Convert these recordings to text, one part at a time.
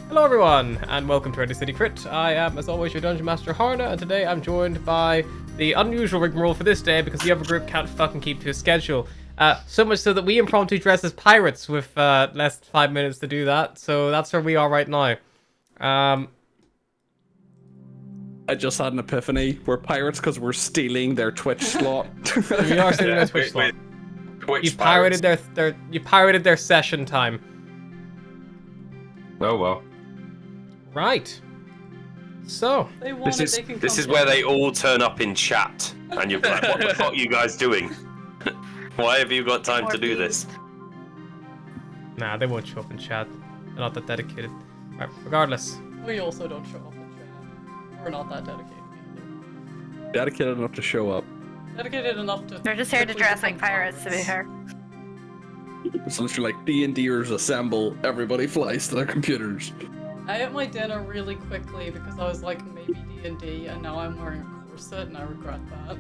Hello everyone, and welcome to Radio City Crit. I am, as always, your Dungeon Master Harna, and today I'm joined by the unusual rigmarole for this day because the other group can't fucking keep to a schedule. So much so that we impromptu dress as pirates with less than 5 minutes to do that, so that's where we are right now. I just had an epiphany. We're pirates because we're stealing their Twitch slot. We are sitting in Twitch slot. You pirated their session time. Oh well. Right. So This is where they all turn up in chat, and you're like, "What the fuck are you guys doing? Why have you got time to do this?" Nah, they won't show up in chat. They're not that dedicated. Right, regardless. We also don't show up in chat. We're not that dedicated either. Dedicated enough to show up. Dedicated enough to... They're just here to dress like pirates, to be fair. It's literally like D&Ders assemble, everybody flies to their computers. I ate my dinner really quickly because I was like, maybe D&D, and now I'm wearing a corset, and I regret that.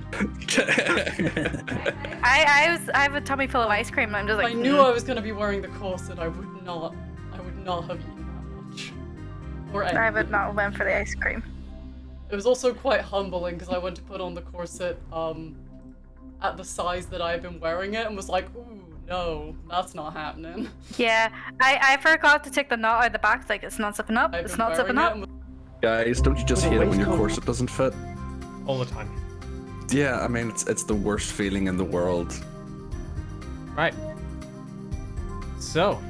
I have a tummy full of ice cream, and I'm just If like, I knew I was going to be wearing the corset, I would not have eaten that much. Or I anything. would not have went for the ice cream. It was also quite humbling because I went to put on the corset at the size that I had been wearing it and was like, ooh, no, that's not happening. Yeah, I forgot to take the knot out of the back. It's like, it's not zipping up. I've It's been not zipping wearing up. Guys, don't you just hate it when your corset doesn't fit? All the time. Yeah, I mean, it's the worst feeling in the world. Right. So,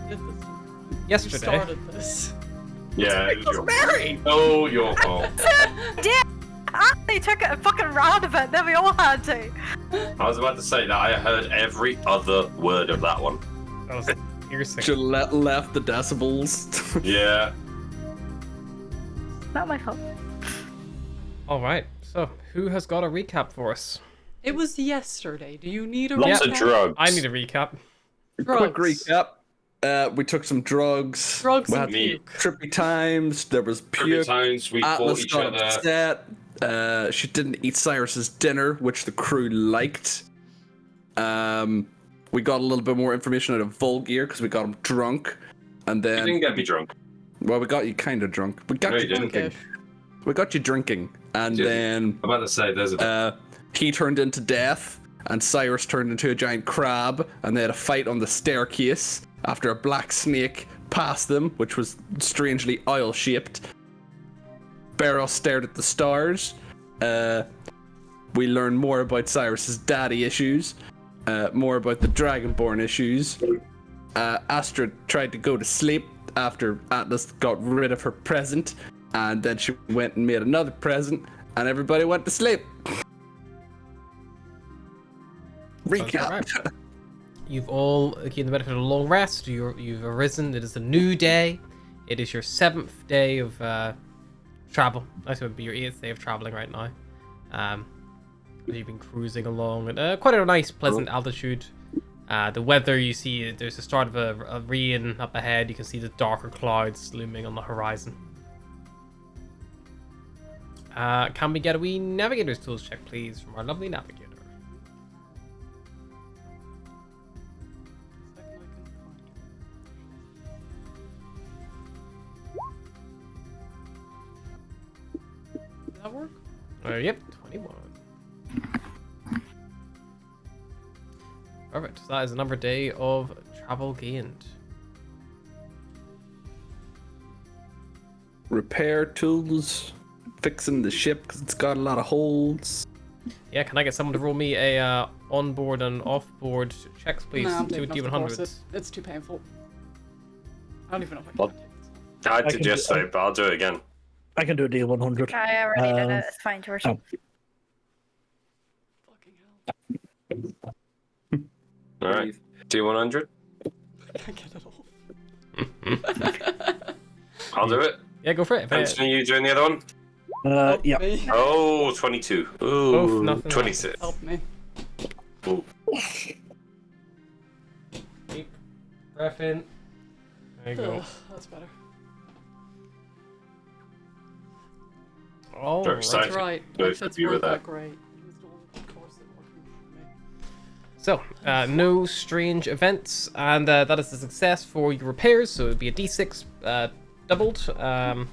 Did this. You yesterday. started this. Yeah, it was your fault. Oh, your fault. They took it and fucking ran of it. Then we all had to. I was about to say that I heard every other word of that one. That was piercing. Should left the decibels. Yeah. Not my fault. All right. So, who has got a recap for us? It was yesterday. Do you need a Lots recap? of drugs. I need a recap. Quick Drugs. recap. We took some drugs. Drugs We and had puke. trippy times. There was Every puke. times we fought Atlas each got other. upset. She didn't eat Cyrus's dinner, which the crew liked. We got a little bit more information out of Volgear because we got him drunk, and You then didn't get me drunk. well, we got you kind of drunk. We got No, you you didn't. drinking. We got you drinking, and Didn't. then I'm about to say there's a. he turned into death, and Cyrus turned into a giant crab, and they had a fight on the staircase after a black snake passed them, which was strangely oil-shaped. Barrow stared at the stars. We learned more about Cyrus's daddy issues, more about the Dragonborn issues. Astrid tried to go to sleep after Atlas got rid of her present, and then she went and made another present, and everybody went to sleep. Recap. Right. You've all gained the benefit of a long rest. You've arisen. It is a new day. It is your 7th day of travel. That would be your 8th day of traveling right now. You've been cruising along at quite a nice, pleasant altitude. The weather, you see, there's the start of a rain up ahead. You can see the darker clouds looming on the horizon. Can we get a wee navigator's tools check, please, from our lovely navigator? Did that work? Yep, 21. Perfect. So that is another day of travel gained. Repair tools, fixing the ship because it's got a lot of holes. Yeah, can I get someone to roll me a onboard and offboard checks, please? Nah, I'm Two taking off the corset. D100s. It's too painful. I don't even know if I What? can take this off. I I did can yesterday, do- but I'll do it again. I can do a deal 100. I already did Um, it. It's fine, George. oh. Fucking hell. All right. D100. I can't get it off. I'll do it. Yeah, go for it. Anthony, you doing the other one? Help Yeah. me. Oh, 22. Ooh, Both nothing. 26. Help me. Ooh. Deep breath in. There you go. Ugh, that's better. All Very right. excited. That's right. Both That's of you were weren't there. that great. Used all the corset working for me. So, no strange events, and that is a success for your repairs, so it would be a d6 doubled. I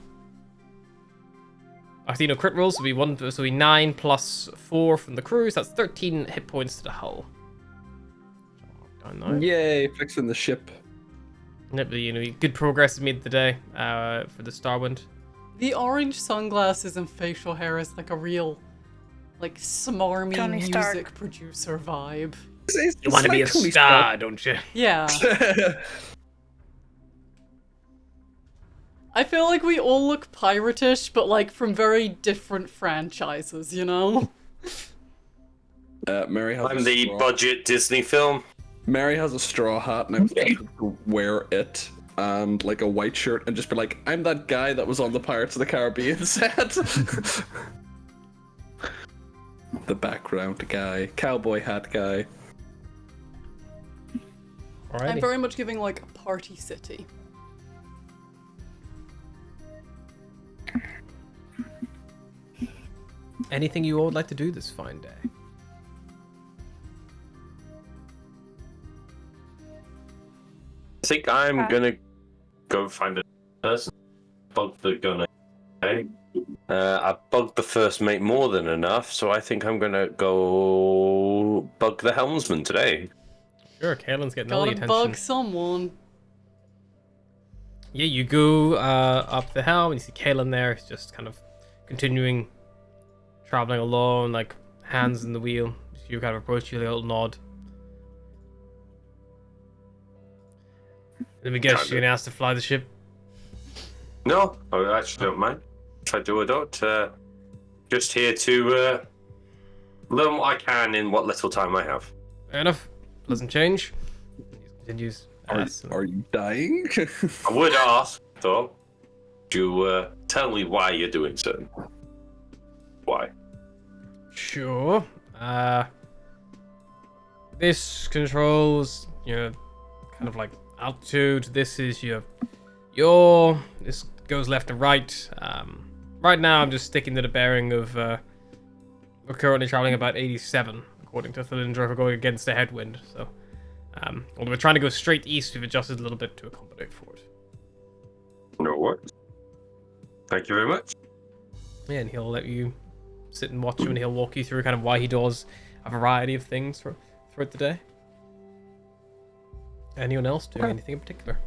see no crit rolls, so it'll be 9 plus 4 from the crew, so that's 13 hit points to the hull. Down now. Yay, fixing the ship. Good progress is made today for the Starwind. The orange sunglasses and facial hair is like a real, like, smarmy Tony music Stark. producer vibe. You want to be a star, don't you? Yeah. I feel like we all look piratish, but like from very different franchises, you know? Mary has I'm the budget Disney film. Mary has a straw hat, and I'm tempted to wear it and like a white shirt and just be like, I'm that guy that was on the Pirates of the Caribbean set. The background guy, cowboy hat guy. Alrighty. I'm very much giving like a party city. Anything you all would like to do this fine day? I think I'm gonna go find a person. Bug the gunner. Okay. I bugged the first mate more than enough, so I think I'm gonna go bug the helmsman today. Sure, Kaelin's getting all the Gotta attention. bug someone. Yeah, you go up the helm and you see Kaelin there. He's just kind of continuing traveling along, like hands in the wheel. You kind of approach you, a little nod. Let me guess, you're gonna ask to fly the ship? No, I actually don't mind. If I do or don't, just here to learn what I can in what little time I have. Fair enough. Doesn't change. He continues. Are you dying? I would ask, though, to tell me why you're doing so. Why? Sure. This controls your kind of like altitude. This is your this goes left and right. Right now I'm just sticking to the bearing of we're currently traveling about 87 according to Thylindra. We're going against the headwind, so although we're trying to go straight east, we've adjusted a little bit to accommodate for it. No worries. Thank you very much. Yeah, and he'll let you sit and watch him, and he'll walk you through kind of why he does a variety of things throughout the day. Anyone else doing anything in particular?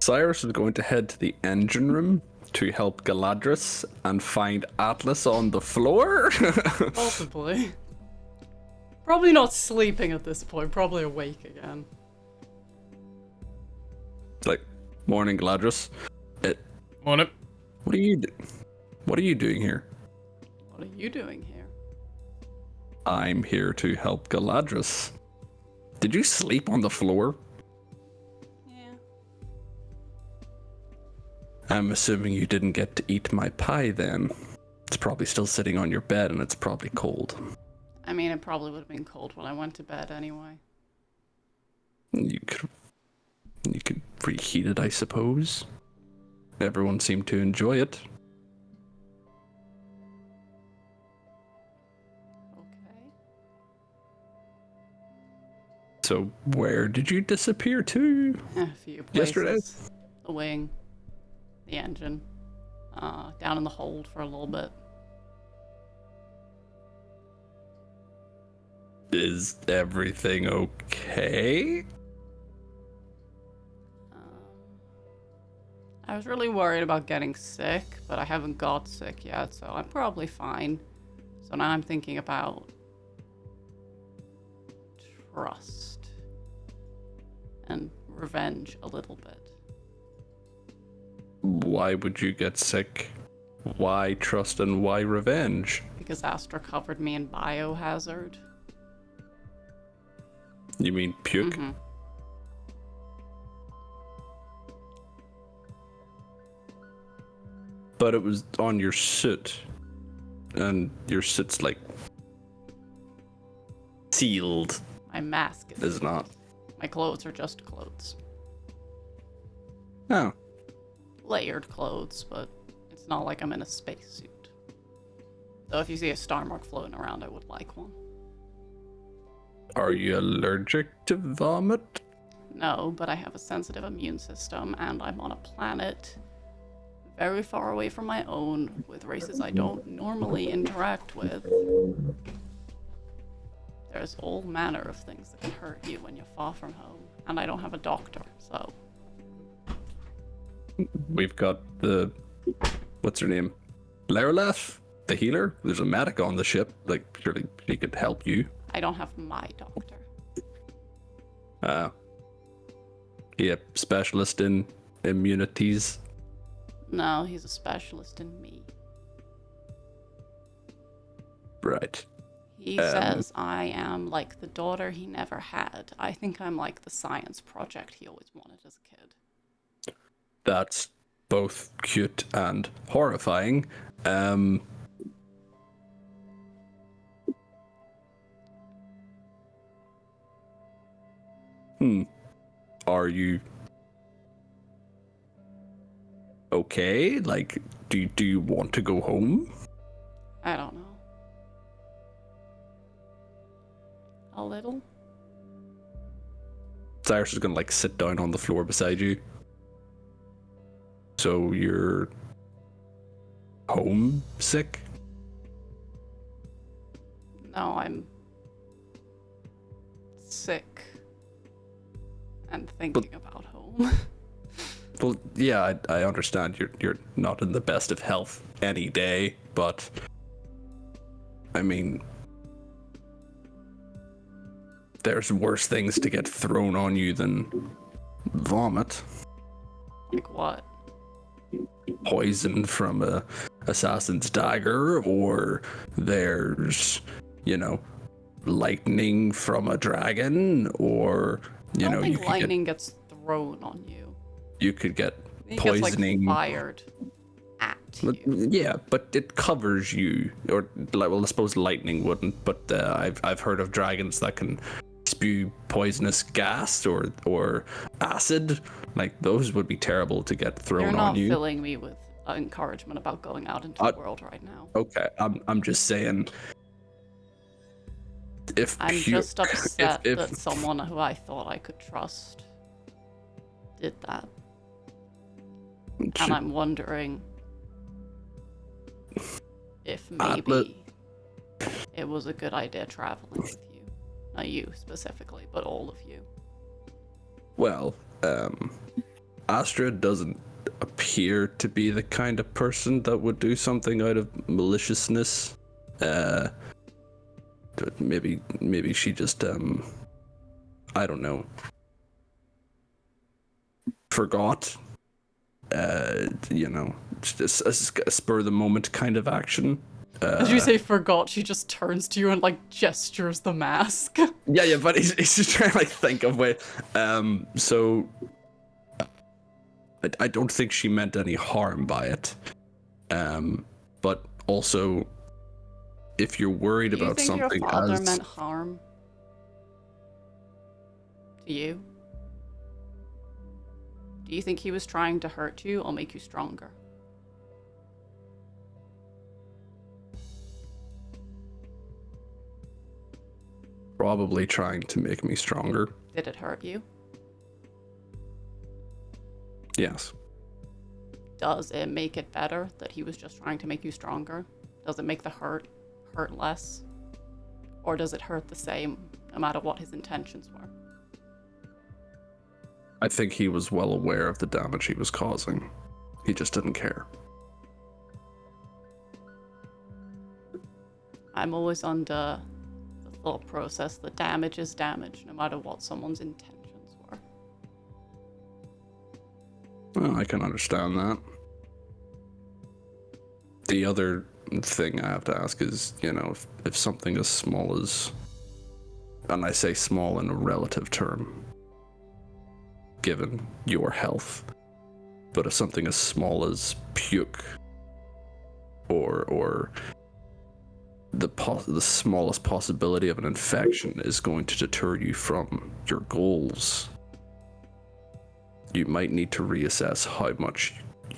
Cyrus is going to head to the engine room to help Galadris and find Atlas on the floor. Possibly. Probably not sleeping at this point, probably awake again. It's like, morning, Galadris. Morning. What are you doing here? What are you doing here? I'm here to help Galadris. Did you sleep on the floor? Yeah. I'm assuming you didn't get to eat my pie then. It's probably still sitting on your bed and it's probably cold. I mean, it probably would have been cold when I went to bed anyway. You could reheat it, I suppose. Everyone seemed to enjoy it. Okay. So where did you disappear to? A few places. Yesterday? The wing. The engine. Down in the hold for a little bit. Is everything okay? I was really worried about getting sick, but I haven't got sick yet, so I'm probably fine. So now I'm thinking about trust and revenge a little bit. Why would you get sick? Why trust and why revenge? Because Astra covered me in biohazard. You mean puke? Mm-hmm. But it was on your suit. And your suit's like sealed, My mask is not. My clothes are just clothes. Oh. Layered clothes, but it's not like I'm in a spacesuit. Though if you see a star mark floating around, I would like one. Are you allergic to vomit? No, but I have a sensitive immune system, and I'm on a planet very far away from my own, with races I don't normally interact with. There's all manner of things that can hurt you when you're far from home, and I don't have a doctor, so... We've got the... What's her name? Laraleth, the healer? There's a medic on the ship. Like, surely she could help you. I don't have my doctor. He a specialist in immunities? No, he's a specialist in me. Right. He says I am like the daughter he never had. I think I'm like the science project he always wanted as a kid. That's both cute and horrifying. Are you okay? Like, do you want to go home? I don't know. A little? Cyrus is gonna like sit down on the floor beside you. So you're homesick? No, I'm sick and thinking about home. Well, yeah, I understand you're not in the best of health any day, but I mean, there's worse things to get thrown on you than vomit. Like what? Poison from a assassin's dagger, or there's, lightning from a dragon, or I don't you think could lightning gets thrown on you. you could get It poisoning. gets like fired at you. Yeah, but it covers you, or well, I suppose lightning wouldn't. But I've heard of dragons that can spew poisonous gas or acid. Like those would be terrible to get thrown You're on not you. filling me with encouragement about going out into the world right now. Okay, I'm just saying. If I'm just upset if that someone who I thought I could trust did that. And I'm wondering if maybe it was a good idea traveling with you. Not you specifically, but all of you. Well, Astra doesn't appear to be the kind of person that would do something out of maliciousness. Maybe she just I don't know, forgot. Just a spur of the moment kind of action. As you say forgot, she just turns to you and like gestures the mask. Yeah, but he's just trying to like think of way. So I don't think she meant any harm by it. But also, if you're worried about Do you think something your father as meant harm to you? Do you think he was trying to hurt you or make you stronger? probably trying to make me stronger. Did it hurt you? Yes. Does it make it better that he was just trying to make you stronger? Does it make the hurt less? Or does it hurt the same, no matter what his intentions were? I think he was well aware of the damage he was causing. He just didn't care. I'm always under the thought process that damage is damage, no matter what someone's intentions were. Well, I can understand that. The other thing I have to ask is, if something as small as, and I say small in a relative term, given your health, but if something as small as puke or the smallest possibility of an infection is going to deter you from your goals, you might need to reassess how much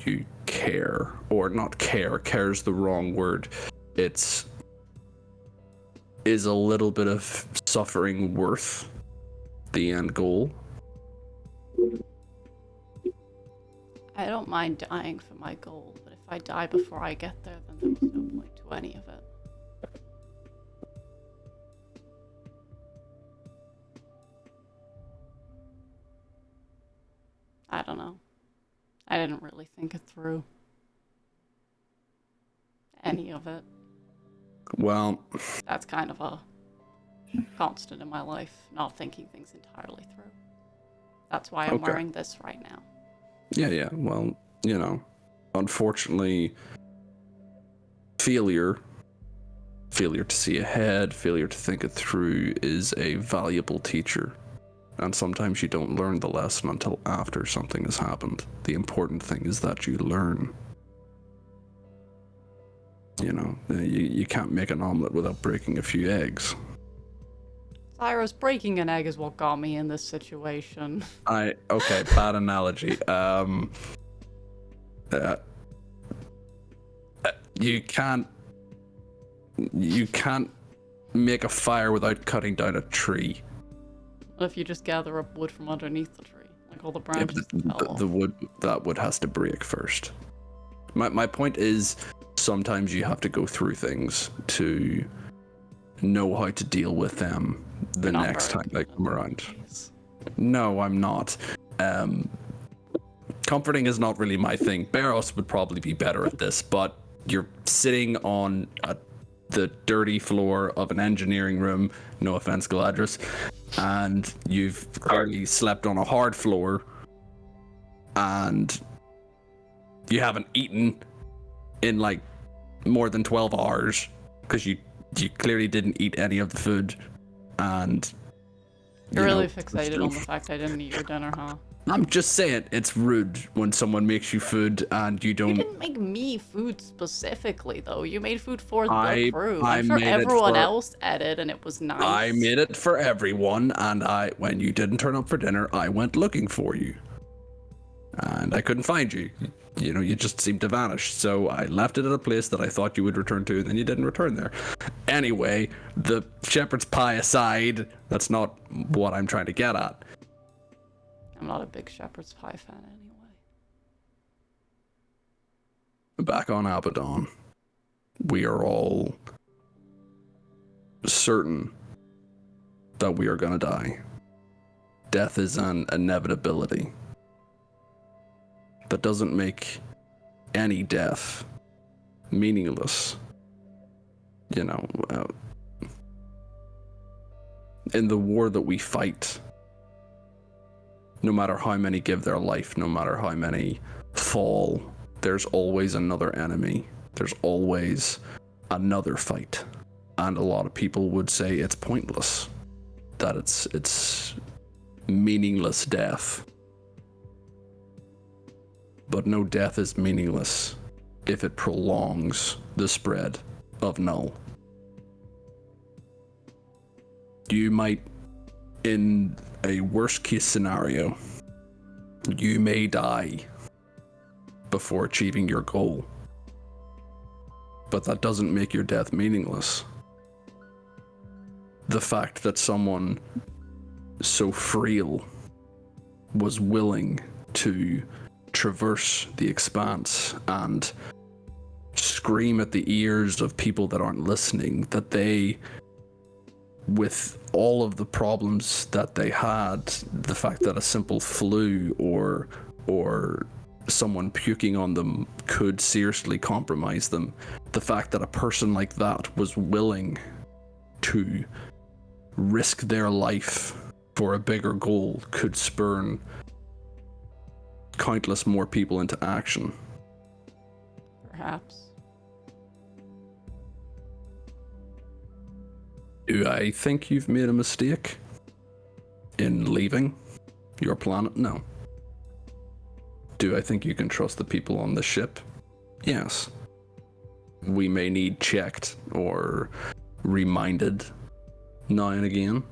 you care. Or not care. Care is the wrong word. It's is a little bit of suffering worth the end goal? I don't mind dying for my goal, but if I die before I get there, then there was no point to any of it. I don't know. I didn't really think it through. Any of it. Well, That's kind of a constant in my life, not thinking things entirely through. That's why I'm Okay. wearing this right now. yeah. Well, you know, unfortunately, failure to see ahead, failure to think it through is a valuable teacher. And sometimes you don't learn the lesson until after something has happened. The important thing is that you learn. You know, you can't make an omelet without breaking a few eggs. Cyrus, breaking an egg is what got me in this situation. Okay, bad analogy. You can't make a fire without cutting down a tree. What if you just gather up wood from underneath the tree? Like all the Yeah, branches but that fell off. the wood has to break first. My point is, sometimes you have to go through things to know how to deal with them the You're not next very time they good come at around. these. No, I'm not. Comforting is not really my thing. Barros would probably be better at this, but you're sitting on the dirty floor of an engineering room, no offense, Galadris, and you've clearly slept on a hard floor, and you haven't eaten in like more than 12 hours because you clearly didn't eat any of the food, and You're really know, fixated on the fact I didn't eat your dinner, huh? I'm just saying it's rude when someone makes you food and you You don't. didn't make me food specifically, though. You made food for the I- crew. I I'm sure made it everyone for- else ate it, and it was nice. I made it for everyone, and when you didn't turn up for dinner, I went looking for you, and I couldn't find you. You know, you just seemed to vanish. So I left it at a place that I thought you would return to, and then you didn't return there. Anyway, the shepherd's pie aside, that's not what I'm trying to get at. I'm not a big shepherd's pie fan anyway. Back on Abaddon, we are all certain that we are gonna die. Death is an inevitability. That doesn't make any death meaningless. You know, in the war that we fight, no matter how many give their life, no matter how many fall, there's always another enemy. There's always another fight. And a lot of people would say it's pointless, that it's meaningless death. But no death is meaningless if it prolongs the spread of null. You might, in a worst case scenario, you may die before achieving your goal. But that doesn't make your death meaningless. The fact that someone so frail was willing to traverse the expanse and scream at the ears of people that aren't listening, that they, with all of the problems that they had, the fact that a simple flu or someone puking on them could seriously compromise them, the fact that a person like that was willing to risk their life for a bigger goal could spurn countless more people into action. Perhaps. Do I think you've made a mistake in leaving your planet? No. Do I think you can trust the people on the ship? Yes. We may need checked or reminded now and again.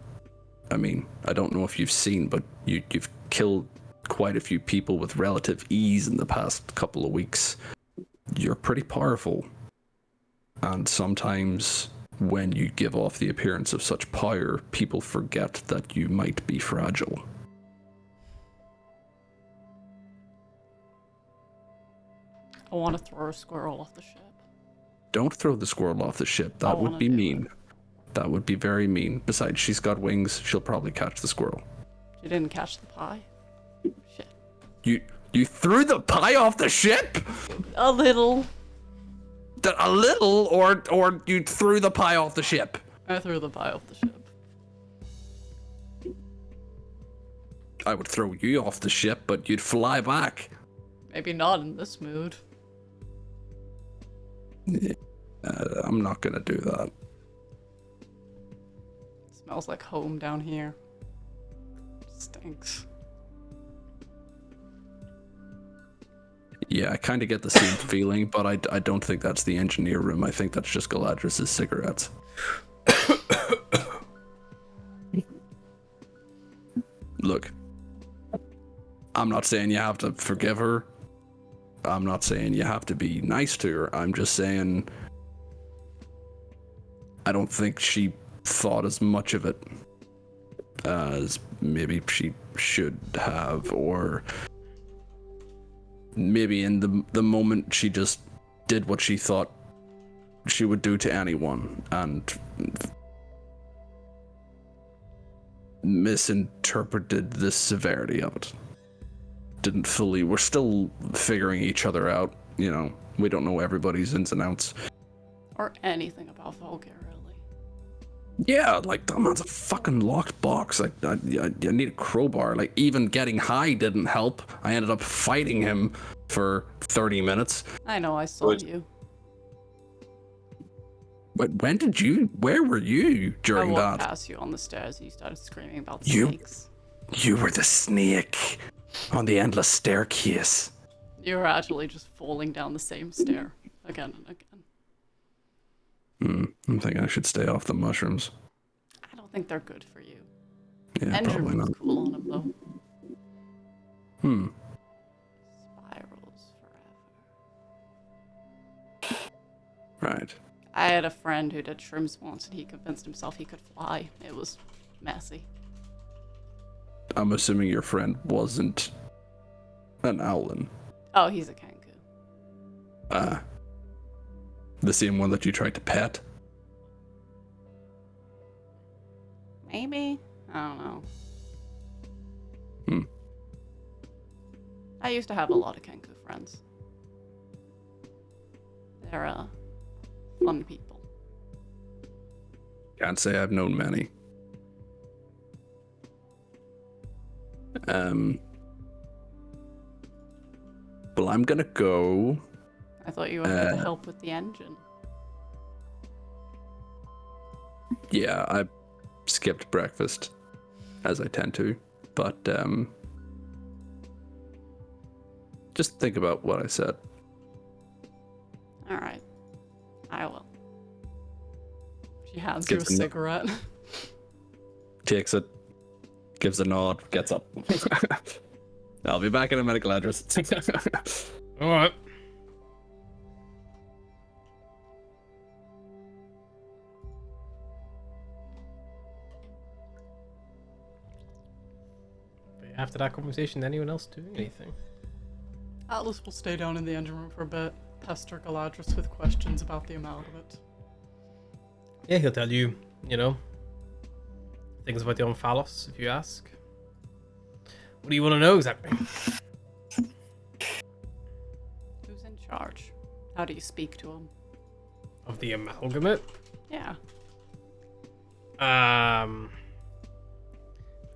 I mean, I don't know if you've seen, but you've killed quite a few people with relative ease in the past couple of weeks. You're pretty powerful. And sometimes when you give off the appearance of such power, people forget that you might be fragile. I want to throw a squirrel off the ship. Don't throw the squirrel off the ship. That would be mean. That would be very mean. Besides, she's got wings. She'll probably catch the squirrel. You didn't catch the pie? Shit. You threw the pie off the ship? A little. A little, or you threw the pie off the ship? I threw the pie off the ship. I would throw you off the ship, but you'd fly back. Maybe not in this mood. I'm not gonna do that. Smells like home down here. Stinks. Yeah, I kind of get the same feeling, but I don't think that's the engineer room. I think that's just Galadrius' cigarettes. Look, I'm not saying you have to forgive her. I'm not saying you have to be nice to her. I'm just saying I don't think she thought as much of it as maybe she should have, or maybe in the moment she just did what she thought she would do to anyone and misinterpreted the severity of it. Didn't fully, we're still figuring each other out, you know, we don't know everybody's ins and outs. Or anything about Volgar, really. Yeah, like, that man's a fucking locked box. Like, I need a crowbar. Like, even getting high didn't help. I ended up fighting him for 30 minutes. I know, I saw you. But where were you during I walked that? past you on the stairs and you started screaming about You- snakes. You were the snake on the endless staircase. You were actually just falling down the same stair again and again. I'm thinking I should stay off the mushrooms. I don't think they're good for you. Yeah, Engine probably was not. cool on them though. Spirals forever. Right. I had a friend who did shrooms once and he convinced himself he could fly. It was messy. I'm assuming your friend wasn't an owlin. Oh, he's a kangaroo. The same one that you tried to pet. Maybe? I don't know. Hmm. I used to have a lot of kangaroo friends. They're, fun people. Can't say I've known many. Well, I'm gonna go. I thought you were here to help with the engine. Yeah, I skipped breakfast, as I tend to, but just think about what I said. Alright. I will. She hands Gives you a a no- cigarette. Takes it, gives a nod, gets up. I'll be back in a medical address. All right. But after that conversation, anyone else doing anything? Atlas will stay down in the engine room for a bit, pester Galadrius with questions about the amalgamate. Yeah, he'll tell you, you know, things about the Omphalos if you ask. What do you want to know exactly? Who's in charge? How do you speak to him? Of the amalgamate? Yeah.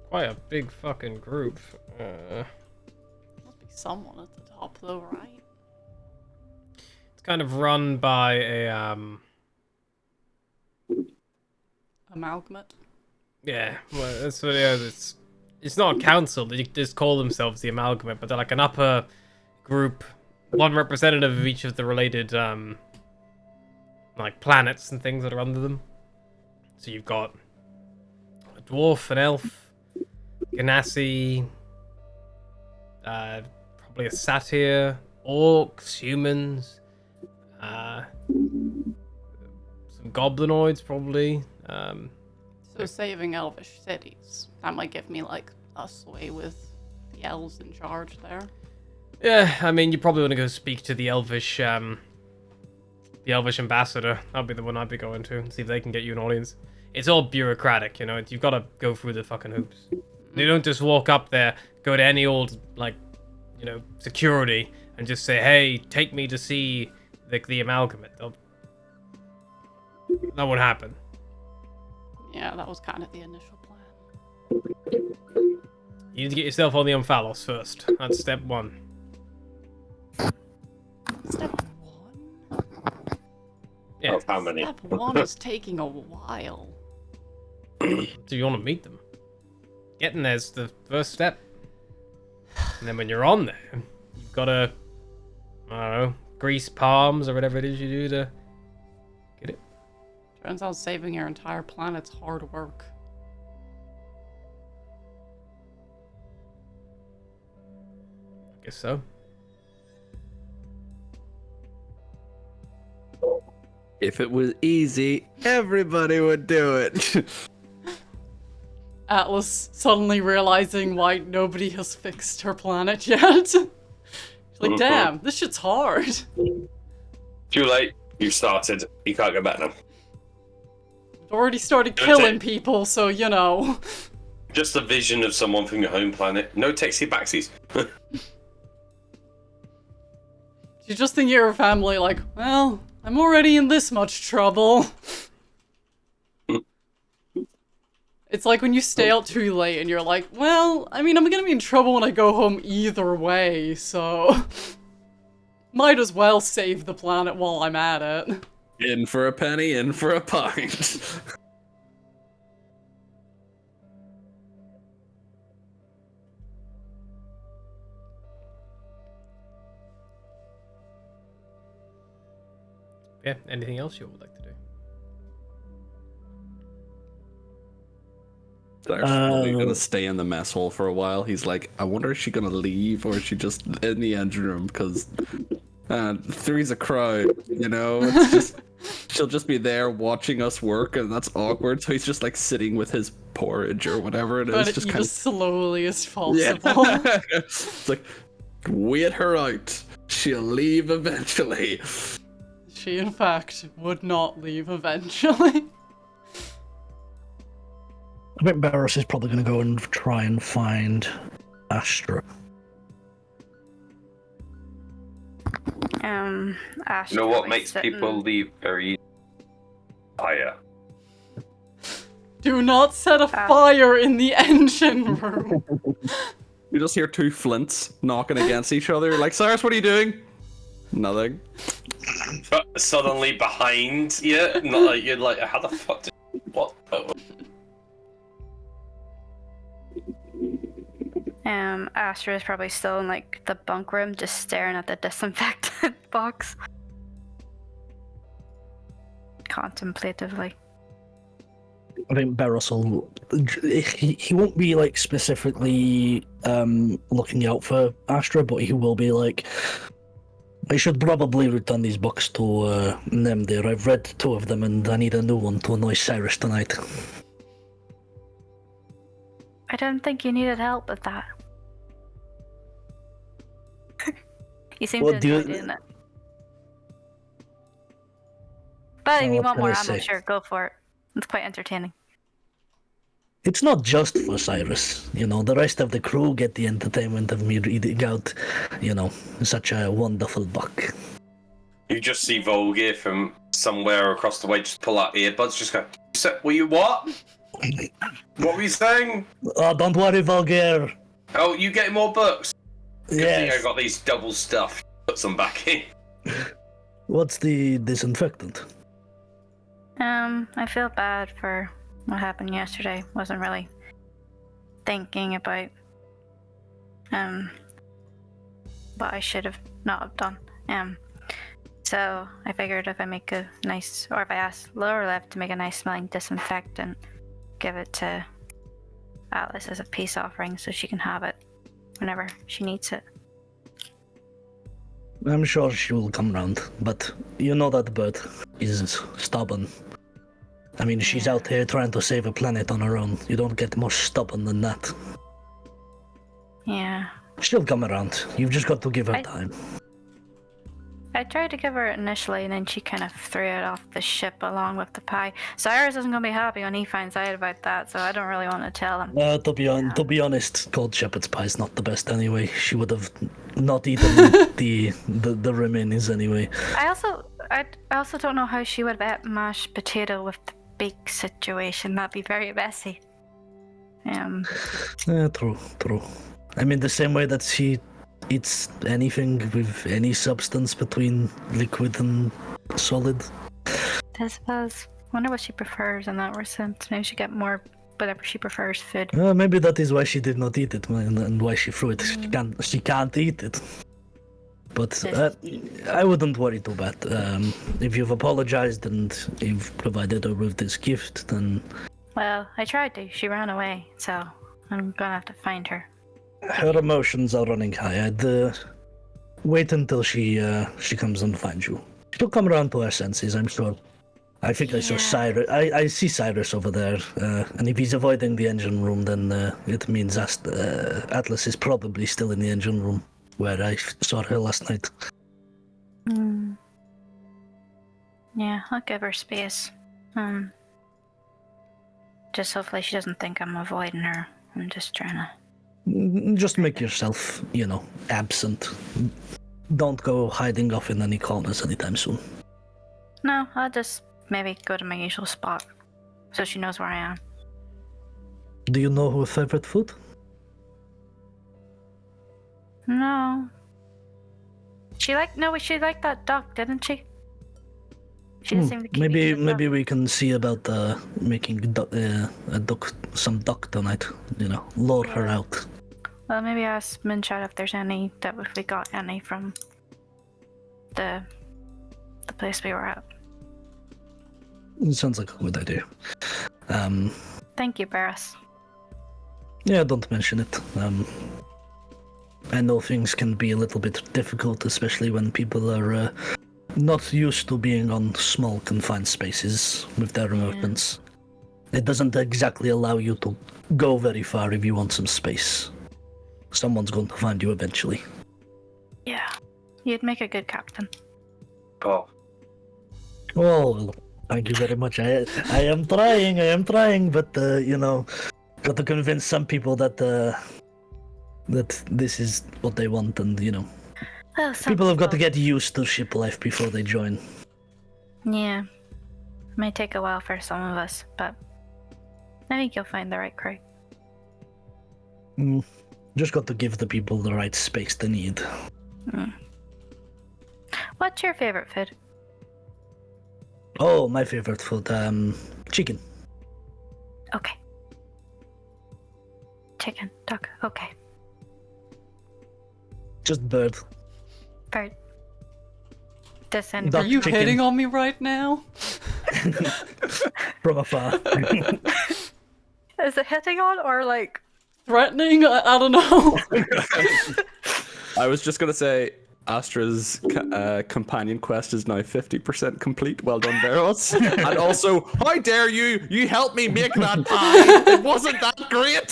Quite a big fucking group. Must be someone at the top though, right? It's kind of run by a Amalgamate? yeah, well, that's what it is. It's not a council. They just call themselves the amalgamate, but they're like an upper group, one representative of each of the related like planets and things that are under them. So you've got a dwarf, an elf, Ganassi, probably a satyr, orcs, humans, some some goblinoids probably. So saving elvish cities, that might give me like a sway with the elves in charge there. Yeah, I mean, you probably want to go speak to the elvish ambassador. That'd be the one I'd be going to and see if they can get you an audience. It's all bureaucratic, you know. You've got to go through the fucking hoops. You don't just walk up there, go to any old security, and just say, "Hey, take me to see the amalgamate." That won't happen. Yeah, that was kind of the initial plan. You need to get yourself on the Omphalos first. That's step one. Step 1? Yeah. Of how many? Step 1 is taking a while. So you want to meet them. Getting there's the first step. And then when you're on there, you've got to, I don't know, grease palms or whatever it is you do to get it. Turns out saving your entire planet's hard work. I guess so. If it was easy, everybody would do it. Atlas suddenly realizing why nobody has fixed her planet yet. She's like, damn, this shit's hard. Too late. You started. You can't go back now. Already started killing people, so you know. Just a vision of someone from your home planet. No texty backsies. You just think of your family like, well, I'm already in this much trouble. It's like when you stay out too late and you're like, well, I mean, I'm gonna be in trouble when I go home either way, so might as well save the planet while I'm at it. In for a penny, in for a pint. Yeah, anything else you would like to do? Cyrus is probably gonna stay in the mess hall for a while. He's like, I wonder if she's gonna leave or is she just in the engine room? Because three's a crowd, you know? It's just she'll just be there watching us work, and that's awkward. So he's just like sitting with his porridge or whatever it is, But just just kind as slowly as of possible. yeah. It's like, wait her out. She'll leave eventually. She, in fact, would not leave eventually. I think Barros is probably going to go and try and find Astra. You Ash know what probably makes sitting- people leave very easy? Fire. Do not set a fire in the engine room. You just hear two flints knocking against each other. Like, Cyrus, what are you doing? Nothing. But suddenly behind you, not like you're like, how the fuck did what? Oh. Astra is probably still in like the bunk room, just staring at the disinfectant box. Contemplatively. I think Barros will. He won't be like specifically looking out for Astra, but he will be like, I should probably return these books to them there. I've read 2 of them and I need a new one to annoy Cyrus tonight. I didn't think you needed help with that. You seem Well, to do enjoy you- doing it. But if Well, you what want can more I ammo, say? sure, go for it. It's quite entertaining. It's not just for Cyrus, you know, the rest of the crew get the entertainment of me reading out, you know, such a wonderful book. You just see Volgir from somewhere across the way just pull out earbuds, just go, were you what? What were you saying? Oh, don't worry, Vulgar. Oh, you getting more books? Good thing I Yes. got these double stuff. Put some back in. What's the disinfectant? I feel bad for what happened yesterday. Wasn't really thinking about what I should have not have done. So I figured if I make a nice, or if I ask lower left to make a nice smelling disinfectant, give it to Atlas as a peace offering so she can have it whenever she needs it. I'm sure she will come round, but you know that bird is stubborn. I mean, she's out here trying to save a planet on her own. You don't get more stubborn than that. Yeah. She'll come around. You've just got to give her time. I tried to give her it initially, and then she kind of threw it off the ship along with the pie. Cyrus isn't going to be happy when he finds out about that, so I don't really want to tell him. To be honest, cold shepherd's pie is not the best anyway. She would have not eaten the remainings anyway. I also don't know how she would have ate mashed potato with the beak situation. That'd be very messy. True. I mean, the same way that she eats anything with any substance between liquid and solid. I suppose. Wonder what she prefers in that sense. Maybe she get more whatever she prefers food. Maybe that is why she did not eat it and why she threw it. She can't eat it. But I wouldn't worry too bad. If you've apologized and you've provided her with this gift, then... Well, I tried to. She ran away, so I'm gonna have to find her. Her emotions are running high. I'd wait until she comes and finds you. She'll come around to her senses, I'm sure. I think I saw Cyrus. I see Cyrus over there, and if he's avoiding the engine room, then it means Atlas is probably still in the engine room where I saw her last night. Yeah, I'll give her space. Just hopefully she doesn't think I'm avoiding her. I'm just trying to... Just make yourself, absent. Don't go hiding off in any corners anytime soon. No, I'll just maybe go to my usual spot, so she knows where I am. Do you know her favorite food? No. She liked that duck, didn't she? She didn't seem to keep maybe we can see about making some duck tonight. Lure her out. Well, maybe ask Moonshot if there's any if we got any from the place we were at. It sounds like a good idea. Thank you, Barris. Yeah, don't mention it. I know things can be a little bit difficult, especially when people are not used to being on small, confined spaces with their movements. It doesn't exactly allow you to go very far if you want some space. Someone's going to find you eventually. Yeah, you'd make a good captain. Oh. Well, thank you very much. I am trying, but got to convince some people that this is what they want, and Well, people have got to get used to ship life before they join. Yeah, may take a while for some of us, but I think you'll find the right crew. Just got to give the people the right space they need. What's your favorite food? Oh, my favorite food, chicken. Okay. Chicken, duck, okay. Just bird. Bird. Duck, Are you chicken. hitting on me right now? From afar. Is it hitting on or like... Threatening? I don't know. I was just gonna say, Astra's companion quest is now 50% complete. Well done, Veros. And also, how dare you? You helped me make that pie. It wasn't that great.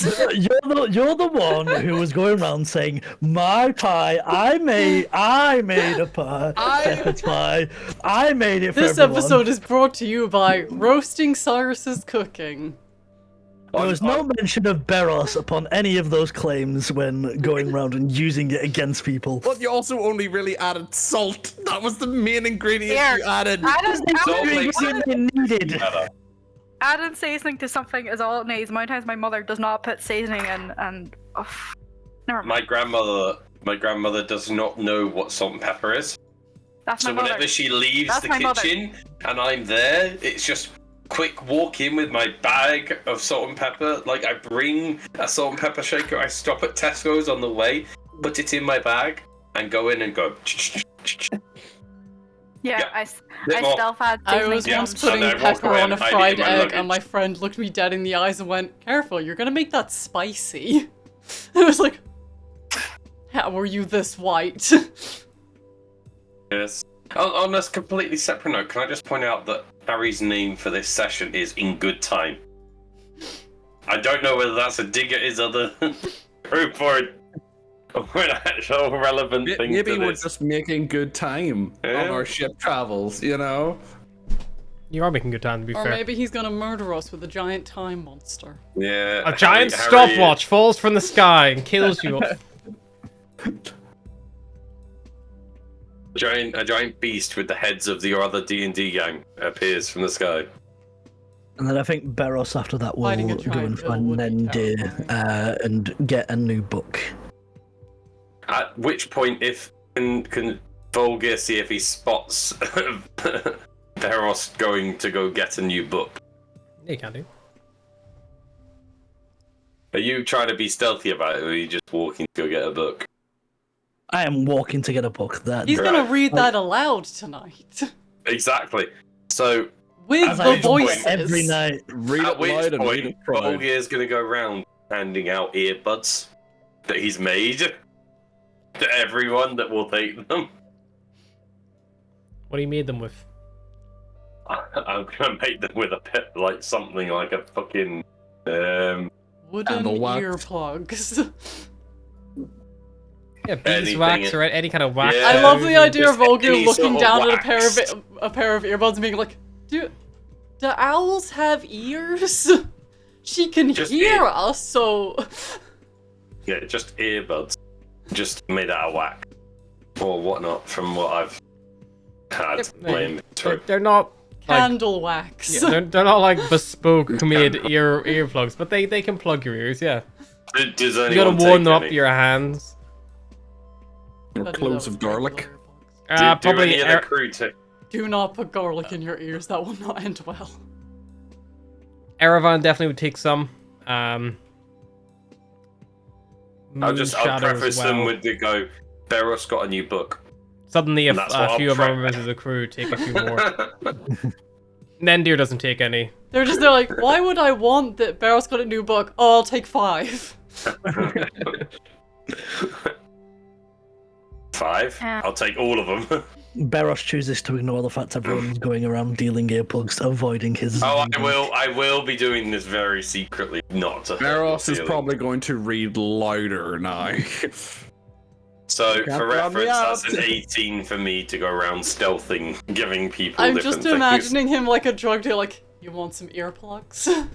You're the one who was going around saying, "My pie, I made a pie, shepherd's pie, I made it for This everyone." episode is brought to you by Roasting Cyrus's Cooking. There was no mention of Beros upon any of those claims when going around and using it against people. But you also only really added salt. That was the main ingredient Here, you added. Needed. Adding seasoning to something is all it needs. Many times my mother does not put seasoning in, and never mind. My grandmother does not know what salt and pepper is. That's my So mother. whenever she leaves That's the my mother. kitchen and I'm there, it's just quick walk in with my bag of salt and pepper. Like, I bring a salt and pepper shaker, I stop at Tesco's on the way, put it in my bag, and go in and go. Yeah, I more. stealth add I seasoning. was to once them. putting And I walk pepper away on a and hide it in fried my egg, luggage. and my friend looked me dead in the eyes and went, "Careful, you're gonna make that spicy." I was like, "How are you this white?" Yes. On a completely separate note, can I just point out that Harry's name for this session is In Good Time? I don't know whether that's a dig at his other group or an actual relevant thing Maybe to we're this. just making good time on our ship travels, you know? You are making good time, to be Or fair. maybe he's gonna murder us with a giant time monster. Yeah. A giant Harry- stopwatch falls from the sky and kills you. A giant beast with the heads of your other D&D gang appears from the sky. And then I think Beros after that will Fighting a go giant and bill find would be Nendir terrifying. and get a new book. At which point, if can Volgir see if he spots Veros going to go get a new book? You can do. Are you trying to be stealthy about it, or are you just walking to go get a book? I am walking to get a book. He's Right. gonna read that aloud tonight. Exactly. So, With As the I do voices. every night. Read at it which loud and read point, it proud. Volgir's going to go around handing out earbuds that he's made to everyone that will take them. What do you made them with? I'm going to make them with a pet, like something like a fucking. Wooden Candle wax. earplugs. Yeah, Anything beeswax it- or any kind of wax. Yeah. I love the idea of Just Volgir any looking sort of down at wax. a pair of earbuds and being like, Do owls have ears? She can Just hear ear- us, so Yeah, just earbuds. Just made out of wax. Or whatnot, from what I've had in my inventory. They're not. candle wax. Yeah, they're not like bespoke made earplugs, but they can plug your ears. Yeah, Does you gotta anyone warm take them up any? your hands. Or Gotta do cloves that of with regular garlic. earbuds. Do Probably. any of the crew take? Do not put garlic in your ears, that will not end well. Erevan definitely would take some. I'll Moonshadow as preface them well. with the go. Beros got a new book. Suddenly, And that's what a I'll few of prep. our members of the crew take a few more. Nendir doesn't take any. They're like, why would I want that Barrow's got a new book? Oh, I'll take 5. 5? I'll take all of them. Beros chooses to ignore the fact everyone's going around dealing earplugs, avoiding his. Oh, I will be doing this very secretly, not to hurt your Eros is feelings. probably going to read louder now. So, Can't for run me reference, that's out. an 18 for me to go around stealthing, giving people I'm different just things. imagining him like a drug dealer, like, you want some earplugs?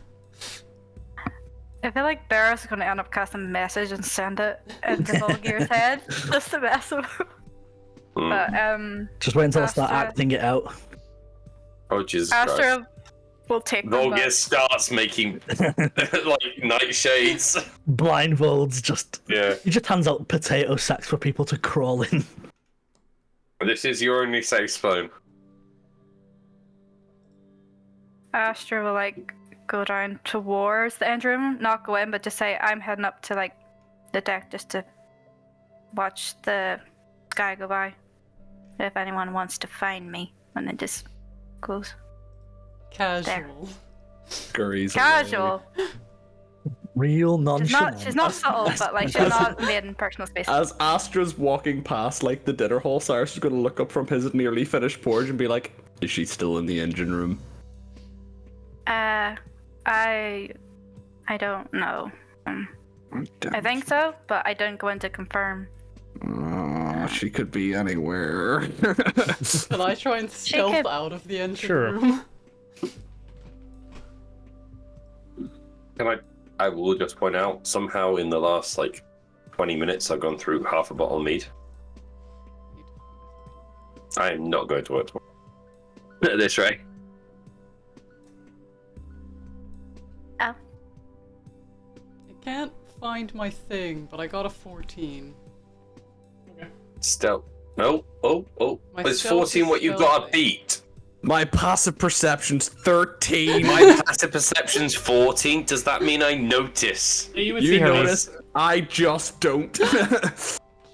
I feel like Barrow's gonna end up casting a message and send it into Volgir's head just to mess with him. But Just wait until I start Astra- acting it out. Oh, Jesus Christ. Astra will take them Volgir back. starts making, like, nightshades. Blindfolds, just. Yeah. He just hands out potato sacks for people to crawl in. This is your only safe spawn. Astra will like go down towards the engine room, not go in, but just say I'm heading up to like the deck just to watch the sky go by. If anyone wants to find me, and it just goes Casual. Scurries away. casual. Real She's not subtle, but like she's not made in personal space. As Astra's walking past like the dinner hall, Cyrus is going to look up from his nearly finished porridge and be like, "Is she still in the engine room?" I don't know. I think so, but I don't go in to confirm. She could be anywhere. Can I try and stealth could- out of the engine Sure. room? I will just point out, somehow in the last, like, 20 minutes, I've gone through half a bottle of meat. I am not going to work tomorrow. At this rate. Oh. I can't find my thing, but I got a 14. Stealth. No. Oh. My It's stealth 14 is what you've got to stealthy. beat. My passive perception's 13. My passive perception's 14. Does that mean I notice? You would You see her notice? I just don't.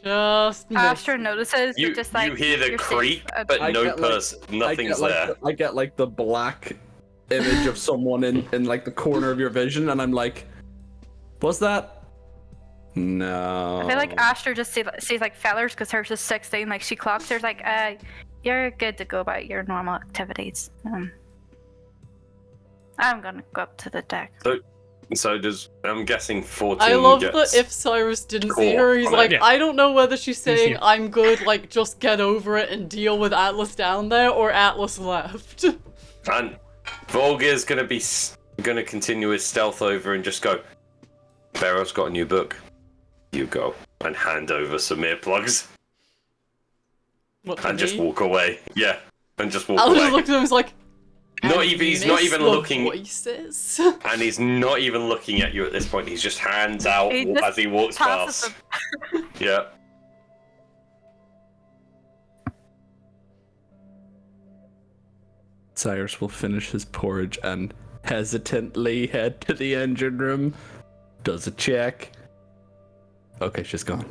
Just Astra notices, You, but just like you hear the you're safe. creep, but I no get, like- person. Nothing's there. I get like the black image of someone in like the corner of your vision, and I'm like, "Was that?" No. I feel like Astra just sees like fellers because hers is 16. Like she clocks. There's like, you're good to go about your normal activities. I'm gonna go up to the deck. So does I'm guessing 14 I love gets that if Cyrus didn't see caught her, he's on it. like, Yeah. I don't know whether she's saying here. I'm good, like just get over it and deal with Atlas down there, or Atlas left. And Volgir's gonna continue his stealth over and just go, Barrow's got a new book. You go. And hand over some earplugs. What to And just me? walk away. Yeah. And just walk Atlas away. looks at him and is like, He's not even the looking, voices. and he's not even looking at you at this point. He's just hands out He just as he walks passes past. Yeah. Cyrus will finish his porridge and hesitantly head to the engine room. Does a check. Okay, she's gone.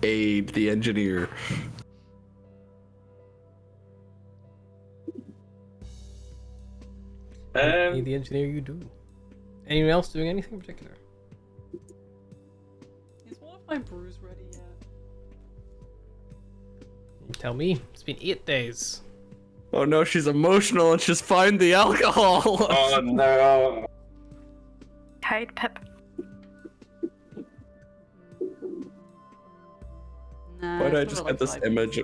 Aid the engineer. Be the engineer you do. Anyone else doing anything in particular? Is one of my brews ready yet? You tell me. It's been 8 days. Oh no, she's emotional and she's found the alcohol. Oh no. Hide Pip. Nah, Why did I it's just been get like this 5 image?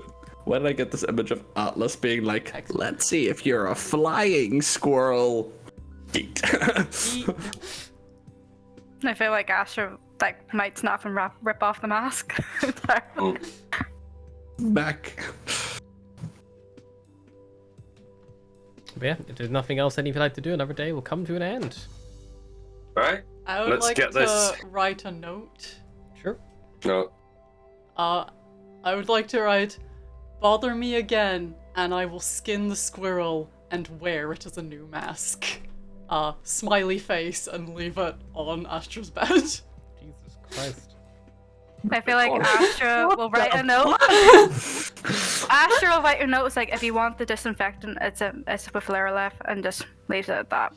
Why did I get this image of Atlas being like, Excellent. let's see if you're a flying squirrel. Eat. Eat. I feel like Asher might snap and rip off the mask. Back. But yeah, if there's nothing else any of you like to do, another day will come to an end. Right? I would Let's like get to this. write a note. Sure. No. I would like to write, bother me again, and I will skin the squirrel and wear it as a new mask. Smiley face, and leave it on Astra's bed. Jesus Christ. I feel like Astra will write a note. Astra will write a note. It's like, if you want the disinfectant, it's with Lara left, and just leaves it at that.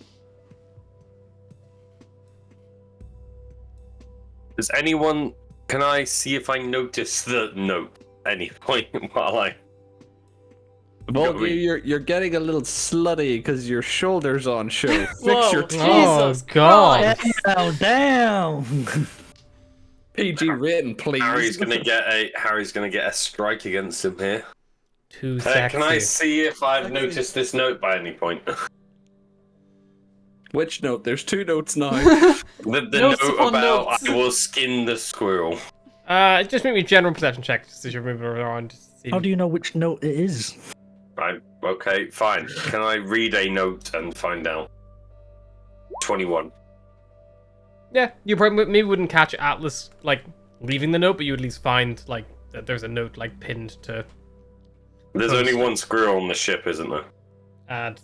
Does anyone... Can I see if I notice the note at any point while I... Volgy, you're getting a little slutty because your shoulders on show. Fix Whoa, your Jesus Oh, God. Christ. Down. PG written, please. Harry's gonna get a strike against him here. Too sexy. Can I see if I've Sexy. noticed this note by any point? Which note? There's 2 notes now. The Notes note upon about notes. I will skin the squirrel. Just make me a general perception check just as you're moving around. To see How do you know which note it is? Right, okay, fine. Can I read a note and find out? 21. Yeah, you probably maybe wouldn't catch Atlas like leaving the note, but you would at least find like that there's a note like pinned to. There's only one squirrel on the ship, isn't there?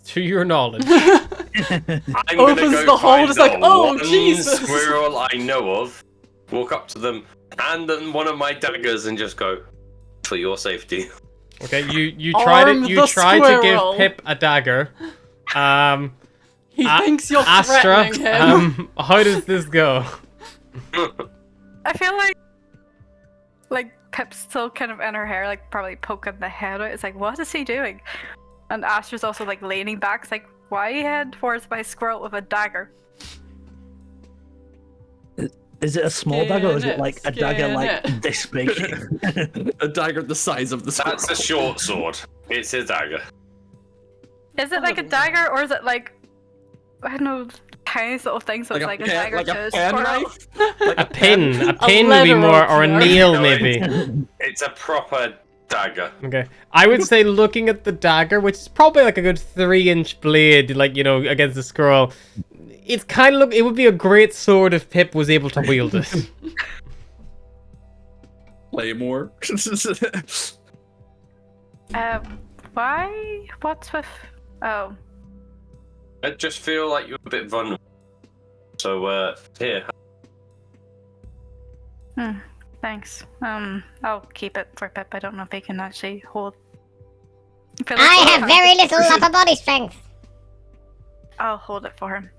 To your knowledge. I'm Opens gonna go the hole, find it's like, the oh, one Jesus. squirrel I know of, walk up to them, hand them one of my daggers, and just go, for your safety. Okay, you tried Arm it. You the tried to give squirrel. Pip a dagger. He thinks you're Astra, threatening him. how does this go? I feel like Pip's still kind of in her hair, like probably poking the head out. It's like, what is he doing? And Astra's also like leaning back. It's like, why are you heading towards my squirrel with a dagger? Is it a small dagger or is Skin it like a it, dagger skin like it. this big? A dagger the size of the squirrel. That's a short sword. It's a dagger. Is it like a dagger, or is it like, I don't know, tiny little thing? So it's like a dagger like to a a pen squirrel. knife? A pin would be letter more, or a opener. nail No, maybe. It's a proper dagger. Okay, I would say looking at the dagger, which is probably like a good 3-inch blade, like against the scroll. It's kind of it would be a great sword if Pip was able to wield it. Claymore. Why? What's with? Oh, I just feel like you're a bit vulnerable. So, here. thanks. I'll keep it for Pip. I don't know if he can actually hold. I have very little upper body strength. I'll hold it for him.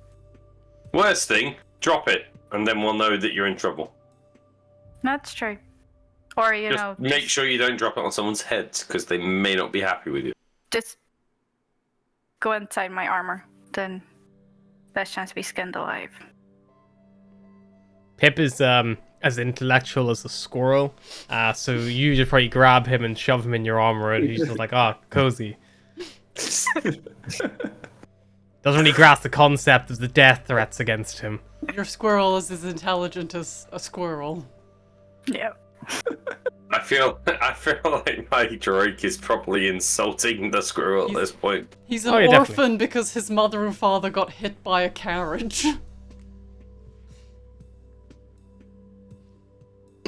Worst thing, drop it, and then we'll know that you're in trouble. That's true. Or, you Just know, make sure you don't drop it on someone's heads because they may not be happy with you. just go inside my armor. Then best chance to be skinned alive. Pip is as intellectual as a squirrel, so you just probably grab him and shove him in your armor, and he's just like, "Ah, cozy." Doesn't really grasp the concept of the death threats against him. Your squirrel is as intelligent as a squirrel. Yeah. I feel like my Drake is probably insulting the squirrel at this point. He's an Oh, yeah, orphan definitely. because his mother and father got hit by a carriage.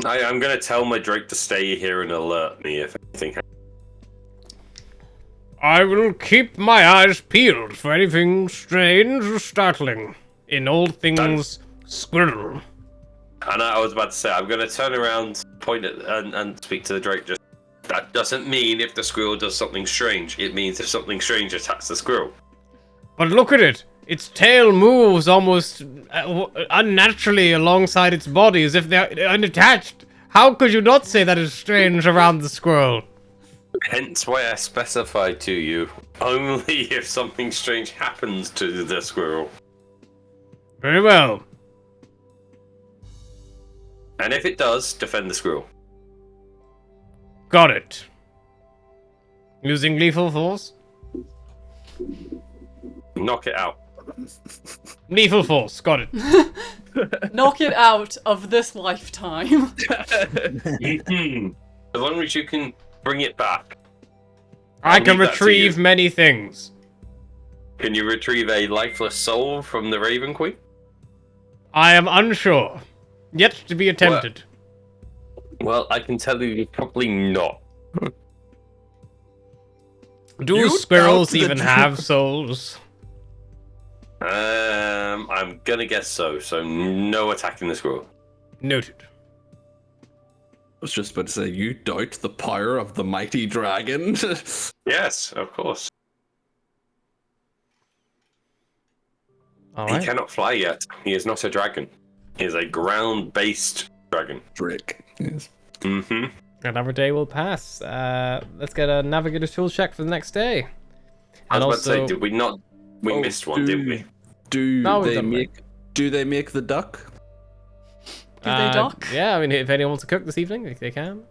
I'm gonna tell my Drake to stay here and alert me if anything happens. I will keep my eyes peeled for anything strange or startling in all things squirrel. And I was about to say, I'm gonna turn around, point at, and speak to the Drake. Just that doesn't mean if the squirrel does something strange. It means if something strange attacks the squirrel. But look at it! Its tail moves almost unnaturally alongside its body as if they're unattached. How could you not say that is strange around the squirrel? Hence why I specified to you only if something strange happens to the squirrel. Very well. And if it does, defend the squirrel. Got it. Using lethal force? Knock it out. Lethal force, got it. Knock it out of this lifetime. As long as you can bring it back. I I'll can leave that to retrieve you. many things. Can you retrieve a lifeless soul from the Raven Queen? I am unsure. Yet to be attempted. Well, I can tell you probably not. Do You squirrels doubt the even truth. have souls? I'm gonna guess so. So no attacking the squirrel. Noted. I was just about to say, you doubt the power of the mighty dragon? Yes, of course. All He right. cannot fly yet. He is not a dragon. He is a ground-based dragon. Drake. Yes. Mm-hmm. Another day will pass. Let's get a navigator's tool check for the next day. I And was about to say, also, did we not? We Oh, missed one, didn't we? No, we've They done make? Do they make the duck? Do they dock? Yeah, I mean, if anyone wants to cook this evening, they can.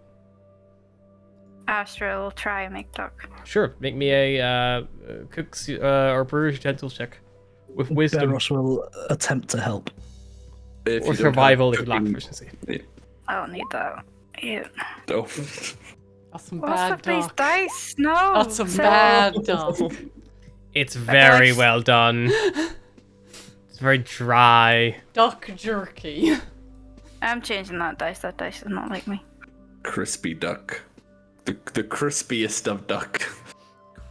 Astra will try and make duck. Sure, make me a cook's or brewer's utensils check with wisdom Beros will attempt to help. If or you don't have survival if you lack cooking- proficiency. I don't need that. Ew. Oh. That's some What's bad with these duck. dice? No. That's some so- bad duck. It's very like- well done. It's very dry. Duck jerky. I'm changing that dice. That dice does not like me. Crispy duck. The crispiest of duck.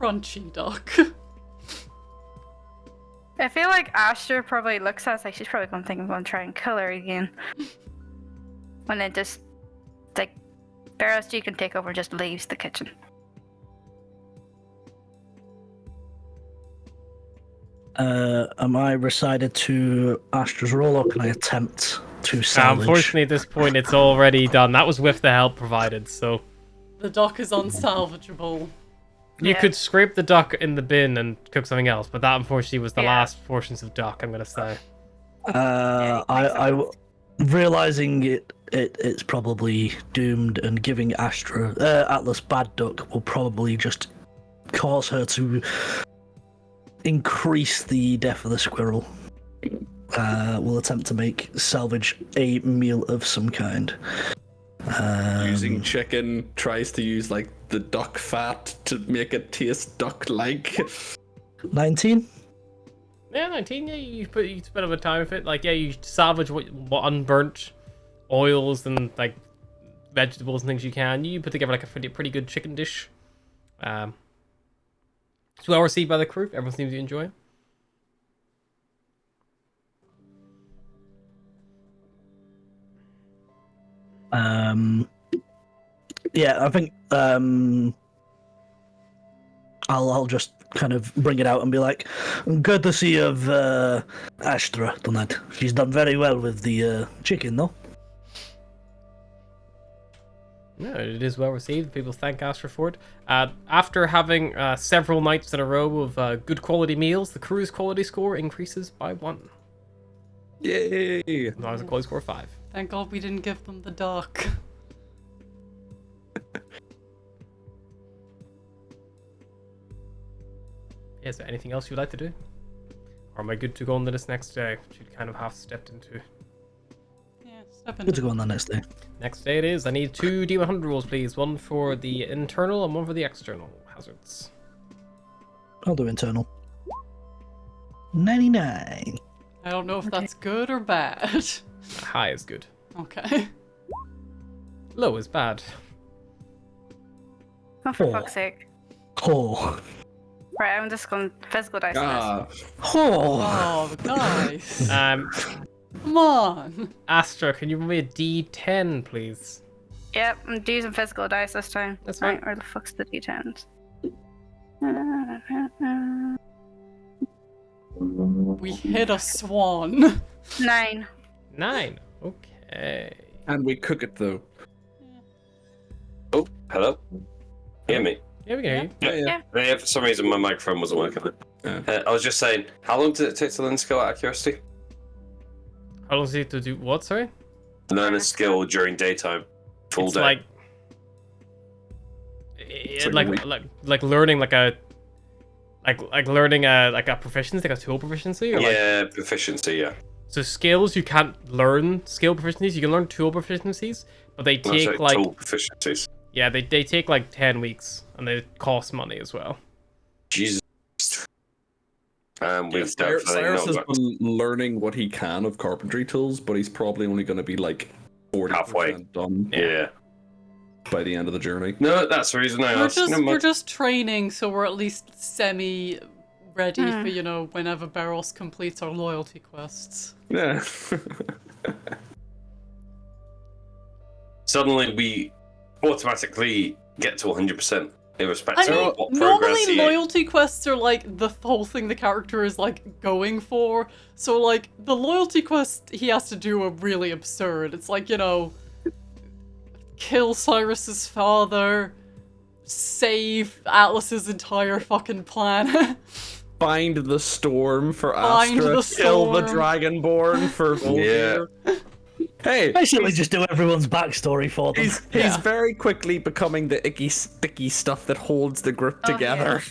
Crunchy duck. I feel like Astra probably looks at us like she's probably going to think I'm going to try and kill her again. When it just, like, Barrows G can take over and just leaves the kitchen. Am I recited to Astra's roll, or can I attempt to salvage? Unfortunately, at this point, it's already done. That was with the help provided, so The duck is unsalvageable. you Yeah. could scrape the duck in the bin and cook something else. But that, unfortunately, was the Yeah. last portions of duck. I'm gonna say. Realizing it's probably doomed, and giving Atlas bad duck will probably just cause her to increase the death of the squirrel. We'll attempt to make salvage a meal of some kind. Using chicken, tries to use like the duck fat to make it taste duck-like. 19. Yeah, 19. Yeah, you spend a bit of time with it. Like, yeah, you salvage what unburnt oils and like vegetables and things you can. You put together like a pretty good chicken dish. It's well received by the crew. Everyone seems to enjoy it. Yeah, I think I'll just kind of bring it out and be like, courtesy of Astra tonight. She's done very well with the chicken, though. No, it is well received. People thank Astra for it. After having several nights in a row of good quality meals, the crew's quality score increases by 1. Yay! Now it's a quality score of 5. Thank God we didn't give them the duck. Is there anything else you'd like to do? Or am I good to go on to this next day, which you kind of half stepped into? Yeah, step Good into to go on the next day. Next day it is. I need 2 D100 rolls, please. 1 for the internal and 1 for the external hazards. I'll do internal. 99. I don't know if that's good or bad. High is good. Okay. Low is bad. Oh, for Oh. fuck's sake. Oh. Right, I'm just going physical dice. Ah, Oh. Oh, guys. Come on. Astra, can you roll me a D10, please? Yep, I'm using physical dice this time. That's Right, fine. where the fuck's the d10s? We hit a swan. 9. 9. Okay. and we cook it though. Oh, hello. Hear me? Yeah, we can hear you. Yeah. Yeah, for some reason my microphone wasn't working. Yeah. I was just saying, how long does it take to learn a skill out of curiosity? How long does it take to do what, sorry? Learn a skill during daytime, full It's day. like... like a like learning like a... Like learning a proficiency, like a tool proficiency? Or yeah, proficiency. Yeah. So skills, you can't learn skill proficiencies. You can learn tool proficiencies, but they No, take sorry, like... tool proficiencies. Yeah, they take like 10 weeks, and they cost money as well. Jesus. We've Cyrus definitely has not got been learning what he can of carpentry tools, but he's probably only going to be like 40% Halfway. done yeah. by the end of the journey. No, that's the reason I asked. Never We're mind. just training, so we're at least semi ready for, you know, whenever Barros completes our loyalty quests. Yeah. Suddenly we automatically get to 100%, irrespective I mean, of what progress normally he loyalty quests are like the whole thing the character is like going for. So like the loyalty quest he has to do are really absurd. It's like, you know, kill Cyrus's father, save Atlas's entire fucking planet. Find the storm for Find Astra. the Kill the storm. Dragonborn for Volnir. Hey, Basically, just do everyone's backstory for them. he's very quickly becoming the icky, sticky stuff that holds the group Oh, together.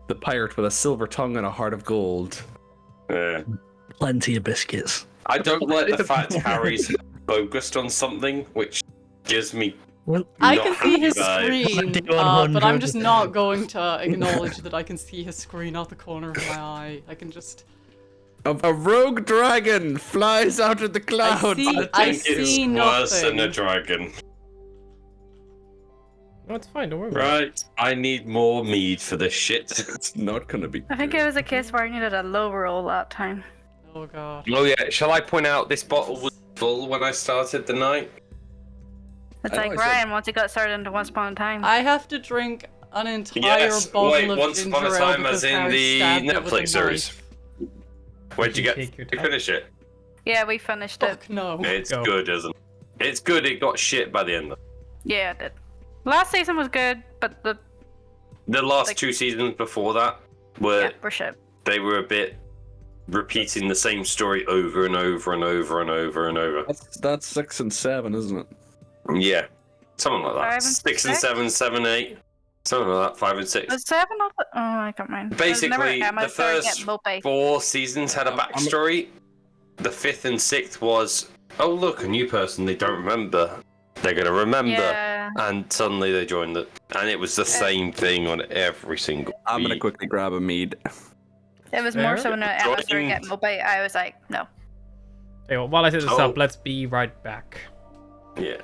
The pirate with a silver tongue and a heart of gold. Plenty of biscuits. I don't like the fact Harry's focused on something, which gives me Well, I not can see his happy vibes. screen, D100. but I'm just not going to acknowledge that I can see his screen out the corner of my eye. I can just... A rogue dragon flies out of the clouds. I think it's see worse than a nothing. dragon. No, it's fine, don't worry about it. Right, I need more mead for this shit. It's not gonna be. I think it was a case where I needed a low roll that time. Oh god. Oh yeah, shall I point out this bottle was full when I started the night? It's I like know, I said- Ryan once he got started into Once Upon a Time. I have to drink an entire Yes, bottle wait, of Once ginger Upon a ale Time because as in Harry the stabbed it with a Netflix series. knife. Where'd you get? Take your You time. finish it? Yeah, we finished it. Fuck no. It's Go. good, isn't it? It's good, it got shit by the end. Yeah, it did. Last season was good, but The last Like- 2 seasons before that were yeah, we're shit. they were a bit repeating the same story over and over and over and over and over. That's 6 and 7, isn't it? Yeah, something like that. 5 and 6 and 6? 7, 7, 8, something like that. 5 and 6. Was 7 of the... Oh, I can't mind. Basically, the first mopey. 4 seasons had a backstory. The 5th and 6th was, oh look, a new person they don't remember. They're gonna remember, Yeah. and suddenly they joined it, and it was the same thing on every single. I'm gonna beat. quickly grab a mead. It was more Fair. so when Emma started Joining- getting mopey, I was like, no. Hey, well, while I set this Oh. up, let's be right back. Yeah.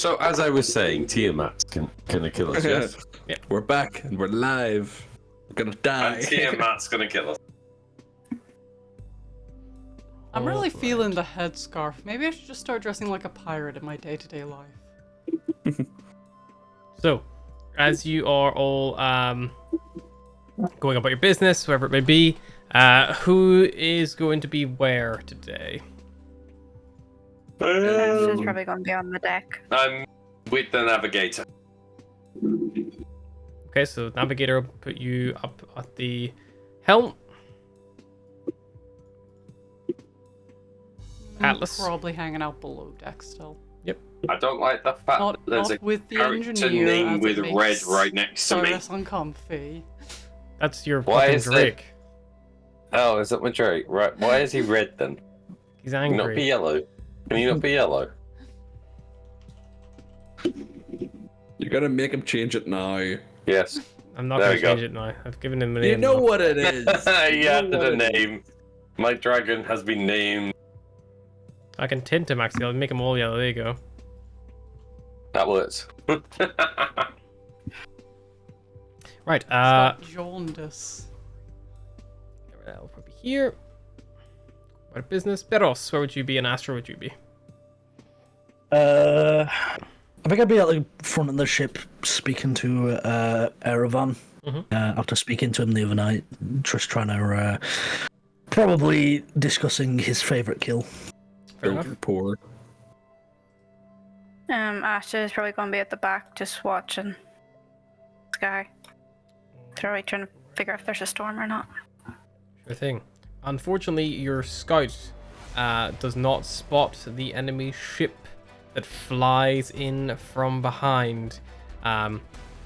So as I was saying, Tiamat's gonna kill us, yes? We're back and we're live. We're gonna die. And Tiamat's gonna kill us. I'm really Alright. feeling the headscarf. Maybe I should just start dressing like a pirate in my day-to-day life. So, as you are all going about your business, wherever it may be, who is going to be where today? She's probably going to be on the deck. I'm with the navigator. Okay, so navigator will put you up at the helm. Atlas. Probably hanging out below deck still. I don't like the fact Not, that there's not a with the character engineer, name as with it red makes right next to me. Cyrus uncomfy. That's your Why fucking is that? Drake. Oh, is that my Drake? Right. Why is he red then? He's Can he not be angry. yellow? Can he not be yellow? You're gonna make him change it now. Yes. I'm not There going we to go. change it now. I've given him a name. You know now. what it is. He You added know what a it is. name. My dragon has been named. I can tint him actually. I'll make him all yellow. There you go. That works. Right. It's got jaundice. That'll probably be here. What business? Peros, where would you be? And Astra, would you be? I think I'd be at the front of the ship speaking to Erevan. After speaking to him the other night, just trying to probably discussing his favourite kill. Fair Don't enough. report. Asha is probably going to be at the back just watching sky. Probably trying to figure out if there's a storm or not. Sure thing. Unfortunately, your scout does not spot the enemy ship that flies in from behind.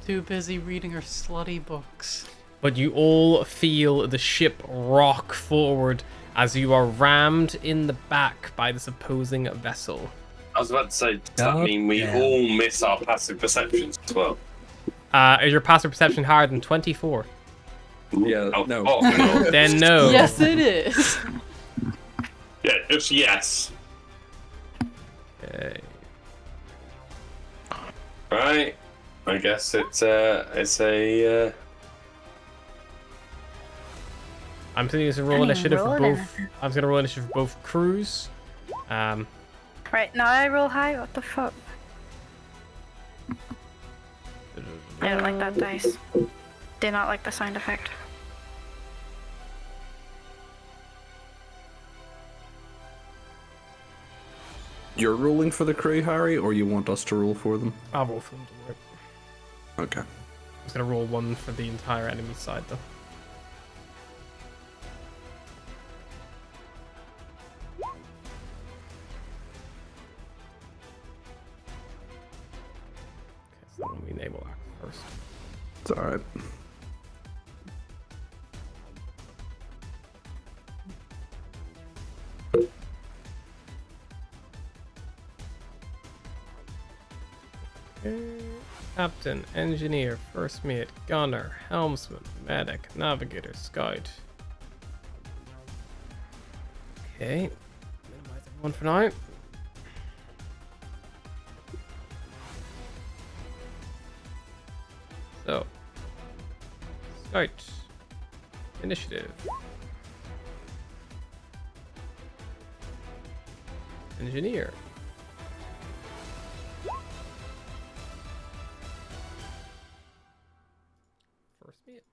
Too busy reading her slutty books. But you all feel the ship rock forward as you are rammed in the back by this opposing vessel. I was about to say, does that God mean we damn. all miss our passive perceptions as well? Is your passive perception higher than 24? Yeah, Oh, no. oh, no. Then no. Yes, it is. Yeah, just yes. Okay. Right. I guess it's a. I'm thinking it's a roll I mean, initiative for roll both. I'm gonna roll initiative for both crews. Right, now I roll high? What the fuck? I don't like that dice. Do not like the sound effect. You're rolling for the crew, Harry, or you want us to roll for them? I'll roll for them. Don't worry. Okay. I'm just gonna roll one for the entire enemy side though. Okay, so let me enable that first. It's alright. Okay. Captain, engineer, first mate, gunner, helmsman, medic, navigator, scout. Okay. Minimize everyone for now. So, scout, initiative, engineer. First mate.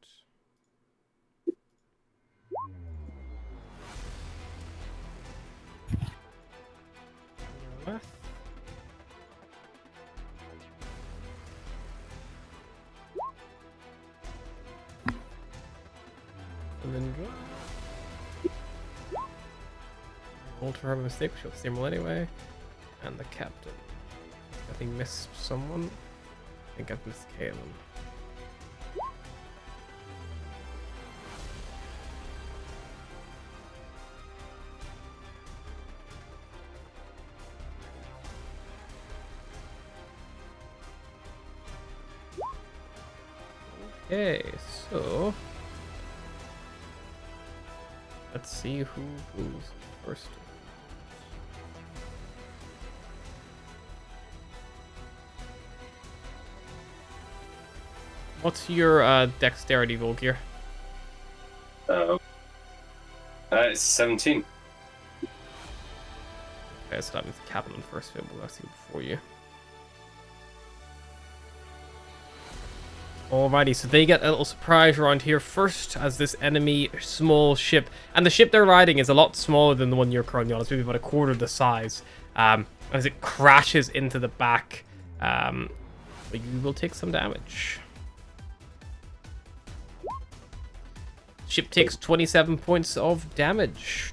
Left. And then draw. Roll to have a mistake, she'll see roll anyway. And the captain. I think missed someone. I think I've missed Kalen. Okay, so let's see who goes first. What's your dexterity, Volgear? It's 17. Okay, so that means the captain on first fit will actually before you. Alrighty, so they get a little surprise around here first as this enemy small ship. And the ship they're riding is a lot smaller than the one you're currently on. It's maybe about a quarter the size. As it crashes into the back, but you will take some damage. Ship takes 27 points of damage.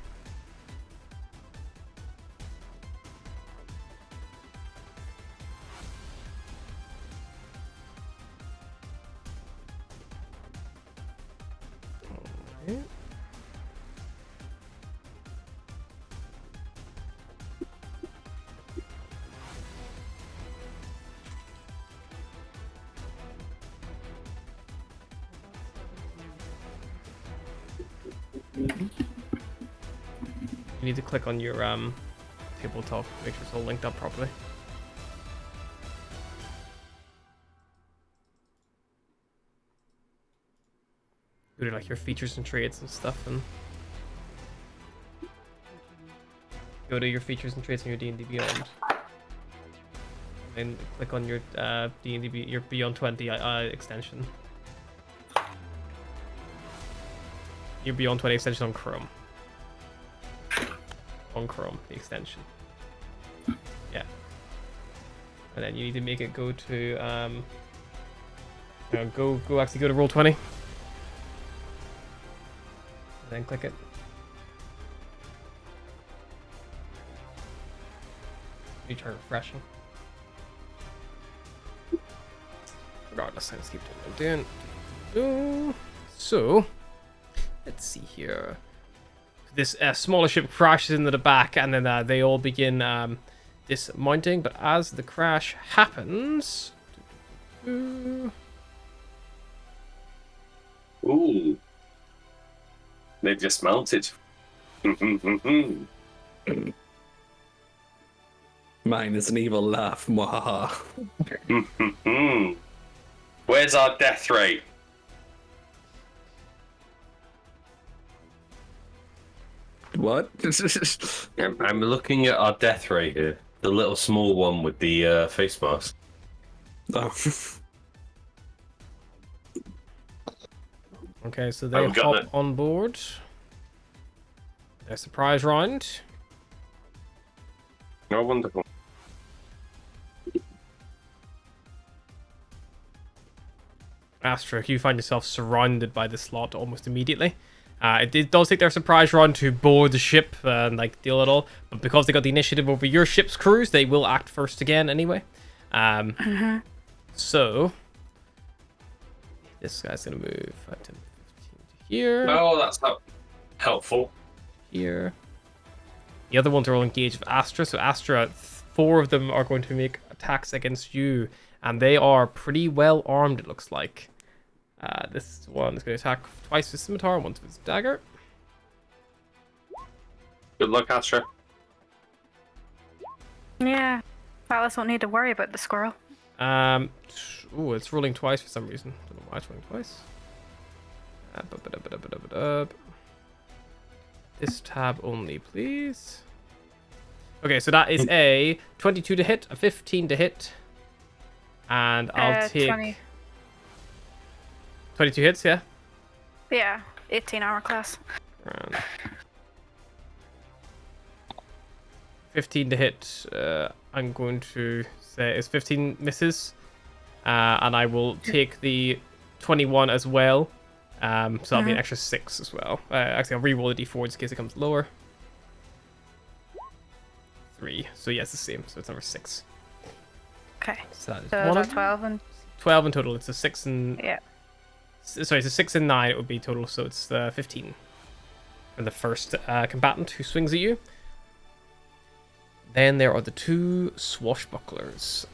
Okay. You need to click on your tabletop, make sure it's all linked up properly. Go to like your features and traits and stuff, and go to your features and traits in your D&D Beyond. And then click on your D&D your Beyond 20 extension. Your Beyond 20 extension on Chrome. On Chrome, the extension. Yeah. And then you need to make it go to go to Roll20. And then click it. You try refreshing. Regardless, I just keep doing what I'm doing. So, let's see here. This smaller ship crashes into the back, and then they all begin dismounting. But as the crash happens, Ooh. They dismounted. Mine is an evil laugh. Mwahaha. Where's our death rate? What? I'm looking at our death rate here. The little small one with the face mask. Oh. okay, so they hop on board. Their surprise round. Oh, wonderful. Astra, you find yourself surrounded by the slot almost immediately. It does take their surprise run to board the ship and like deal it all, but because they got the initiative over your ship's crews, they will act first again anyway. So this guy's gonna move 5, 10, 15 to here. Oh, that's not helpful. Here. The other ones are all engaged with Astra, so Astra, 4 of them are going to make attacks against you, and they are pretty well armed, it looks like. This one is going to attack twice with scimitar, once with dagger. Good luck, Astra. Yeah. Alice won't need to worry about the squirrel. Oh, it's rolling twice for some reason. Don't know why it's rolling twice. This tab only, please. Okay, so that is a 22 to hit, a 15 to hit, and I'll take 22 hits, yeah? Yeah, 18 armor class. Around 15 to hit, I'm going to say is 15 misses, and I will take the 21 as well, so that'll be an extra 6 as well. Actually, I'll re-roll the d4 just in case it comes lower. 3, so yeah, it's the same, so it's number 6. Okay. So that is So one that's of 12 and 12 in total. It's a 6 and yeah. Sorry, it's a 6 and 9 it would be total, so it's 15. And the first combatant who swings at you. Then there are the 2 swashbucklers.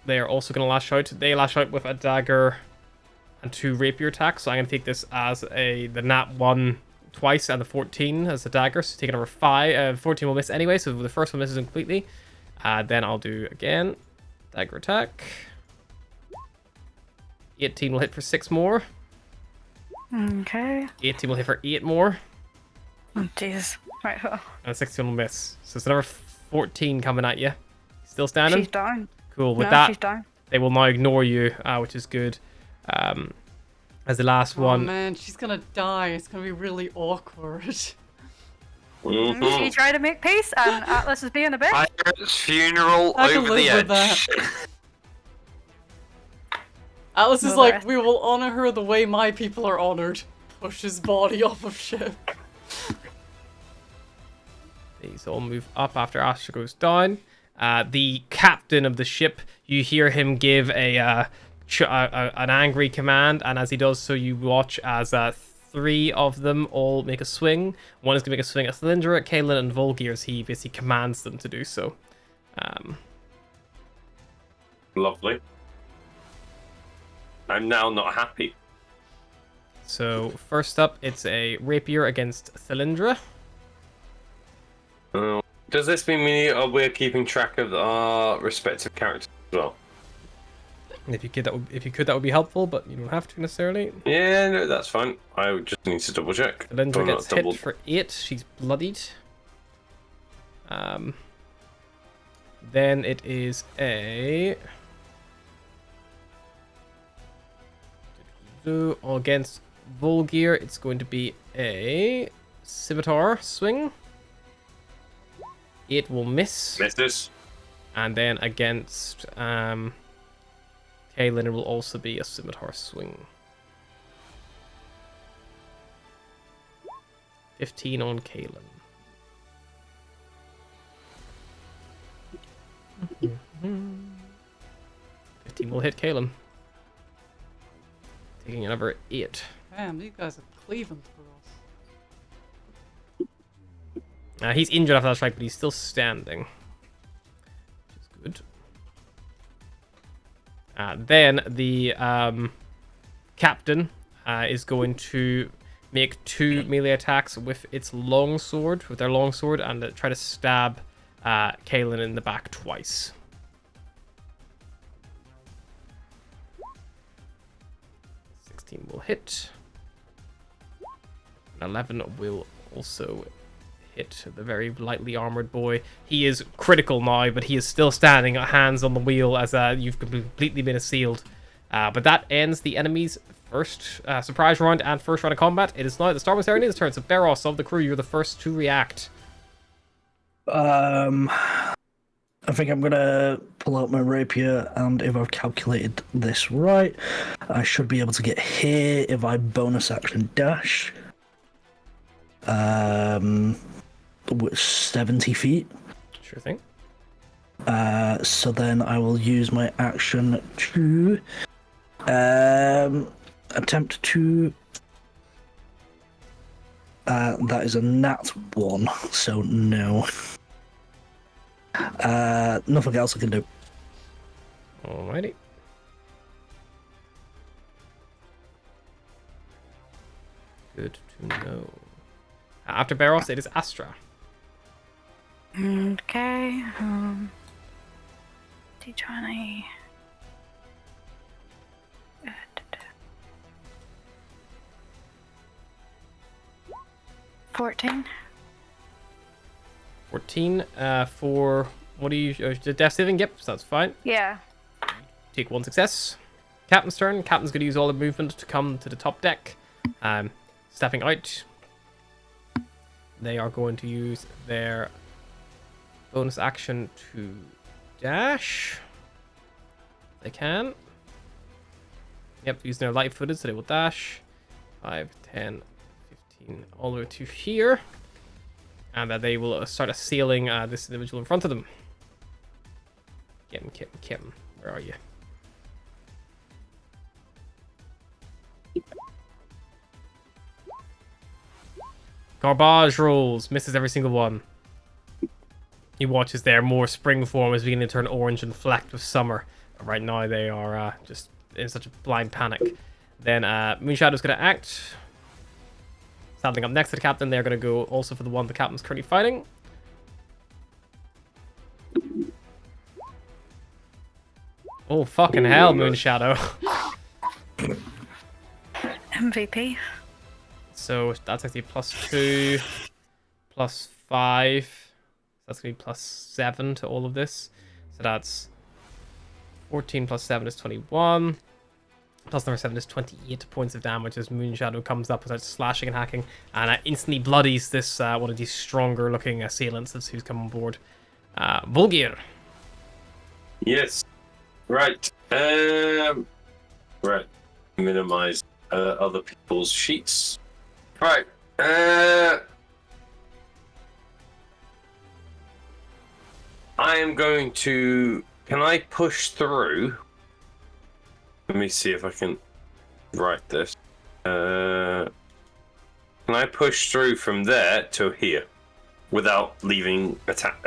They are also going to lash out. They lash out with a dagger and 2 rapier attacks. So I'm going to take this as the nat 1 twice and the 14 as the dagger. So take it over 5. 14 will miss anyway, so the first one misses completely. Then I'll do again dagger attack. 18 will hit for 6 more. Okay. 18 will hit for 8 more. Oh, Jesus. Right. Oh, And 16 will miss. So it's another 14 coming at you. Still standing? she's down. Cool. With No, that, she's down. they will now ignore you, which is good. As the last Oh one. man, she's gonna die. It's gonna be really awkward. She tried to make peace, and Atlas is being a bitch. Pirate's funeral I can over the live with edge. Alice is No, like, rest. we will honor her the way my people are honored. Push his body off of ship. These all move up after Astra goes down. The captain of the ship, you hear him give an angry command, and as he does so, you watch as 3 of them all make a swing. One is going to make a swing at Cylindra, Kaelin, and Volgir as he basically commands them to do so. Lovely. I'm now not happy. So first up, it's a rapier against Cylindra. Does this mean we're keeping track of our respective characters as well? If you could, that would be helpful, but you don't have to necessarily. Yeah, no, that's fine. I just need to double check. Cylindra gets hit for 8. She's bloodied. Then it is a... Against Volgir, it's going to be a Scimitar swing. 8 will miss. Misses. And then against Kaelin, it will also be a Scimitar swing. 15 on Kaelin. 15 will hit Kaelin. Taking another 8. Damn, these guys are cleaving through us. He's injured after that strike, but he's still standing. Which is good. Then the captain is going to make 2 melee attacks with its longsword, with their longsword, and try to stab Kaelin in the back twice. 16 will hit. And 11 will also hit the very lightly armored boy. He is critical now, but he is still standing, hands on the wheel, as you've completely been assailed. But that ends the enemy's first surprise round and first round of combat. It is now the Starbucks Serenade's turn, so Beros of the crew, you're the first to react. I think I'm gonna pull out my rapier, and if I've calculated this right, I should be able to get here if I bonus action dash. 70 feet. Sure thing. So then I will use my action to attempt to. That is a nat 1, so no. Nothing else I can do. Alrighty. Good to know. After Beros, it is Astra. Okay. D20. 14. 14 for... What do you... Death saving? Yep, so that's fine. Yeah. Take 1 success. Captain's turn. Captain's going to use all the movement to come to the top deck. Stepping out. They are going to use their bonus action to dash. They can. Yep, using their light footed, so they will dash. 5, 10, 15, all the way to here. And they will start assailing this individual in front of them. Kim, where are you? Garbage rolls, misses every single one. He watches their more spring form is beginning to turn orange and flecked with summer. But right now they are just in such a blind panic. Then Moonshadow's going to act. Standing up next to the captain, they're going to go also for the one the captain's currently fighting. Oh, fucking hell, Moonshadow. MVP. So that's actually +2, +5. That's going to be +7 to all of this. So that's 14 plus 7 is 21. Plus number 7 is 28 points of damage as Moonshadow comes up and starts slashing and hacking. And instantly bloodies this one of these stronger looking assailants that's who's come on board. Volgir. Yes. Right. Right. Minimize other people's sheets. Right. I am going to... Can I push through? Let me see if I can write this. Can I push through from there to here without leaving attack?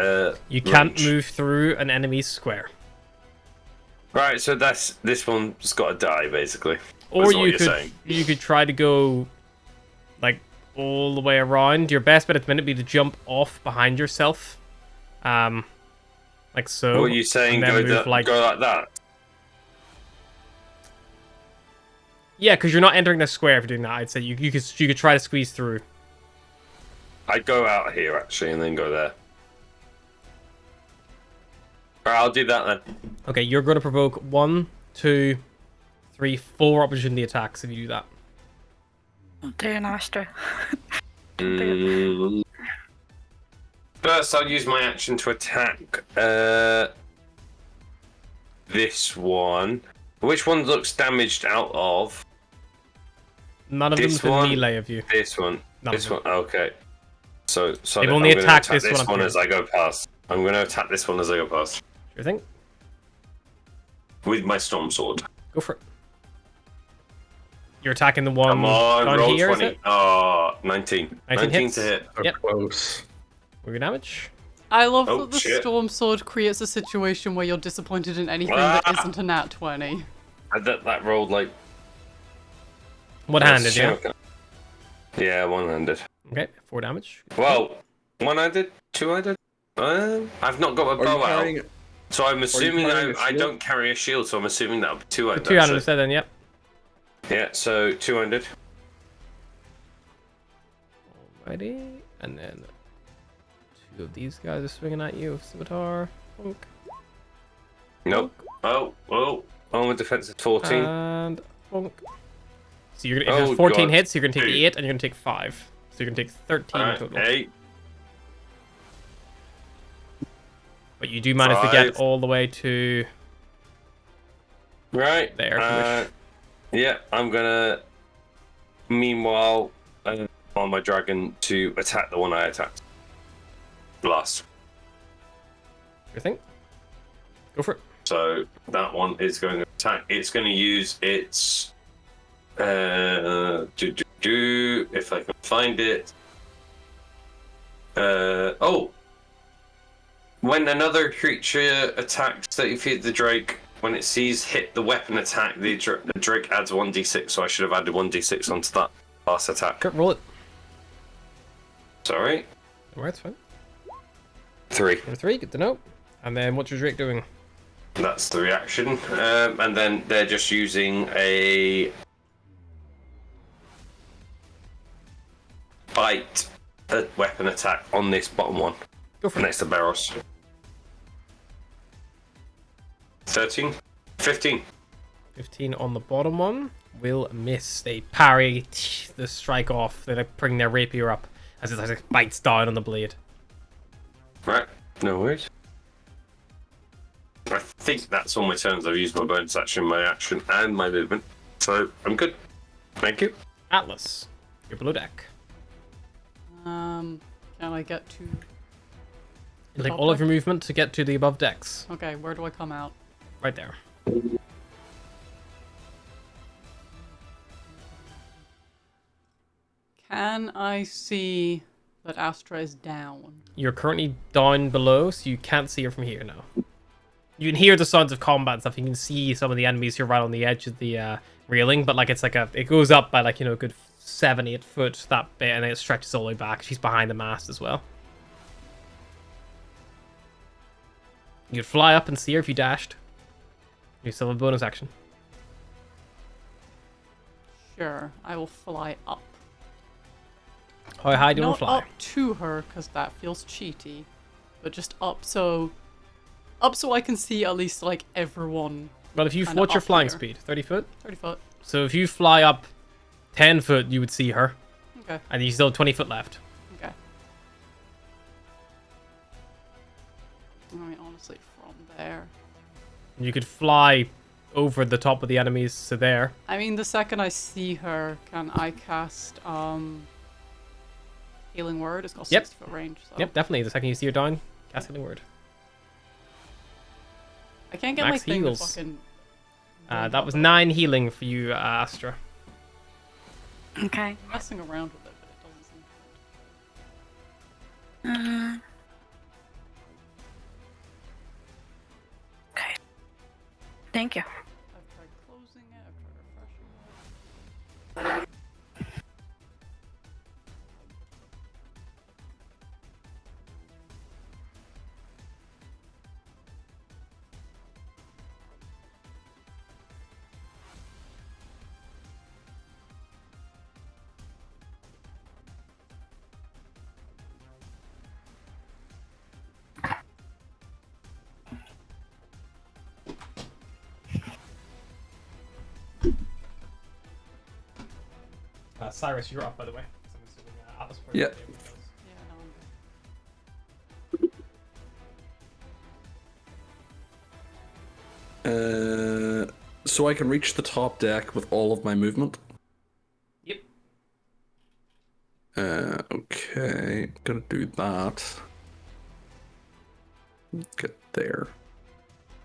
You can't range? move through an enemy's square. Right, so this one's got to die basically. Or That's what you you're could saying. you could try to go like all the way around. Your best bet at the minute would be to jump off behind yourself. Like so. What are you saying? and then Go move like that? Yeah, because you're not entering the square if you're doing that. I'd say you could try to squeeze through. I'd go out here actually and then go there. Alright, I'll do that then. Okay, you're going to provoke 1, 2, 3, 4 opportunity attacks if you do that. Damn, Astra. First, I'll use my action to attack this one. Which one looks damaged out of? None of them This within one? melee of you. This one. None This of them. one. Okay. So They've I'm only gonna attacked attack this one up one here. as I go past. I'm going to attack this one as I go past Sure thing. with my storm sword. Go for it. You're attacking the one Come on, down roll here, is 20. it? Oh, 19. 19 hits. to hit. Yep. Close. Roll your damage. I love Oh, that the shit. Storm Sword creates a situation where you're disappointed in anything Ah! that isn't a nat 20. That rolled like... One-handed, yeah? Yeah, one-handed. Okay, 4 damage. Well, one-handed? Two-handed? I've not got a Are you bow out. carrying, So I'm assuming carrying a I shield? don't carry a shield, so I'm assuming that'll be two-handed. 200 so- instead then, yep. Yeah, so 200. Alrighty. And then 2 of these guys are swinging at you with Scimitar. Bonk. Nope. Oh, my defense is 14. And bonk. So you're gonna, if Oh, there's 14 God. hits, you're gonna take the Dude. 8 and you're gonna take 5. So you're gonna take 13 Alright, total. 8. But you do manage to get 5. all the way to Right. there. if you wish. Yeah, I'm gonna. Meanwhile, on my dragon to attack the one I attacked last. Your thing. Go for it. So that one is going to attack. It's going to use its. If I can find it. Oh. When another creature attacks 30 feet of the Drake, when it sees hit the weapon attack, the Drake adds 1d6. So I should have added 1d6 onto that last attack. Okay, roll it. Sorry. Alright, it's fine. 3. Number 3, good to know. And then what's your Drake doing? That's the reaction. And then they're just using a bite weapon attack on this bottom one. Go for it. Next to Barros. 13? 15. 15 on the bottom one will miss. They parry the strike off. They like bring their rapier up as it like bites down on the blade. Right. No worries. I think that's all my turns. I've used my bonus action, my action, and my movement. So I'm good. Thank you. Atlas, you're below deck. Can I get to... You take all of your movement to get to the above decks. Okay, where do I come out? Right there. Can I see that Astra is down? You're currently down below, so you can't see her from here now. You can hear the sounds of combat and stuff. You can see some of the enemies who are right on the edge of the railing, but like it's like it goes up by like, you know, a good 7-8 foot that bit, and then it stretches all the way back. She's behind the mast as well. You could fly up and see her if you dashed. You still have a bonus action. Sure, I will fly up. How high do you Not want to fly? up to her, because that feels cheaty. But just up so I can see at least, like, everyone. Well, if you kinda what's your up flying here. speed? 30 foot? 30 foot. So if you fly up 10 foot, you would see her. Okay, And you still have 20 foot left. okay. I mean, honestly, from there. You could fly over the top of the enemies to there. I mean, the second I see her, can I cast, Healing Word? It's got Yep. 60 foot range, so. Yep, definitely. The second you see her down, cast Healing Word. I can't get Max my thing to heals. fucking... That was 9 healing for you, Astra. Okay. I'm messing around with it, but it doesn't seem Okay. Thank you. I've tried closing it, I've tried refreshing it. Cyrus, you're up, by the way. Yeah. Yeah, no, I'm good. So I can reach the top deck with all of my movement. Yep. Okay, gonna do that. Get there.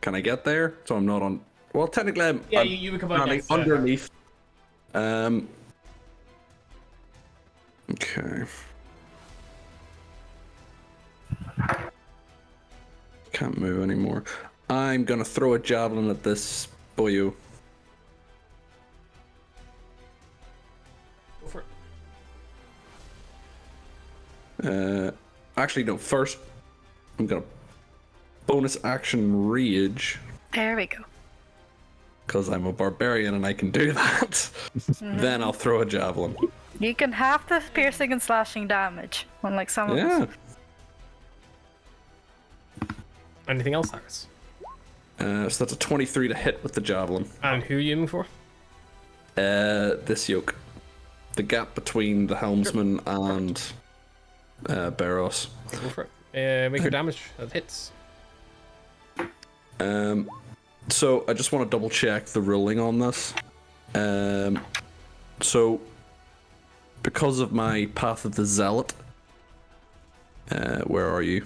Can I get there? So I'm not on. Well, technically, I'm you would come out running next. underneath. Okay. Can't move anymore. I'm gonna throw a javelin at this boyo. Go for it. Actually, no. First, I'm gonna bonus action rage There we go. because I'm a barbarian and I can do that. Then I'll throw a javelin. You can have the piercing and slashing damage, unlike some of Yeah. us. Anything else, Cyrus? So that's a 23 to hit with the javelin. And who are you aiming for? This yoke. The gap between the helmsman and Barros. Go for it. Make your damage. That hits. So I just want to double check the ruling on this. So because of my Path of the Zealot, where are you?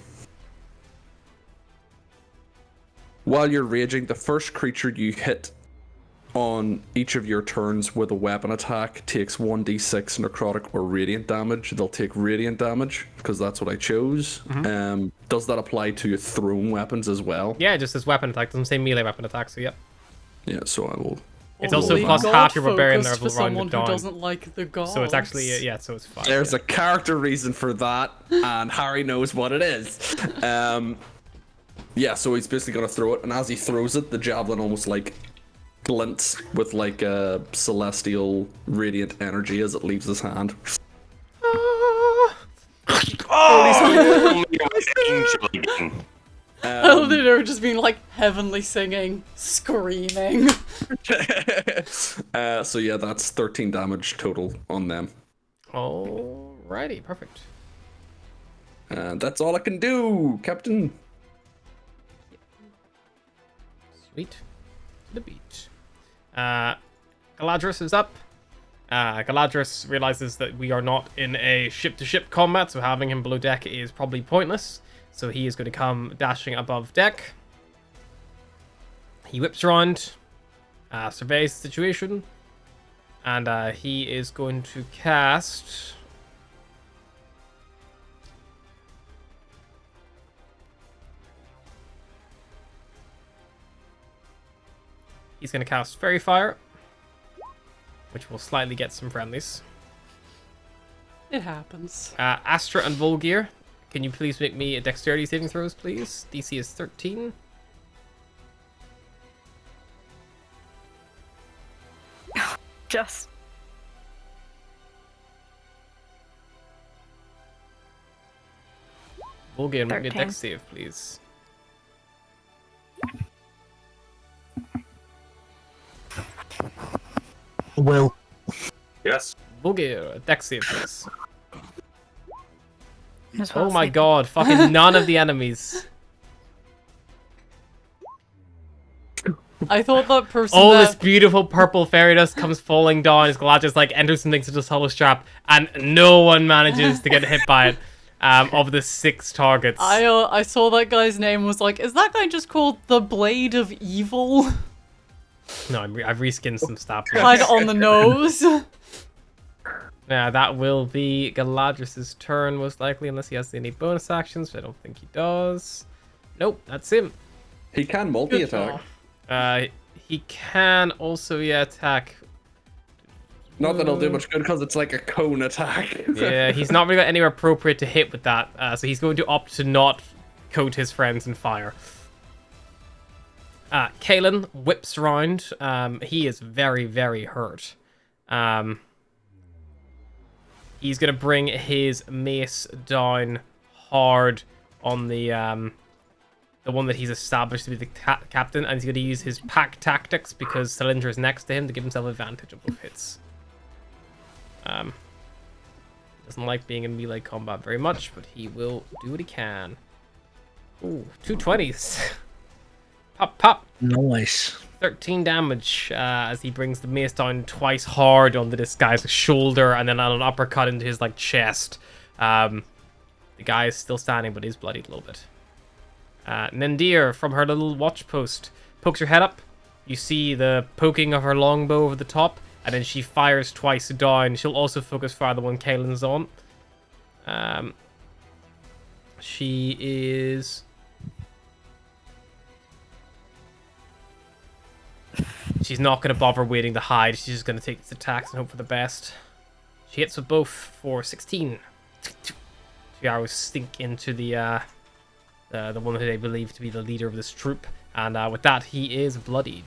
While you're raging, the first creature you hit on each of your turns with a weapon attack takes 1d6 necrotic or radiant damage. They'll take radiant damage because that's what I chose. Does that apply to your thrown weapons as well? Yeah, just as weapon attack. Doesn't say melee weapon attack, so yep. Yeah, so I will. It's also Holy plus God half your barbarian focused level for someone rounded who down. doesn't like the gods. So it's actually, yeah, so it's 5. There's a character reason for that, and Harry knows what it is. Yeah, so he's basically gonna throw it, and as he throws it, the javelin almost like glints with like a celestial radiant energy as it leaves his hand. Angel again. Oh, they were just being like heavenly singing, screaming. So yeah, that's 13 damage total on them. Alrighty, perfect. And that's all I can do, Captain. Sweet. To the beach. Galadrius is up. Galadrius realizes that we are not in a ship-to-ship combat, so having him below deck is probably pointless. So he is going to come dashing above deck. He whips around, surveys the situation, and he is going to cast... He's going to cast Fairy Fire, which will slightly get some friendlies. It happens. Astra and Volgear, can you please make me a dexterity saving throws, please? DC is 13. Just Bulgarian, make me a 13. dex save, please. Will. Yes. Bulgaria, dex save, please. As well Oh as my sleeping. god, fucking none of the enemies. I thought that person All there... this beautiful purple fairy dust comes falling down as Galadrius like enters something to the hollow trap, and no one manages to get hit by it. Of the 6 targets. I saw that guy's name was like, is that guy just called the Blade of Evil? No, I've reskinned some stat Kind blocks. of on the nose. Yeah, that will be Galadrius' turn, most likely, unless he has any bonus actions, which I don't think he does. Nope, that's him. He can multi-attack. He can also, yeah, attack. Not that it'll do much good because it's like a cone attack. Yeah, he's not really got anywhere appropriate to hit with that, so he's going to opt to not coat his friends in fire. Kalen whips around. He is very, very hurt. He's going to bring his mace down hard on the one that he's established to be the captain, and he's going to use his pack tactics because Cylindra is next to him to give himself advantage on both hits. Doesn't like being in melee combat very much, but he will do what he can. Ooh, 2 20s. Pop, pop. Nice. 13 damage as he brings the mace down twice hard onto this guy's shoulder and then on an uppercut into his like chest. The guy is still standing, but he's bloodied a little bit. Nendir from her little watch post pokes her head up. You see the poking of her longbow over the top, and then she fires twice down. She'll also focus fire the one Kalen's on. She is... She's not going to bother waiting to hide. She's just going to take these attacks and hope for the best. She hits with both for 16. 2 arrows stink into the one who they believe to be the leader of this troop. And with that, he is bloodied.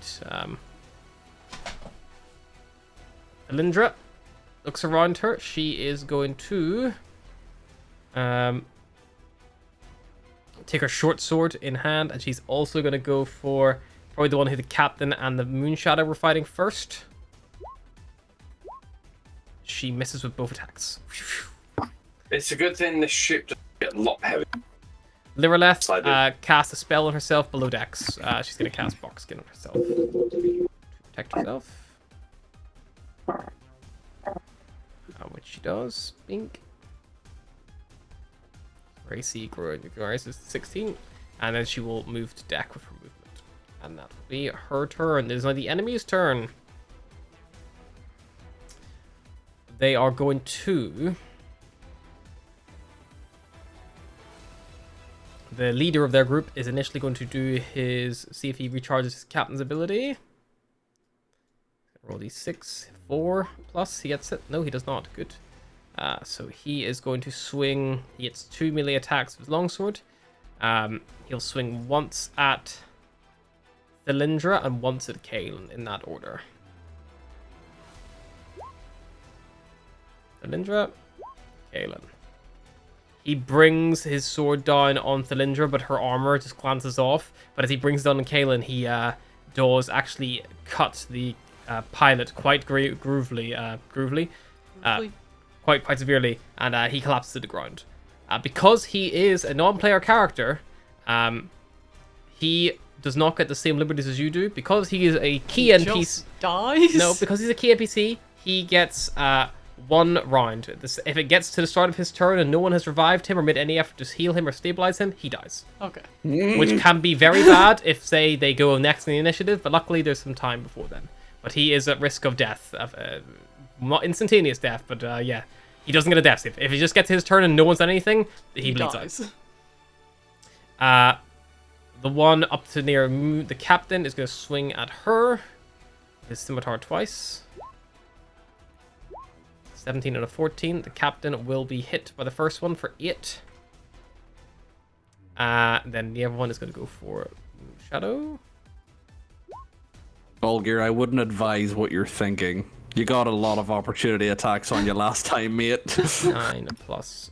Alindra looks around her. She is going to take her short sword in hand, and she's also going to go for probably the one who the captain and the Moonshadow were fighting first. She misses with both attacks. It's a good thing this ship doesn't get a lot heavy. Lireleth cast a spell on herself below decks. She's going to cast Box Skin on herself to protect herself. Which she does. Bink. Her AC is 16. And then she will move to deck with her movement. And that will be her turn. It is now the enemy's turn. They are going to... The leader of their group is initially going to do see if he recharges his captain's ability. Roll d6, 4 plus, he gets it. No, he does not. Good. So he is going to swing. He gets 2 melee attacks with his longsword. He'll swing once at Cylindra and once at Kalen in that order. Cylindra, Kalen. He brings his sword down on Cylindra, but her armor just glances off. But as he brings it down on Kalen, he does actually cut the pilot quite groovily, quite severely, and he collapses to the ground. Because he is a non-player character, he does not get the same liberties as you do. Because he is a key NPC. Just dies? No, because he's a key NPC, he gets 1 round. If it gets to the start of his turn and no one has revived him or made any effort to heal him or stabilize him, he dies. Okay. Which can be very bad if, say, they go next in the initiative, but luckily there's some time before then. But he is at risk of death. Not instantaneous death, but yeah. He doesn't get a death save. If he just gets his turn and no one's done anything, he bleeds dies. out. The one up to near the captain is going to swing at her. His scimitar twice. 17 and a 14. The captain will be hit by the first one for 8. Then the other one is going to go for Shadow. Olgir, I wouldn't advise what you're thinking. You got a lot of opportunity attacks on you last time, mate. 9 plus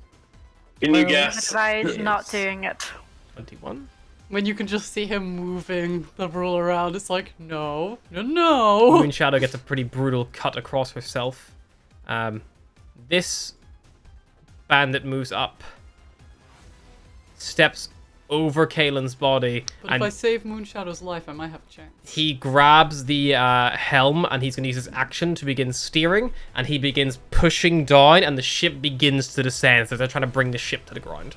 Can you Well, guess? Advise not Yes. doing it. 21. When you can just see him moving the rule around, it's like, no, no, no. Moon Shadow gets a pretty brutal cut across herself. This bandit moves up, steps over Kaelin's body, But and if I save Moonshadow's life, I might have a chance. he grabs the helm, and he's going to use his action to begin steering, and he begins pushing down, and the ship begins to descend, so they're trying to bring the ship to the ground.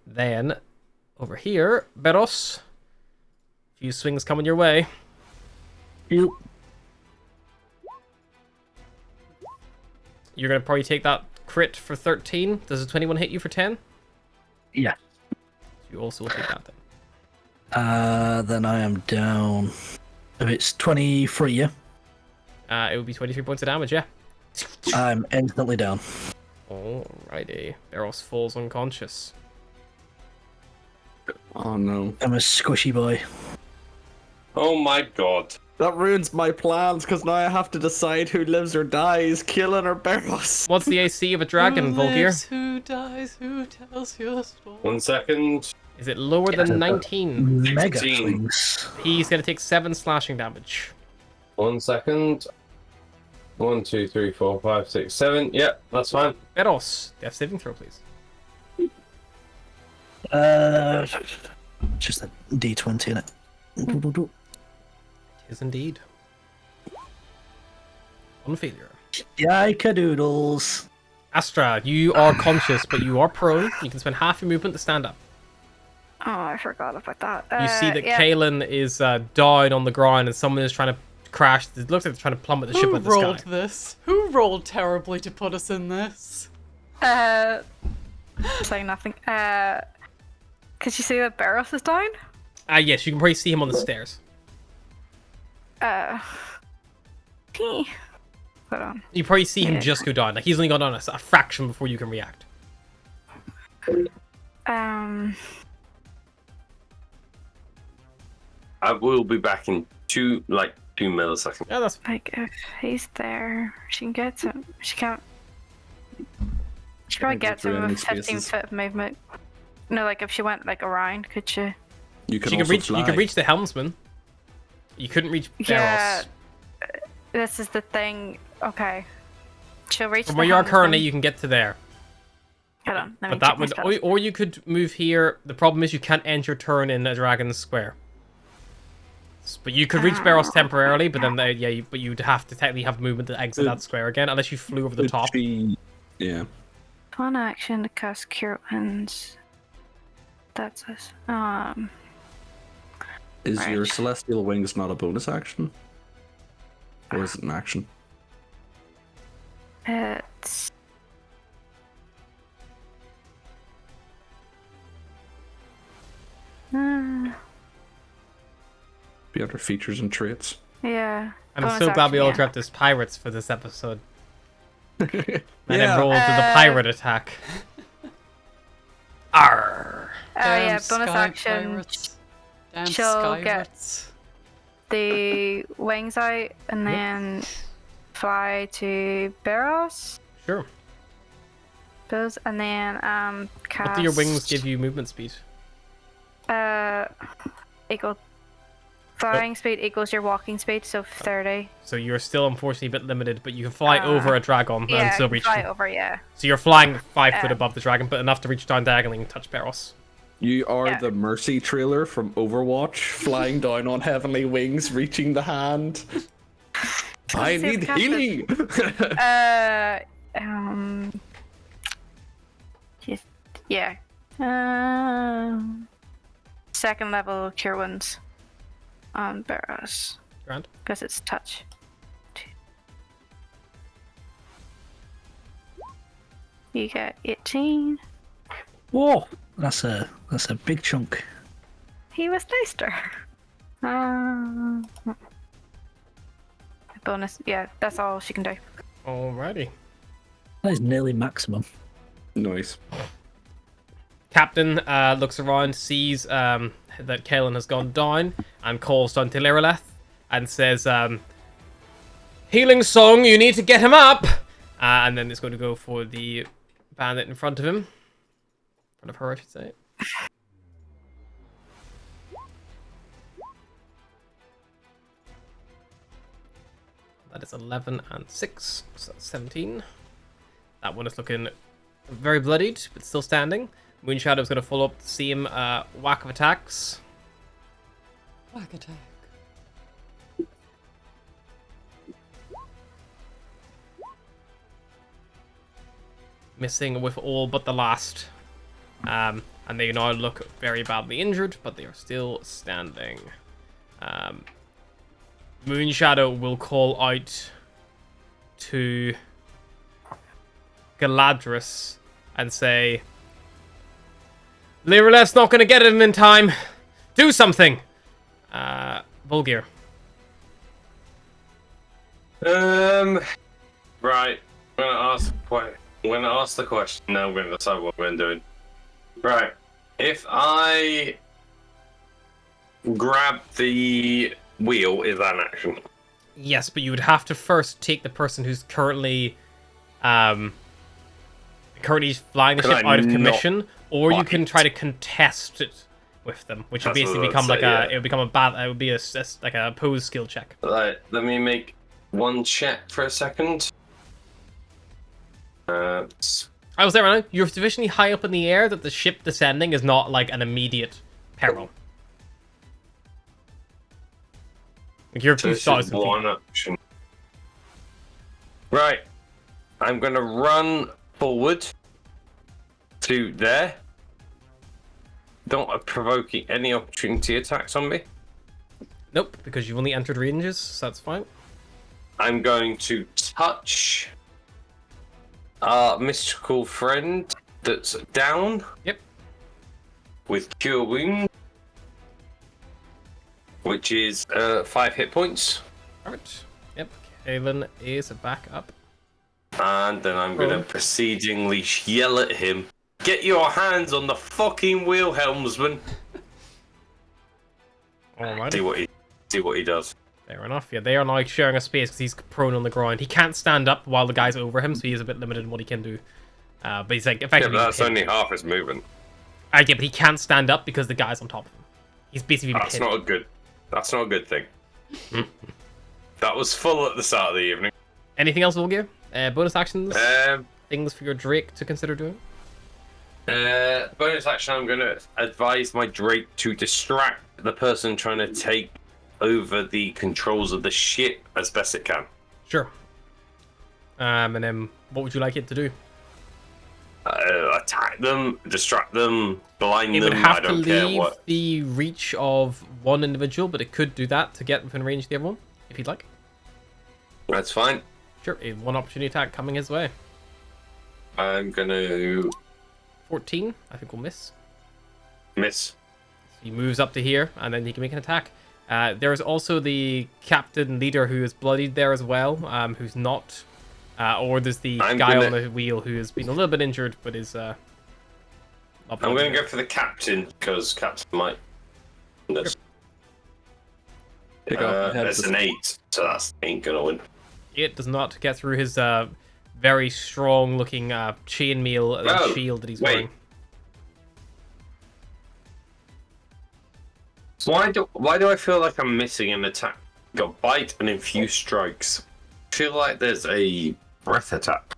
Then, over here, Beros, a few swings coming your way. You. You're going to probably take that crit for 13. Does a 21 hit you for 10? Yeah. You also will take that then. Then I am down. If it's 23, yeah, It would be 23 points of damage, yeah. I'm instantly down. Alrighty. Beros falls unconscious. Oh no. I'm a squishy boy. Oh my god. That ruins my plans because now I have to decide who lives or dies, Keelan or Barros. What's the AC of a dragon, Who Volgear? lives, who dies, who tells your story? 1 second. Is it lower than 19? Mega 16. swings. He's going to take 7 slashing damage. 1 second. 1, 2, 3, 4, 5, 6, 7. Yeah, that's fine. Beros, death saving throw, please. Just a D20 in it. It is indeed. One failure. Yikadoodles. Astra, you are conscious, but you are prone. You can spend half your movement to stand up. Oh, I forgot about that. You see that yeah. Kaelin is down on the ground, and someone is trying to crash. It looks like they're trying to plummet the ship Who out of the rolled sky. this? Who rolled terribly to put us in this? Saying nothing. Could you see that Barros is down? Yes, you can probably see him on the stairs. Hold on. You probably see him Yeah. just go down. Like, he's only gone down a fraction before you can react. I will be back in 2 milliseconds. Yeah, that's Like, if he's there, she can get him. She can't. She probably go gets through him enemy with 15 spaces. foot of movement. No, like if she went like around, could she? You can you also can reach. fly. You can reach the helmsman. You couldn't reach Beros. Yeah. This is the thing. Okay. She'll reach. From the where you are helmsman. currently, you can get to there. Hold on. Let me But that check my would, spells. or you could move here. The problem is you can't end your turn in a dragon's square. But you could reach Beros temporarily, but then but you'd have to technically have movement to exit that square again, unless you flew over the top. Yeah. One action to cast Cure Wounds. That's us. Is your Right. celestial wings not a bonus action? Or is it an action? It's. Be under features and traits. Yeah. And I'm bonus so glad we all action, dropped as pirates for this episode. And Yeah. then rolled with the pirate attack. Arr! yeah, Damn bonus sky action. pirates. Damn she'll sky get- rats. The wings out and then fly to Barros. Sure. Those and then cast. What do your wings give you movement speed? Equal. Flying speed equals your walking speed, so 30. So you're still unfortunately a bit limited, but you can fly over a dragon Yeah, and still I can reach. fly over. Yeah. So you're flying 5 foot above the dragon, but enough to reach down diagonally and touch Beros. You are Yeah. the Mercy trailer from Overwatch, flying down on heavenly wings, reaching the hand. I see if need cast it. healing! Yeah. Second level cure wounds on Barros Grand. because it's touch. You get 18. Whoa, that's a big chunk. He was nicer. Bonus. Yeah, that's all she can do. Alrighty. That is nearly maximum. Nice. Captain looks around, sees that Kaelin has gone down, and calls down to Lireleth and says, "Healing song, you need to get him up!" And then it's going to go for the bandit in front of him. In front of her, I should say. That is 11 and 6, so that's 17. That one is looking very bloodied, but still standing. Moonshadow is going to follow up the same whack of attacks. Whack attack. Missing with all but the last. And they now look very badly injured, but they are still standing. Moonshadow will call out to Galadrius and say, Lirelef's not going to get him in time. Do something. Volgir. Right. I'm gonna ask the question. Now I'm gonna decide what we're doing. Right. If I grab the wheel, is that an action? Yes, but you would have to first take the person who's currently flying the ship out of commission, or you can try to contest it with them, which would basically become like it would become it would be like a pose skill check. Right, let me make one check for a second. I was there, right now. You're sufficiently high up in the air that the ship descending is not like an immediate peril. Like you're 2,000 one feet. option. Right, I'm gonna run forward to there. Don't provoke any opportunity attacks on me. Nope, because you've only entered ranges, so that's fine. I'm going to touch our mystical friend that's down. Yep. With Cure Wound, which is 5 hit points. Alright. Yep. Kaelin is back up. And then I'm going to proceedingly yell at him, get your hands on the fucking wheel, helmsman. Alright. See what he does. Fair enough. Yeah, they are now sharing a space because he's prone on the ground. He can't stand up while the guy's over him, so he's a bit limited in what he can do. But he's like effectively. Yeah, but that's only half his movement. Yeah, but he can't stand up because the guy's on top of him. He's basically That's not a good thing. That was full at the start of the evening. Anything else, Volgir? Bonus actions? Things for your Drake to consider doing? Bonus action, I'm going to advise my Drake to distract the person trying to take over the controls of the ship as best it can. Sure. And then what would you like it to do? Attack them, distract them, blind It them. would have I don't to care leave what. the reach of one individual, but it could do that to get within range of the other one, if you'd like. That's fine. Sure, a one opportunity attack coming his way. I'm gonna 14, I think we'll miss. miss. So he moves up to here, and then he can make an attack. There's also the captain leader who is bloodied there as well, who's not. Or there's the on the wheel who has been a little bit injured, but is. I'm going to go for the captain because captain might. It's an 8, so that ain't gonna win. It does not get through his very strong-looking chainmail shield that he's wearing. Why do I feel like I'm missing an attack? Got bite and infuse strikes. I feel like there's a breath attack.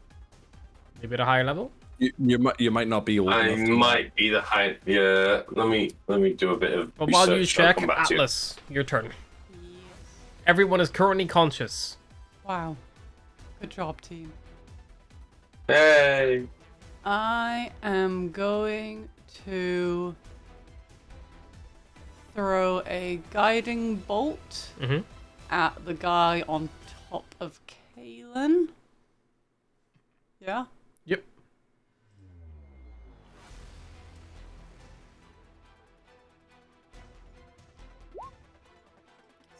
Maybe at a higher level. You might not be. I might be the high. Yeah. Let me do a bit of. But while you check, Atlas, your turn. Yes. Everyone is currently conscious. Wow. Good job, team. Hey. I am going to throw a guiding bolt at the guy on top of Kaelin. Yeah? Yep.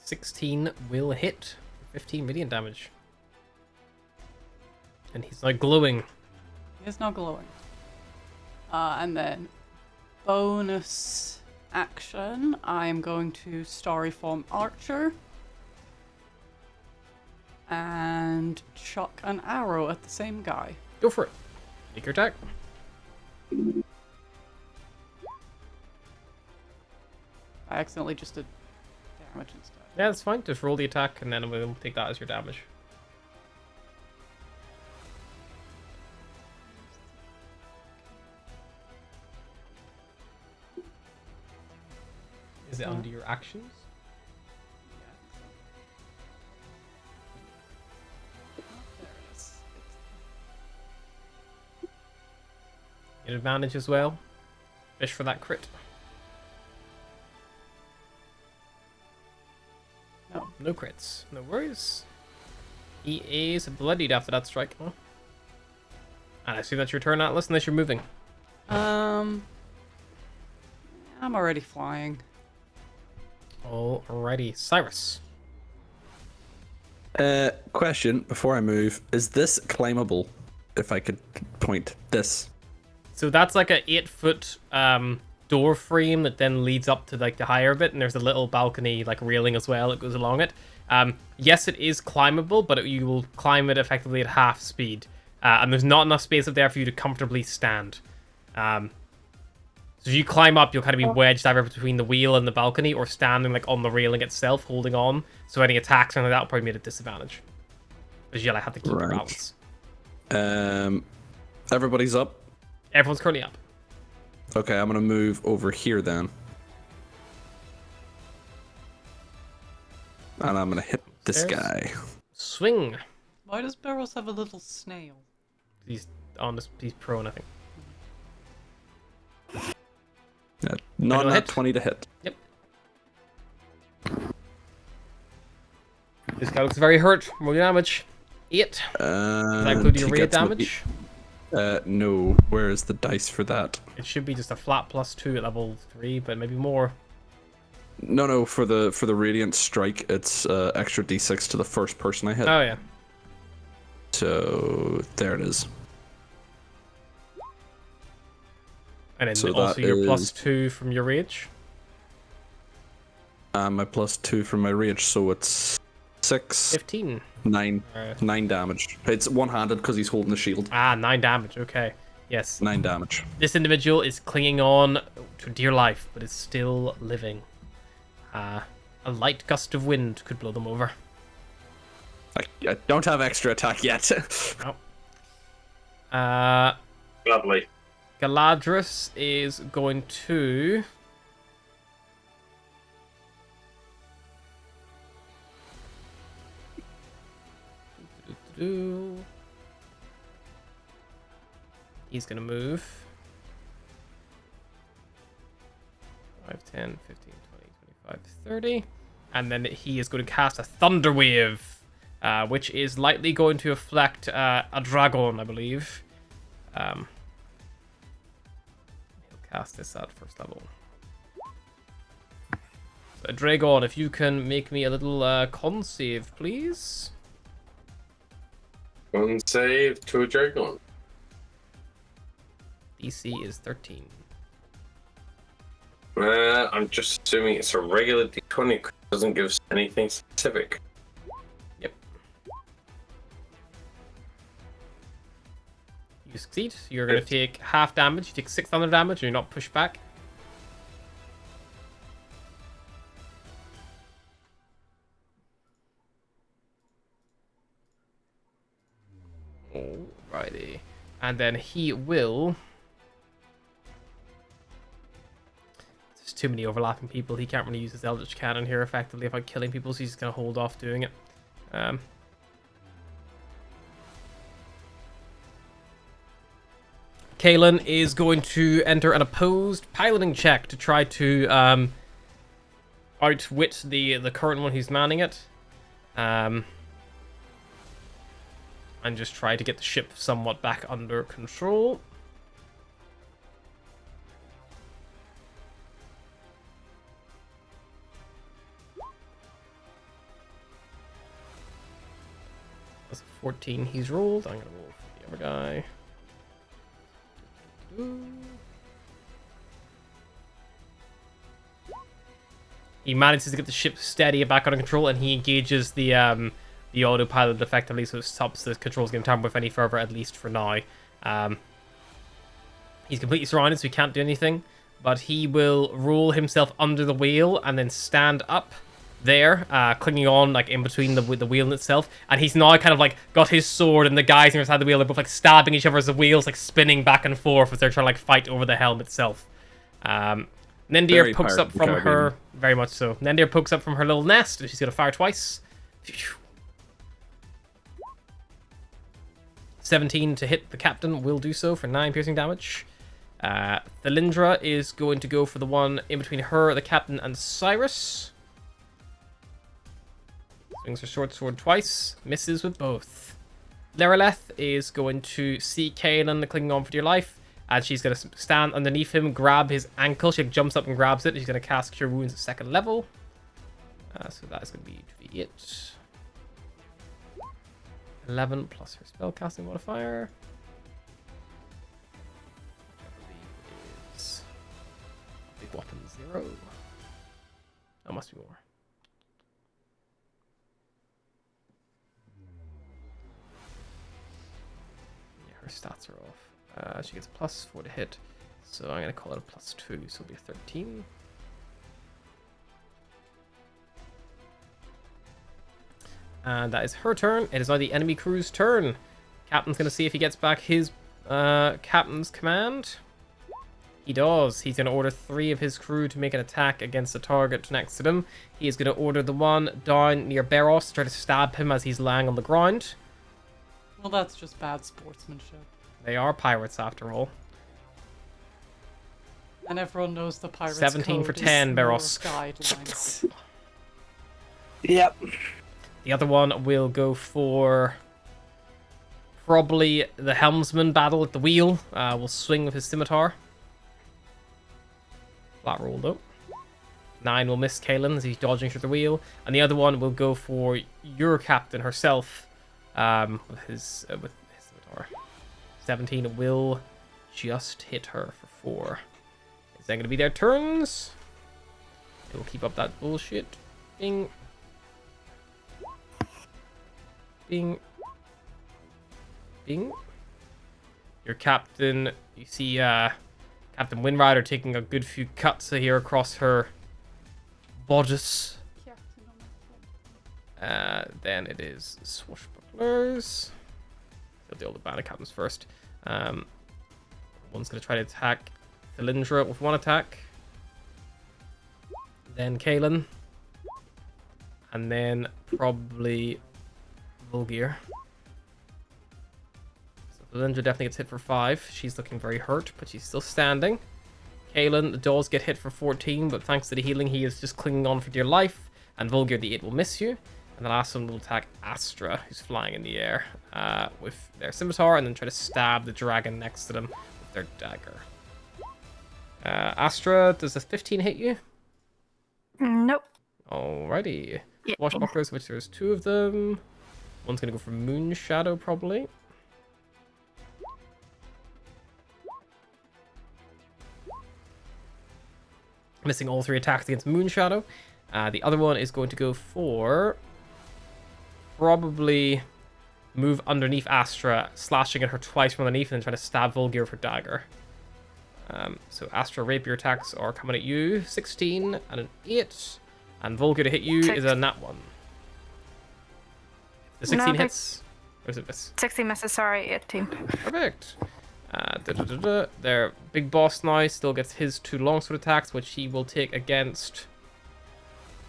$16 will hit. 15 radiant damage. And he's like glowing. He is not glowing. And then bonus action, I am going to Starry Form Archer. and chuck an arrow at the same guy. Go for it. Make your attack. I accidentally just did damage instead. Yeah, that's fine. Just roll the attack, and then we'll take that as your damage. Is it under your actions? Get advantage as well. Fish for that crit. No, no crits. No worries. He is bloodied after that strike. Oh. And I see that's your turn, Atlas, unless you're moving. I'm already flying. Alrighty, Cyrus. Question before I move: is this climbable? If I could point this. So that's like a 8-foot door frame that then leads up to like the higher bit, and there's a little balcony like railing as well that goes along it. Yes, it is climbable, but you will climb it effectively at half speed, and there's not enough space up there for you to comfortably stand. So if you climb up, you'll kind of be wedged either between the wheel and the balcony, or standing like on the railing itself, holding on. So any attacks or anything like that will probably be at a disadvantage, because you'll have to keep your balance. Everybody's up. Everyone's currently up. Okay, I'm gonna move over here then. And I'm gonna hit this guy. Swing. Why does Barrows have a little snail? He's on this. He's prone, I think. Yeah, not hit. 20 to hit. Yep. This guy looks very hurt. Roll your damage. 8. Does that include your raid damage? No. Where is the dice for that? It should be just a flat +2 at level 3, but maybe more. No. For the radiant strike, it's extra d6 to the first person I hit. Oh yeah. So there it is. And then So also that your is- +2 from your rage. My +2 from my rage, so it's 6, 15. 9, Alright. 9 damage. It's one-handed because he's holding the shield. 9 damage. Okay. Yes. 9 damage. This individual is clinging on to dear life, but is still living. A light gust of wind could blow them over. I don't have extra attack yet. Oh. Lovely. Galadris is going to... He's going to move. 5, 10, 15, 20, 25, 30. And then he is going to cast a Thunder Wave, which is likely going to affect a dragon, I believe. He'll cast this at first level. So, Dragon, if you can make me a little con save, please. One save to a dragon. DC is 13. I'm just assuming it's a regular d20 'cause it doesn't give us anything specific. Yep. You succeed. You're going to take half damage. You take 6 thunder damage and you're not pushed back. Alrighty. And then he will... There's too many overlapping people. He can't really use his Eldritch Cannon here effectively if I'm killing people, so he's just going to hold off doing it. Kalen is going to enter an opposed piloting check to try to outwit the current one who's manning it. And just try to get the ship somewhat back under control. That's a 14 he's rolled. I'm going to roll for the other guy. He manages to get the ship steady and back under control, and he engages the the autopilot effectively, so it stops the controls getting tampered with any further, at least for now. He's completely surrounded, so he can't do anything, but he will roll himself under the wheel and then stand up there, clinging on like in between the wheel itself, and he's now kind of like got his sword, and the guys inside the wheel are both like stabbing each other as the wheels like spinning back and forth as they're trying to like fight over the helm itself. Nendir pokes up from her, very much so. Nendir pokes up from her little nest, and she's gonna fire twice. 17 to hit the captain will do so for 9 piercing damage. Thalindra is going to go for the one in between her, the captain, and Cyrus. Swings her short sword twice, misses with both. Lereleth is going to see Kaelin clinging on for dear life, and she's going to stand underneath him, grab his ankle. She jumps up and grabs it, and she's going to cast Cure Wounds at 2nd level. So that is going to be it. 11 plus her spellcasting modifier. Which I believe is big weapon 0. That must be more. Yeah, her stats are off. She gets +4 to hit, so I'm going to call it a +2, so it'll be a 13. And that is her turn. It is now the enemy crew's turn. Captain's going to see if he gets back his captain's command. He does. He's going to order 3 of his crew to make an attack against the target next to them. He is going to order the one down near Beros to try to stab him as he's lying on the ground. Well, that's just bad sportsmanship. They are pirates after all. And everyone knows the pirates 17 code for is 10, more Beros. guidelines. Yep. The other one will go for probably the helmsman battle at the wheel. Will swing with his scimitar. Flat roll though. 9 will miss Kaelin as he's dodging through the wheel. And the other one will go for your captain herself with his scimitar. 17 will just hit her for 4. Is that going to be their turns? They will keep up that bullshit. Bing. Bing. Bing. Your captain, you see Captain Windrider taking a good few cuts here across her bodice. Then it is swashbucklers. They'll deal with the bandit captains first. One's going to try to attack Thalindra with 1 attack. Then Kaelin. And then probably Volgear. So Thalindra definitely gets hit for 5. She's looking very hurt, but she's still standing. Kaelin does get hit for 14, but thanks to the healing, he is just clinging on for dear life. And Volgear, the 8 will miss you. And the last one will attack Astra, who's flying in the air with their scimitar, and then try to stab the dragon next to them with their dagger. Astra, does a 15 hit you? Nope. Alrighty. Yeah. Washbucklers, which there's 2 of them. One's gonna go for Moon Shadow, probably. Missing all 3 attacks against Moon Shadow. The other one is going to go for probably move underneath Astra, slashing at her twice from underneath, and then try to stab Volgear with her dagger. So Astra rapier attacks are coming at you. 16 and an 8. And Volgear to hit you is a nat 1. The 16 hits. Or is it miss? 60 misses, sorry, 18. Perfect. Their big boss now still gets his 2 longsword attacks, which he will take against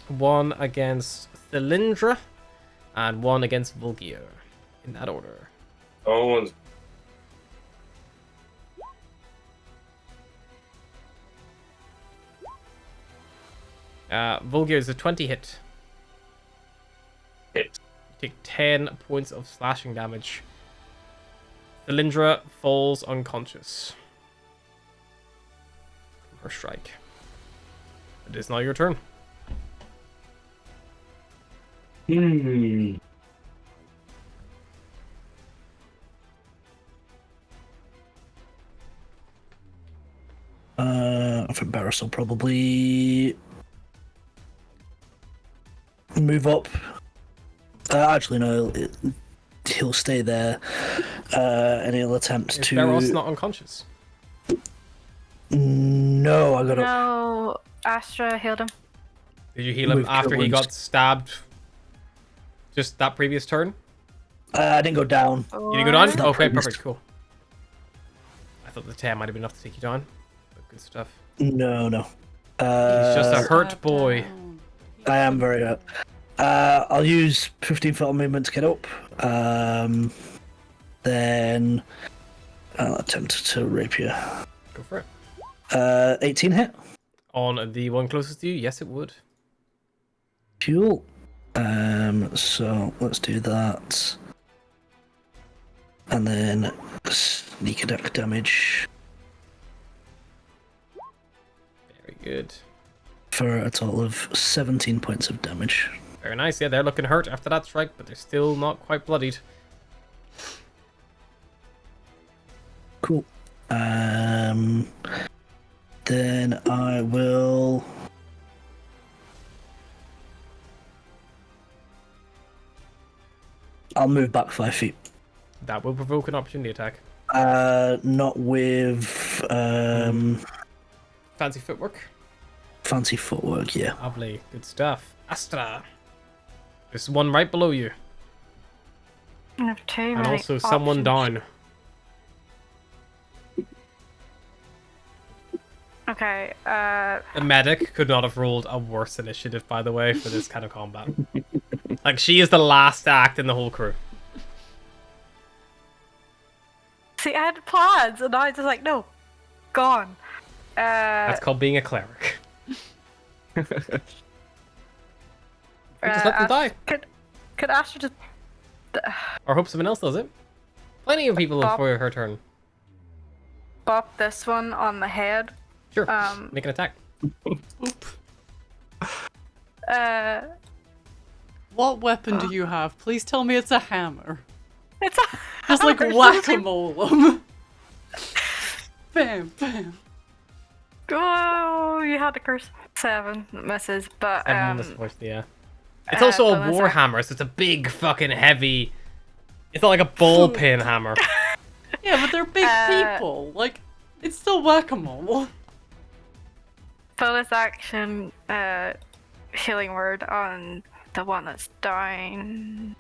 1 against Thalindra and 1 against Volgear. In that order. Oh, one's Volgear is a 20 hit. hit. You take 10 points of slashing damage. Thalindra falls unconscious from her strike. It is now your turn. I think Barris will probably move up Actually, no. He'll stay there, and he'll attempt Is to. Beros not unconscious? No, I got up. No, Astra healed him. Did you heal him With after he wounds. got stabbed? Just that previous turn? I didn't go down. You didn't go down? For that Okay, previous- perfect, cool. I thought the 10 might have been enough to take you down. But good stuff. No. He's just a hurt boy. Down. I am very hurt. I'll use 15 foot of movement to get up. Then I'll attempt to rapier. Go for it. 18 hit. On the one closest to you, yes, it would. Cool. So let's do that. And then sneak attack damage Very good. for a total of 17 points of damage. Very nice. Yeah, they're looking hurt after that strike, but they're still not quite bloodied. Cool. Then I will. I'll move back 5 feet. That will provoke an opportunity attack. Not with Fancy footwork. fancy footwork, yeah. Lovely. Good stuff. Astra. There's one right below you. I have too And many also someone options. down. Okay, The medic could not have rolled a worse initiative, by the way, for this kind of combat. Like, she is the last act in the whole crew. see, I had plans, and I was just like, no, gone. That's called being a cleric. You just let them die. Could Astra just Or hope someone else does it. Plenty of people Bop. for her turn. bop this one on the head? Sure. Make an attack. Oop. What What weapon do you have? Please tell me it's a hammer. It's a Just like hammer, whack-a-mole 'em. Bam, bam. Oh, you had to curse. 7 misses, but Yeah. It's also a bonus warhammer, so it's a big fucking heavy. It's not like a ball pin hammer. Yeah, but they're big people. Like, it's still whack-a-mole. bonus action, healing word on the one that's dying.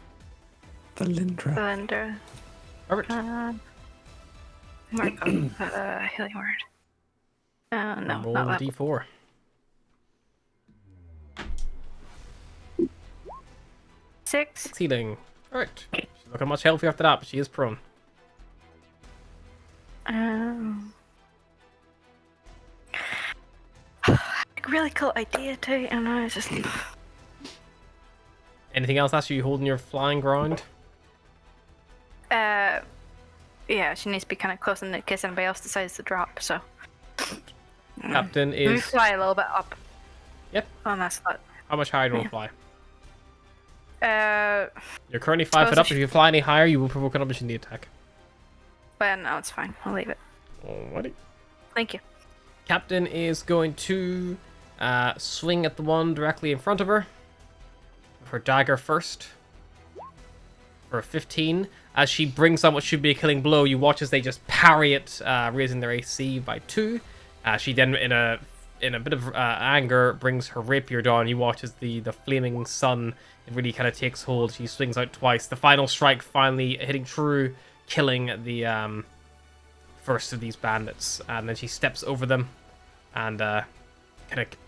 Linda. Perfect. Healing word. No, Roll not a that. d4. Six. It's healing. Alright. She's looking much healthier after that, but she is prone. Really cool idea too, and I was just Anything else after you holding your flying ground? yeah, she needs to be kind of close in case anybody else decides to drop. So Captain let me is. fly a little bit up. Yep. On that slot. How much higher do you want to fly? Uh, You're currently 5 foot up. If you fly any higher, you will provoke an opportunity attack. but no, it's fine. I'll leave it. Alrighty. Thank you. Captain is going to swing at the one directly in front of her. Her dagger first. For a 15. As she brings on what should be a killing blow, you watch as they just parry it, raising their AC by 2. She then, in a bit of anger, brings her rapier down. You watch as the flaming sun, it really kind of takes hold. She swings out twice. The final strike finally hitting true, killing the first of these bandits. And then she steps over them and kind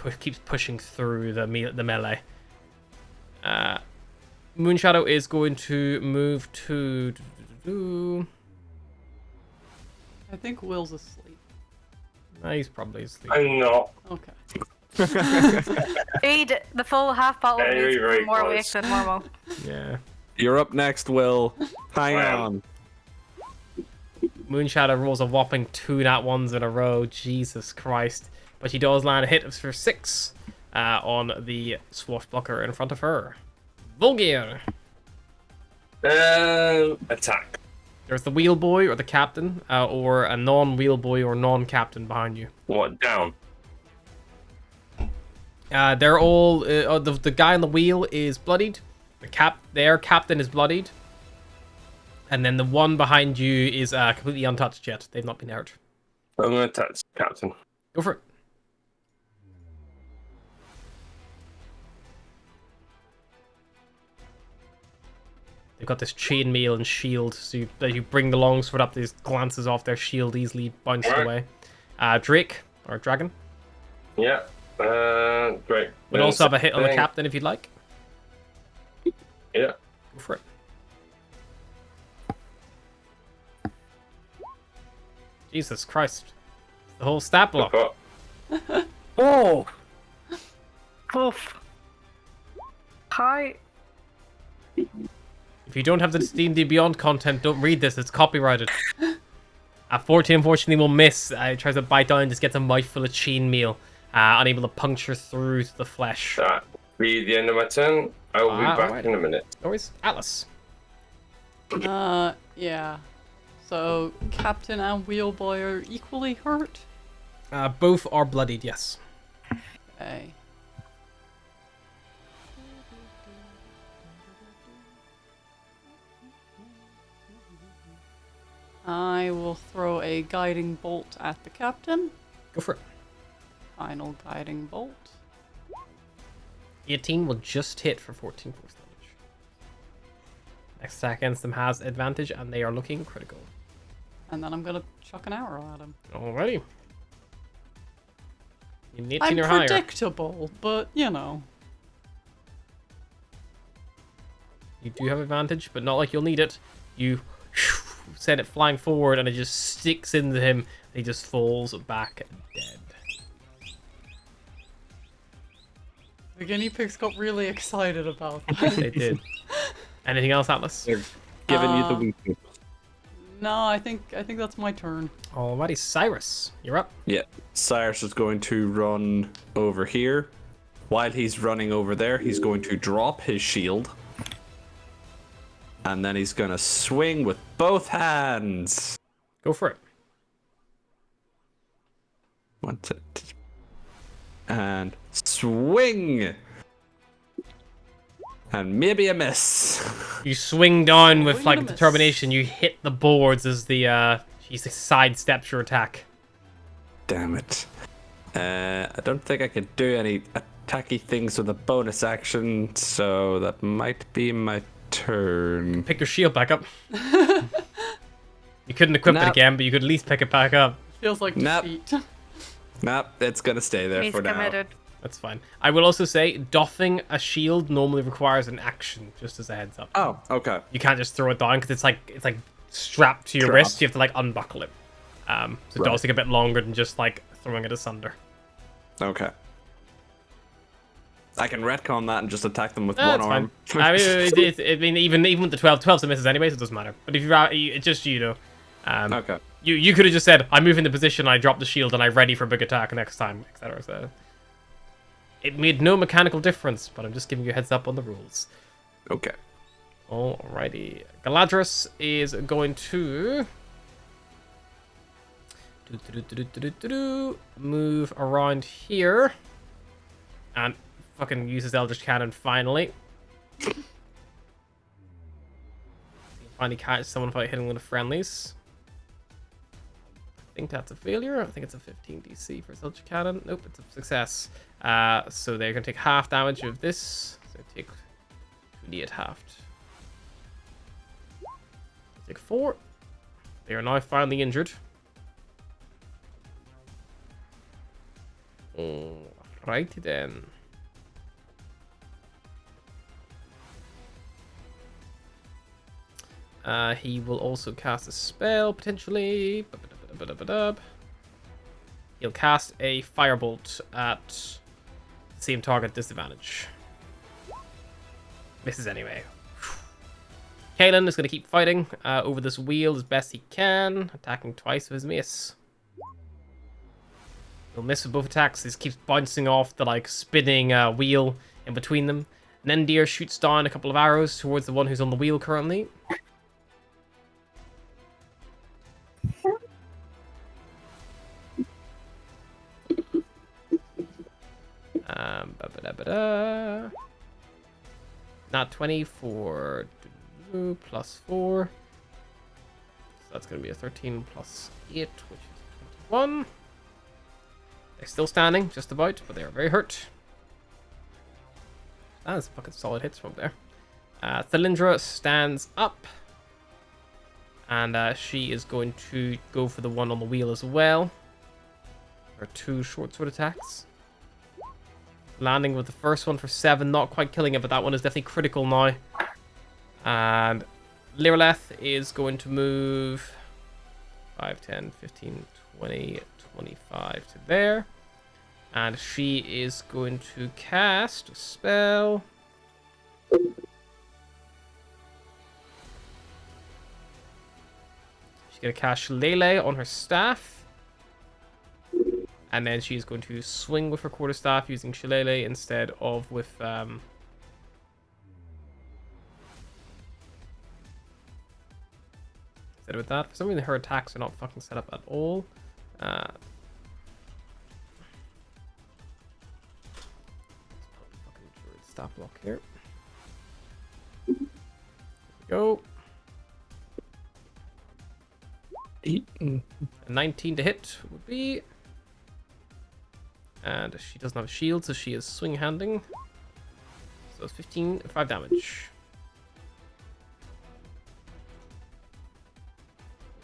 of keeps pushing through the melee. Moonshadow is going to move to... I think Will's asleep. He's probably asleep. I'm not. Okay. Eat the full half bottle of Very, meat very more close. awake than normal. Yeah. You're up next, Will. Hang Wow. on. Moonshadow rolls a whopping 2 nat 1s in a row. Jesus Christ. But she does land a hit for 6 on the swashbuckler in front of her. Volgear. Attack. There's the wheel boy or the captain, or a non-wheel boy or non-captain behind you. What, down? They're all... the guy on the wheel is bloodied. Their captain is bloodied. And then the one behind you is completely untouched yet. They've not been hurt. I'm going to touch Captain. Go for it. They've got this chainmail and shield, so as you bring the longsword up, these glances off their shield easily bounced away. Drake, or Dragon. Yeah, great. Would also have a hit on the captain if you'd like. Yeah. Go for it. Jesus Christ. The whole stat block. Oh! Oof. Hi. If you don't have the D&D Beyond content, don't read this. It's copyrighted. 14, unfortunately, will miss. It tries to bite down and just gets a mouthful of chainmail, unable to puncture through the flesh. That be the end of my turn. I will be back in a minute. No worries. Atlas. Yeah. So, Captain and Wheelboy are equally hurt? Both are bloodied, yes. Okay. I will throw a guiding bolt at the captain. Go for it. Final guiding bolt. 18 will just hit for 14 force damage. Next attack against them has advantage, and they are looking critical. And then I'm gonna chuck an arrow at him. Alrighty. You need I'm to higher. predictable, but you know. You do have advantage, but not like you'll need it. You send it flying forward, and it just sticks into him. He just falls back dead. The guinea pigs got really excited about that. They did. Anything else, Atlas? They're giving you the weakness. No, I think that's my turn. Alrighty, Cyrus, you're up. Yeah, Cyrus is going to run over here. While he's running over there, he's going to drop his shield. And then he's going to swing with both hands. Go for it. One, two, and swing. And maybe a miss. You swing down with Swing like and a miss. determination. You hit the boards as the he sidesteps your attack. Damn it. I don't think I can do any attacky things with a bonus action, so that might be my turn. Pick your shield back up. You couldn't equip it Nope. again, but you could at least pick it back up. Feels like Nope. defeat. Nope, it's gonna stay there He's for now. committed. That's fine. I will also say, doffing a shield normally requires an action, just as a heads up. Oh, okay. You can't just throw it down because it's like strapped to your Strapped. wrist. You have to like unbuckle it. So it Right. does take a bit longer than just like throwing it asunder. Okay. I can retcon that and just attack them with No, one that's arm. fine. I mean, even with the 12 misses anyways, it doesn't matter. But if it's just Okay. you could have just said, I move into position, I drop the shield, and I'm ready for big attack next time, etc. So it made no mechanical difference, but I'm just giving you a heads up on the rules. Okay. Alrighty. Galadrius is going to move around here and fucking use his Eldritch Cannon finally. Finally catch someone without hitting with the friendlies. I think that's a failure. I think it's a 15 DC for his Eldritch Cannon. Nope, it's a success. So they're going to take half damage of this. So take 2d8 halved. Take 4. They are now finally injured. Alrighty then. He will also cast a spell, potentially. He'll cast a firebolt at the same target, disadvantage. Misses anyway. Kalen is going to keep fighting over this wheel as best he can, attacking twice with his mace. He'll miss with both attacks. He keeps bouncing off the like spinning wheel in between them. Nendir shoots down a couple of arrows towards the one who's on the wheel currently. Not 20 for plus 4. So that's going to be a 13 plus 8, which is 21. They're still standing, just about, but they are very hurt. That is fucking solid hits from there. Thylindra stands up. And she is going to go for the one on the wheel as well. Her 2 short sword attacks. Landing with the first one for 7, not quite killing it, but that one is definitely critical now. And Lireleth is going to move 5, 10, 15, 20, 25 to there. And she is going to cast a spell. She's going to cast Shillelagh on her staff. And then she's going to swing with her quarterstaff using Shillelagh instead of with... instead of that. For some reason, her attacks are not fucking set up at all. Stop block here. There we go. A 19 to hit would be... And she doesn't have a shield, so she is swing handing. So it's 5 damage.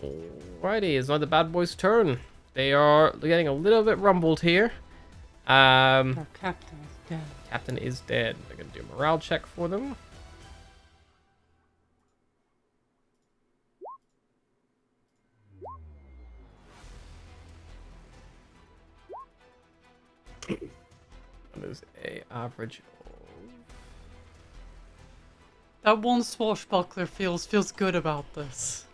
Alrighty, it's now the bad boys' turn. They are getting a little bit rumbled here. Our captain is dead. Captain is dead. They're going to do a morale check for them. That is a average of... That one swashbuckler feels good about this.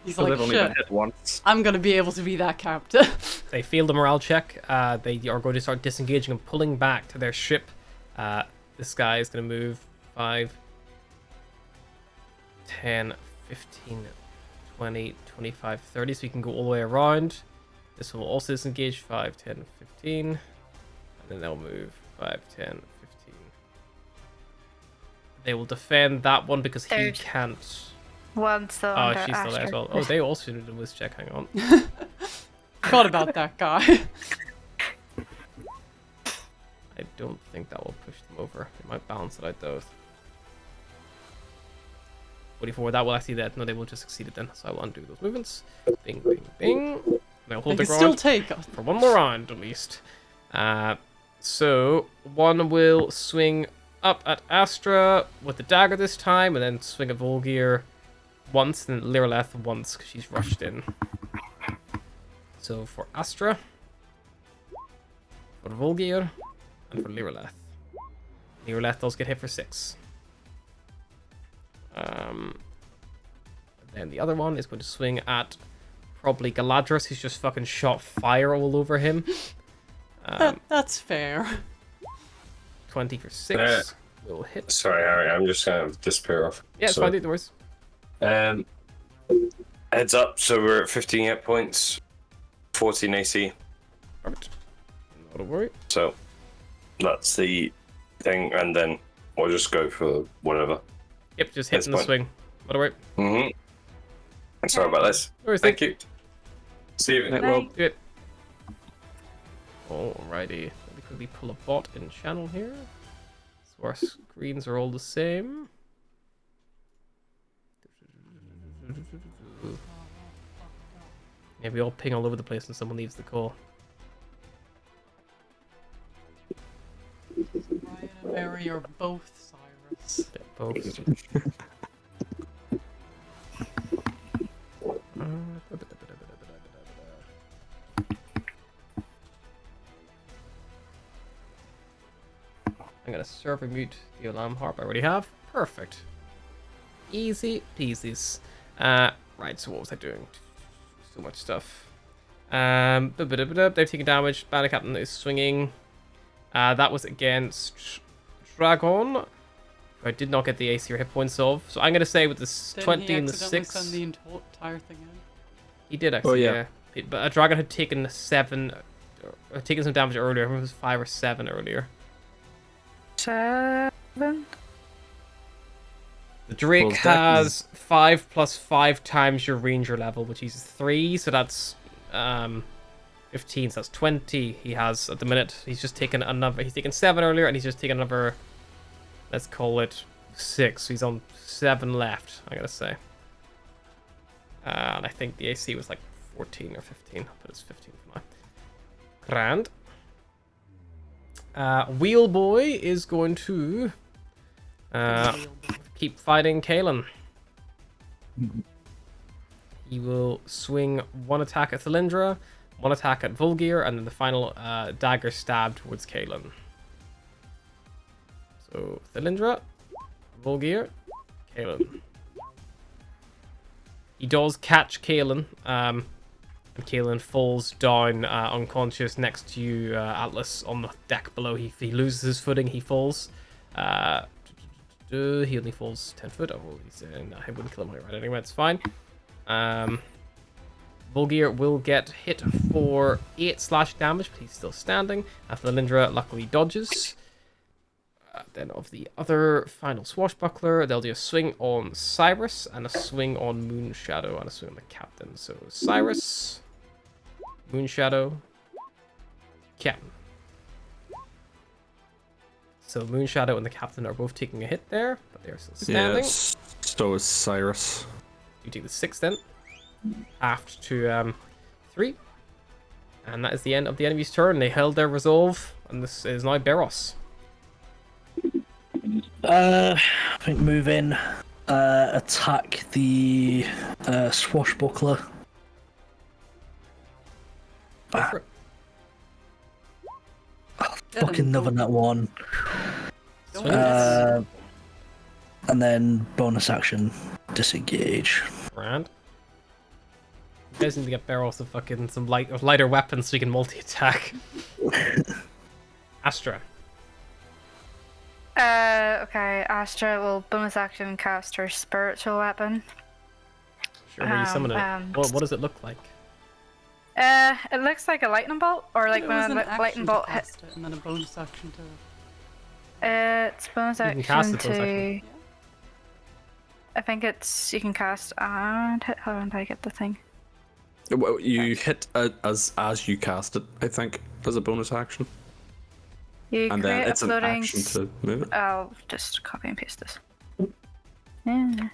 He's So like, they've only been shit, hit once. I'm gonna be able to be that captain. They failed the morale check. They are going to start disengaging and pulling back to their ship. This guy is going to move 5, 10, 15, 20, 25, 30. So you can go all the way around. This will also disengage 5, 10, 15. And then they'll move 5, 10, 15. They will defend that one because he Third. can't. One's still Oh, under she's still there as Astra. well. Oh, they also did a whiz check. Hang on. Forgot about that guy. I don't think that will push them over. They might balance it out though. 44. That will actually that. No, they will just succeed it then. So I will undo those movements. Bing, bing, bing. They'll They hold can the still ground take us. for one more round at least. So one will swing up at Astra with the dagger this time, and then swing at Volgir once, and Lireleth once because she's rushed in. So for Astra, for Volgir, and for Lireleth. Lireleth does get hit for 6. Then the other one is going to swing at probably Galadrius, who's just fucking shot fire all over him. That's fair. 20 for 6 will hit. Sorry, Harry, I'm just gonna disappear off. Yeah, it's fine, dude, no worries. Heads up, so we're at 15 hit points, 14 AC. Perfect. Not a worry. So that's the thing, and then we'll just go for whatever. Yep, just hitting the That's swing. Not a worry. Mm-hmm. Sorry about this. No worries, Thank you. See you. Right, well, Do it. Alrighty. Let me quickly pull a bot in channel here. So our screens are all the same. Yeah, we all ping all over the place when someone leaves the call. Ryan and Mary are both Cyrus. Yeah, both. I'm gonna server mute the alarm harp I already have. Perfect. Easy peasies. Right, so what was I doing? So much stuff. They've taken damage. Banner Captain is swinging. That was against Dragon. I did not get the AC or hit points of. So I'm gonna say with this Didn't 20 he and the accidentally 6. send the entire thing in? He did actually, yeah. But a dragon had taken 7, taken some damage earlier. I think it was 5 or 7 earlier. So Then The Drake Well, Dex has 5 plus 5 times your ranger level, which uses 3, so that's 15, so that's 20. He has at the minute. He's just taken another. He's taken 7 earlier, and he's just taken another. Let's call it 6. So he's on 7 left. I gotta say. And I think the AC was like 14 or 15, but it's 15 for now. Grand. Wheel Boy is going to keep fighting Kalen. He will swing 1 attack at Thylindra, 1 attack at Volgear, and then the final dagger stab towards Kalen. So Thylindra, Volgear, Kalen. He does catch Kalen, and Kalen falls down unconscious next to you, Atlas, on the deck below. He loses his footing, he falls. He only falls 10 foot. Oh, he's no, I wouldn't kill him right anyway, it's fine. Volgear will get hit for 8 slash damage, but he's still standing. After Lindra luckily dodges. Then of the other final swashbuckler, they'll do a swing on Cyrus, and a swing on Moonshadow, and a swing on the captain. So Cyrus, Moonshadow, captain. So Moonshadow and the captain are both taking a hit there, but they're still standing. Yes. So is Cyrus. You take the 6 then. Halved to 3. And that is the end of the enemy's turn. They held their resolve, and this is now Beros. I think move in, attack the swashbuckler. Go for it. Fucking another nat 1. Swing it. And then bonus action, disengage. Grand. You guys need to get Beros some lighter weapons so you can multi-attack. Astra. Okay, Astra will bonus action cast her spiritual weapon. Sure, where you summon it. What does it look like? It looks like a lightning bolt, or like It when was a an action lightning to bolt cast it, and then a bonus action to. It's bonus You can cast action it, bonus to. action. I think it's you can cast and hit. Hold on, do I get the thing? Well, you hit as you cast it, I think, as a bonus action. You And create then it's a an floating. action to move it. I'll just copy and paste this. Yeah.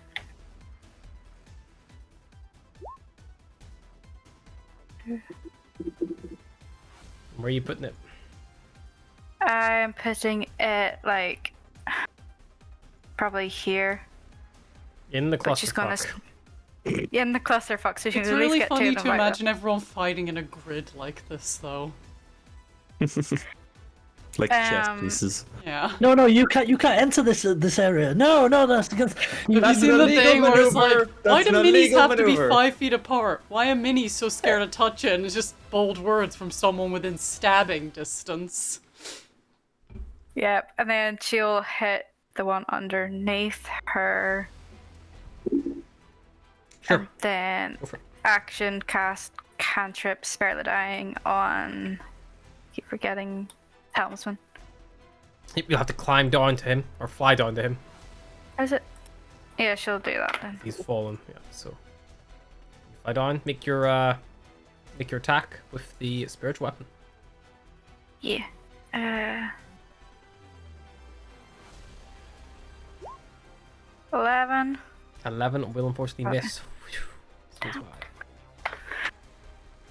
Where are you putting it? I'm putting it like probably here. In the But she's gonna clusterfuck. in the clusterfuck, so she It's can at least really get two funny of them to out of it. imagine everyone fighting in a grid like this, though. Like chess Um, pieces. Yeah. No, you can't enter this area. No, that's because Have you that's seen an the illegal thing where it's like, maneuver. why That's do an minis illegal have to be maneuver. 5 feet apart? Why are minis so scared to touch it? And it's just bold words from someone within stabbing distance. Yep, and then she'll hit the one underneath her. Sure. And then Go for it. action cast cantrip Spare the Dying on. Keep forgetting Helmsman. You'll have to climb down to him, or fly down to him. Is it? Yeah, she'll do that then. He's fallen. Yeah, so fly down. Make your attack with the spiritual weapon. Yeah. 11. 11 will unfortunately Okay. miss. Stays wide.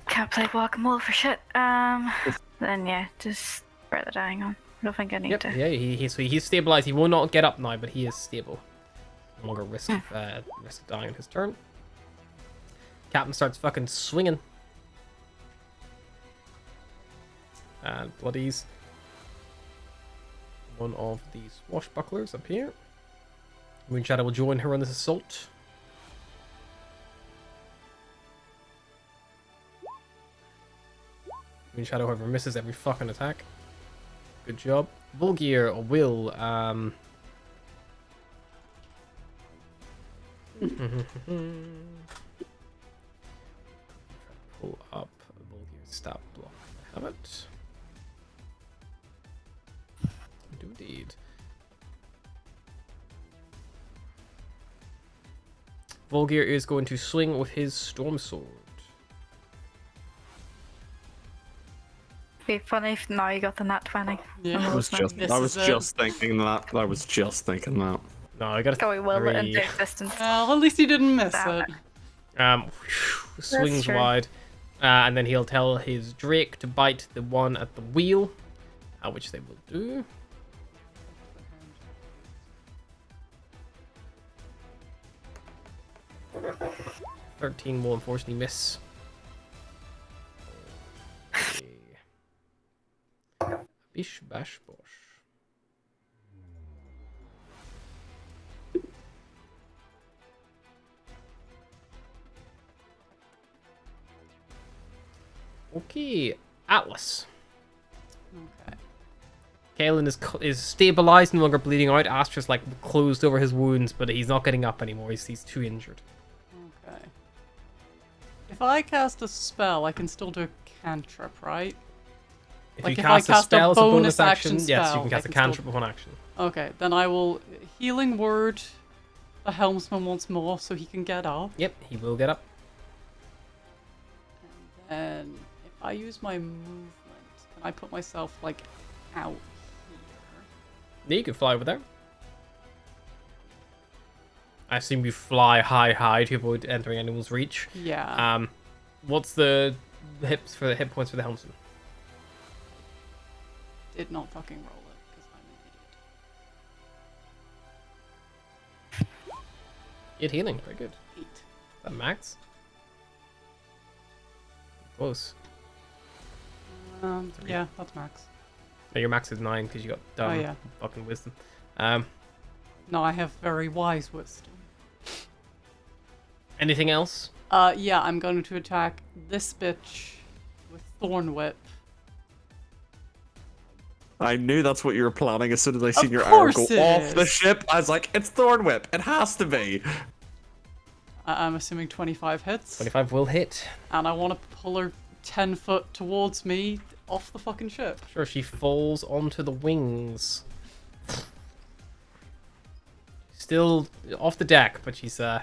Can't play guacamole for shit. Then yeah, just Spare the Dying on. I don't think I need Yep. to. Yeah. He's stabilized. He will not get up now, but he is stable. No longer risk of dying on his turn. Captain starts fucking swinging. And bloodies one of these swashbucklers up here. Moonshadow will join her on this assault. Moonshadow, however, misses every fucking attack. Good job. Volgear will pull up Volgear's stat block. I have it. I do indeed. Volgear is going to swing with his Storm Sword. Be funny if now you got the nat 20. Yeah. I was just thinking that. I was just thinking that. No, I got Go will it into three. existence. Well, at least he didn't miss Damn it. Swings true. wide. And then he'll tell his Drake to bite the one at the wheel, which they will do. "13 will unfortunately miss. Okay. Bish bash bosh. Okay, Atlas. Okay. Kalen is stabilized, no longer bleeding out. Astra's like closed over his wounds, but he's not getting up anymore. He's too injured. Okay. If I cast a spell, I can still do a cantrip, right? If Like you if I cast a cast a spell as a bonus bonus action, action yes, you spell, can I cast a can still- cantrip with one action. Okay, then I will healing word the helmsman once more so he can get up. Yep, he will get up. And if I use my movement, can I put myself like out here? Yeah, you can fly over there. I assume you fly high to avoid entering anyone's reach. Yeah. What's the hit points for the helmsman? Did not fucking roll it because I'm an Get healing, very good. idiot. 8. That max? Close. Yeah, that's max. No, your max is 9 because you got dumb yeah. fucking wisdom. No, I have very wise wisdom. Anything else? Yeah, I'm going to attack this bitch with Thorn Whip. I knew that's what you were planning as soon as I seen your arrow course go it off the is. ship. I was like, it's Thorn Whip. It has to be. I'm assuming 25 hits. 25 will hit. And I want to pull her 10 foot towards me off the fucking ship. Sure, she falls onto the wings. Still off the deck, but she's I'm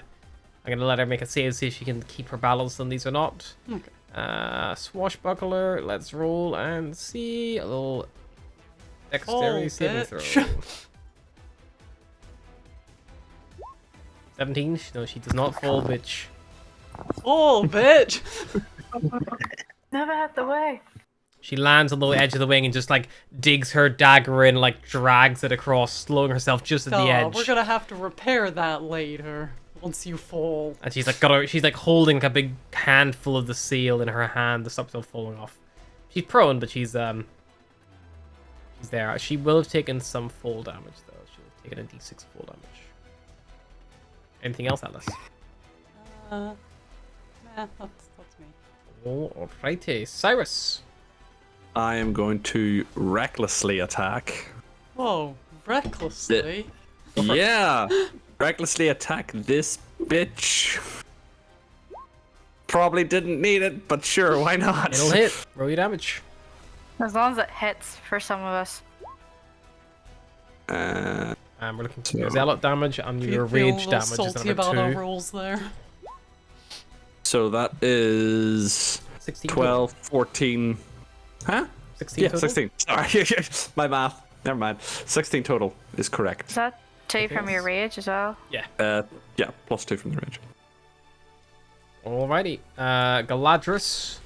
gonna let her make a save, see if she can keep her balance on these or not. Okay. Swashbuckler, let's roll and see. A little dexterity Oh, saving bitch. throw. 17? No, she does not fall, bitch. Oh, bitch! Never had the way. She lands on the edge of the wing and just like digs her dagger in, like drags it across, slowing herself just at the edge. We're gonna have to repair that later once you fall. And she's like she's like holding like, a big handful of the seal in her hand to stop herself falling off. She's prone, but she's there. She will have taken some fall damage though. She'll have taken a d6 fall damage. Anything else, Alice? Nah, that's me. Alrighty, Cyrus. I am going to recklessly attack. Whoa, recklessly. Yeah, recklessly attack this bitch. Probably didn't need it, but sure, why not? It'll hit. Roll your damage. As long as it hits for some of us. Uh, We're looking for your zealot damage and your Feeling rage a little damage is salty number about our 2. rolls there. so that is 16 12, 14. Huh? 16 Yeah, total? 16. Sorry, my math. Never mind. 16 total is correct. Is that 2 from your rage as well? Yeah. Yeah, plus 2 from the range. Alrighty. Galadris.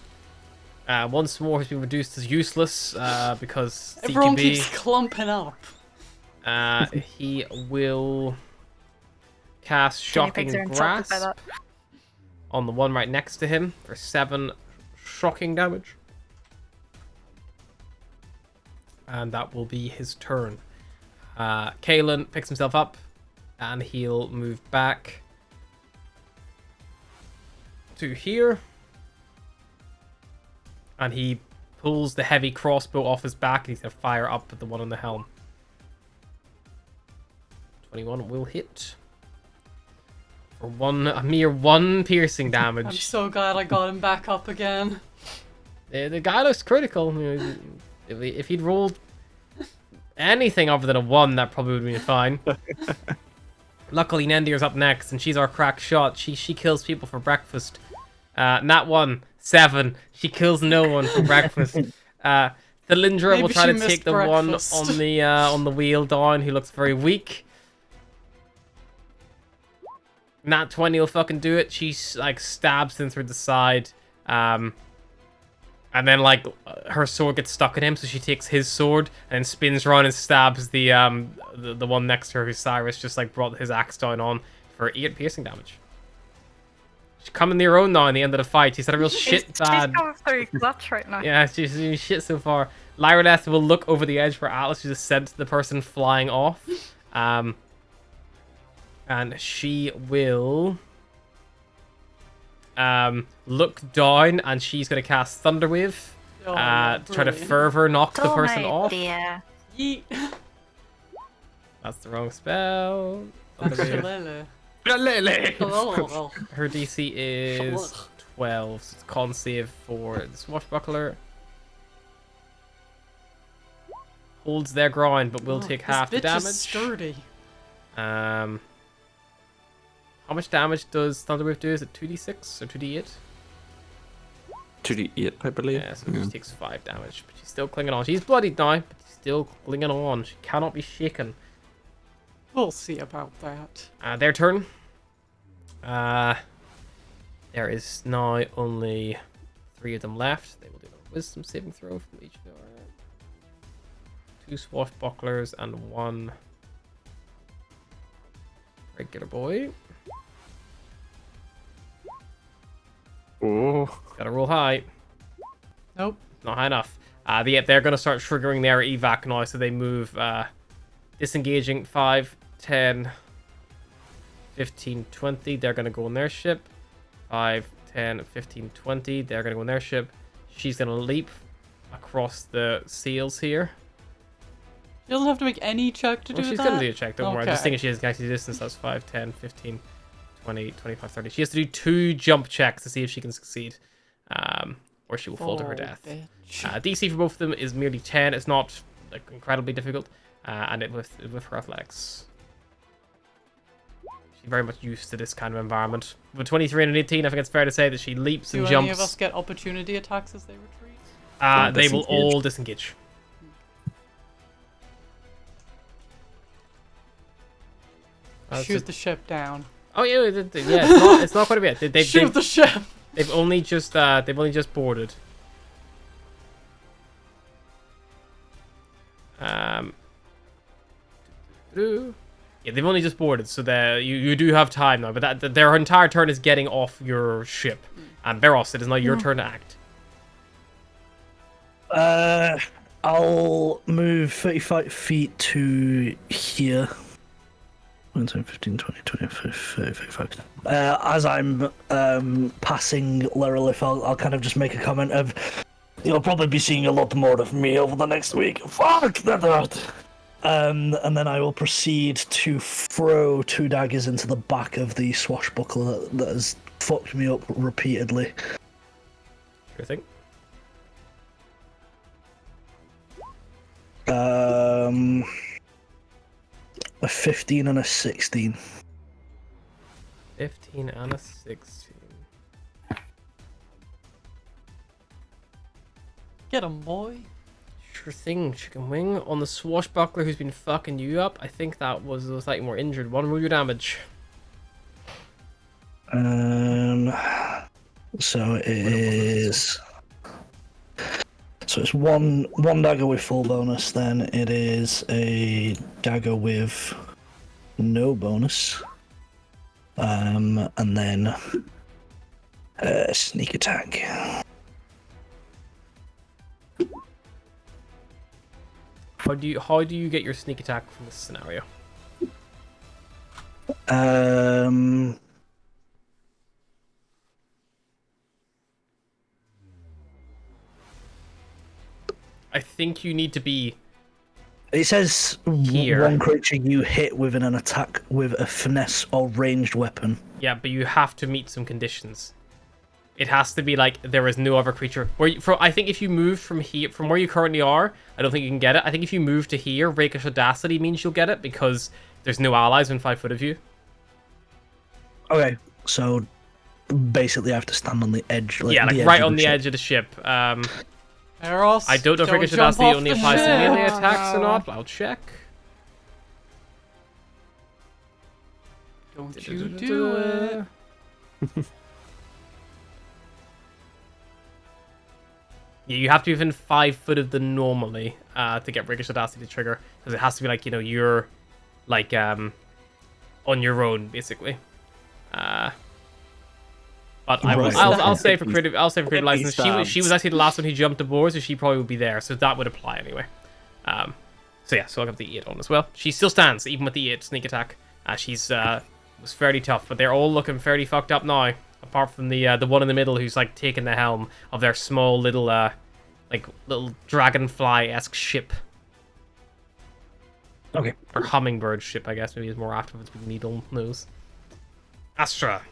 Once more has been reduced as useless because Everyone CQB. keeps clumping up. He will cast Guinea Shocking pigs are insulted by Grasp that. on the one right next to him for 7 shocking damage. And that will be his turn. Kalen picks himself up and he'll move back to here. And he pulls the heavy crossbow off his back and he's going to fire up at the one on the helm. 21 will hit. For a mere 1 piercing damage. I'm so glad I got him back up again. The guy looks critical. You know, if he'd rolled anything other than a 1, that probably would have been fine. Luckily, Nendir's up next, and she's our crack shot. She kills people for breakfast. Nat 1, 7. She kills no one for breakfast. Thalindra will Maybe try she to missed take the breakfast. one on the wheel down, who looks very weak. Nat 20 will fucking do it. She like stabs him through the side. And then like her sword gets stuck in him, so she takes his sword and then spins around and stabs the one next to her, who's Cyrus, just like brought his axe down on for 8 piercing damage. She's coming to her own now in the end of the fight. She's had a real shit bad. She's going through clutch right now. Yeah, she's doing shit so far. Lyradeth will look over the edge for Atlas, who just sent the person flying off. And she will look down, and she's going to cast Thunderwave Oh, to try to brilliant. fervor knock the Oh person my off. dear. Yeet. That's the wrong spell. That's Thunderwave. Shalele. Her DC is 12, so it's con save for the Swashbuckler. Holds their ground, but will take half the This bitch damage. is sturdy. How much damage does Thunderwave do? Is it 2d6 or 2d8? 2d8, I believe. Yeah, so she takes 5 damage, but she's still clinging on. She's bloodied now, but she's still clinging on. She cannot be shaken. We'll see about that. Their turn. There is now only 3 of them left. They will do a wisdom saving throw from each of their 2 swashbucklers and 1 regular boy. Oh. Gotta roll high. Nope. Not high enough. They're going to start triggering their evac now, so they move disengaging 5, 10, 15, 20. They're going to go on their ship. 5, 10, 15, 20. They're going to go on their ship. She's going to leap across the sails here. She doesn't have to make any check to Well, do she's that. going to do a check, don't worry. I'm just Okay. thinking she has actually distance. That's 5, 10, 15, 20, 25, 30. She has to do 2 jump checks to see if she can succeed. Or she will fall to her death. Bitch. DC for both of them is merely 10. It's not like incredibly difficult, and it with her athletics. She's very much used to this kind of environment. With 23 and an 18, I think it's fair to say that she leaps Do and any jumps. of us get opportunity attacks as they retreat? They will Disengage. all disengage. Shoot the ship down. Oh yeah, it's not quite a bit. Shoot the ship. They've only just boarded. Yeah, they've only just boarded, so you do have time now. But their entire turn is getting off your ship, and Beros, it is now your turn to act. I'll move 35 feet to here. 1, 10, 15, 20, 25, 30, 35. As I'm passing Lerolith, I'll kind of just make a comment of, you'll probably be seeing a lot more of me over the next week. Fuck that! And then I will proceed to throw 2 daggers into the back of the swashbuckler that has fucked me up repeatedly. Sure thing. A 15 and a 16. 15 and a 16. Get him, boy. Sure thing, chicken wing. On the swashbuckler who's been fucking you up, I think that was slightly more injured. 1 roll your damage. So it is. So it's one dagger with full bonus, then it is a dagger with no bonus. And then sneak attack. How do you get your sneak attack from this scenario? I think you need to be. It says Here. one creature you hit within an attack with a finesse or ranged weapon. Yeah, but you have to meet some conditions. It has to be like there is no other creature. I think if you move from here, from where you currently are, I don't think you can get it. I think if you move to here, Rakish Audacity means you'll get it because there's no allies within 5 foot of you. Okay, so basically I have to stand on the edge. Like, Yeah, like the edge right of on the ship. edge of the ship. Eros, I don't know if Ricochet jump Dusty off only the applies to ship. melee Oh, attacks or no. not. I'll check. Don't you do it. Yeah, you have to be within 5 foot of them normally to get Ricochet Dusty to trigger. Because it has to be like, you're like on your own, basically. But Right. I'll say for creative license, stabbed. she was actually the last one who jumped aboard, so she probably would be there. So that would apply anyway. So yeah, so I'll have the 8 on as well. She still stands even with the 8 sneak attack. She's was fairly tough, but they're all looking fairly fucked up now. Apart from the one in the middle who's like taking the helm of their small little little dragonfly-esque ship. Okay. Or hummingbird ship, I guess maybe is more afterwards with needle nose. Astra.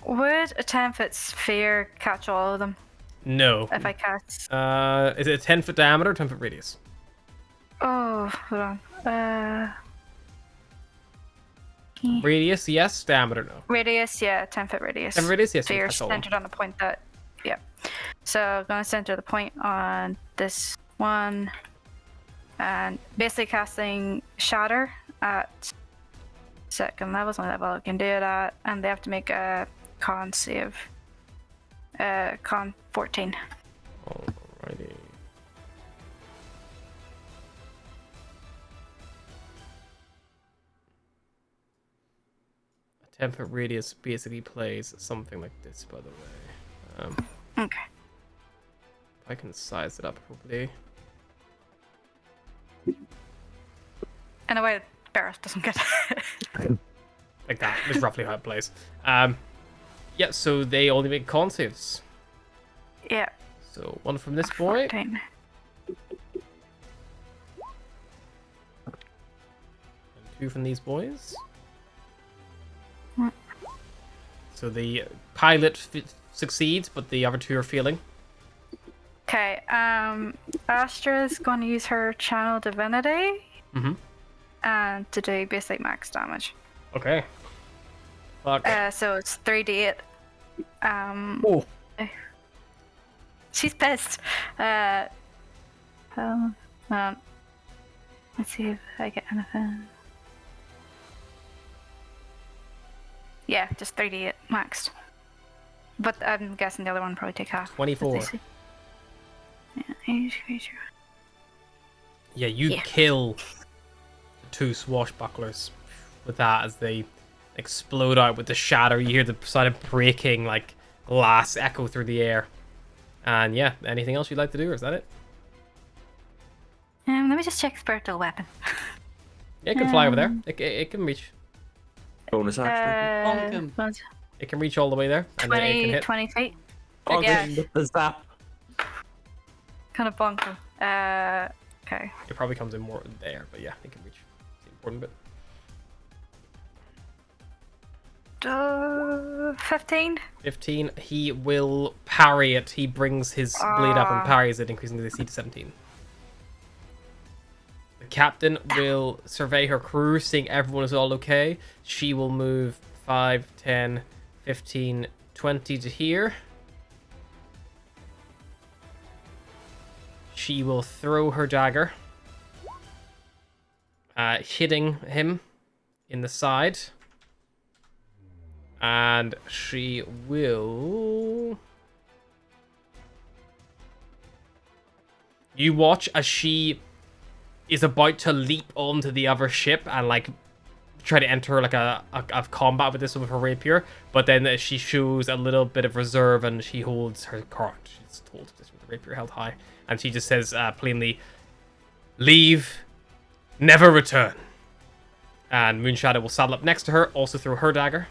Would a 10-foot sphere catch all of them No. if I cast? Is it a 10-foot diameter or 10-foot radius? Oh, hold on. Radius, yes. Diameter, no. Radius, yeah, 10-foot radius. 10-foot radius, yes. Sphere That's all. centered on the point that, yeah. So I'm gonna center the point on this one, and basically casting Shatter at second level, something level I can do that, and they have to make a con save. Con 14. Alrighty. A 10-foot radius basically plays something like this, by the way. Okay. If I can size it up properly. In a way, Barris doesn't get it. Like that is roughly how it plays. Yeah, so they only make con saves. Yeah. So one from this boy. 14. And 2 from these boys. Mm. So the pilot succeeds, but the other 2 are failing. Okay, Astra's going to use her Channel Divinity Mm-hmm. and to do basically max damage. Okay. Fuck. So it's 3d8. Oh. She's pissed. Let's see if I get anything. Yeah, just 3d8 maxed. But I'm guessing the other one probably take half. 24. Let's see. Yeah, each creature. Yeah, you Yeah. kill the 2 swashbucklers with that as they explode out with the shatter. You hear the sound of breaking like glass echo through the air. And yeah, anything else you'd like to do, or is that it? Let me just check spiritual weapon. Yeah, it can fly over there. It can reach. Bonus action. It can reach all the way there, and then it can 20, hit. 20 feet. Oh, yeah. the zap. Kind of bonker. Okay. It probably comes in more there, but yeah, it can reach. It's the important bit. 15? 15. He will parry it. He brings his blade up and parries it, increasing the AC to 17. The captain will survey her crew, seeing everyone is all okay. She will move 5, 10, 15, 20 to here. She will throw her dagger, hitting him in the side. And she will... You watch as she is about to leap onto the other ship and like try to enter like a combat with this with her rapier, but then she shows a little bit of reserve and she holds her card. She's told this with the rapier held high, and she just says plainly, "Leave, never return." And Moonshadow will saddle up next to her, also throw her dagger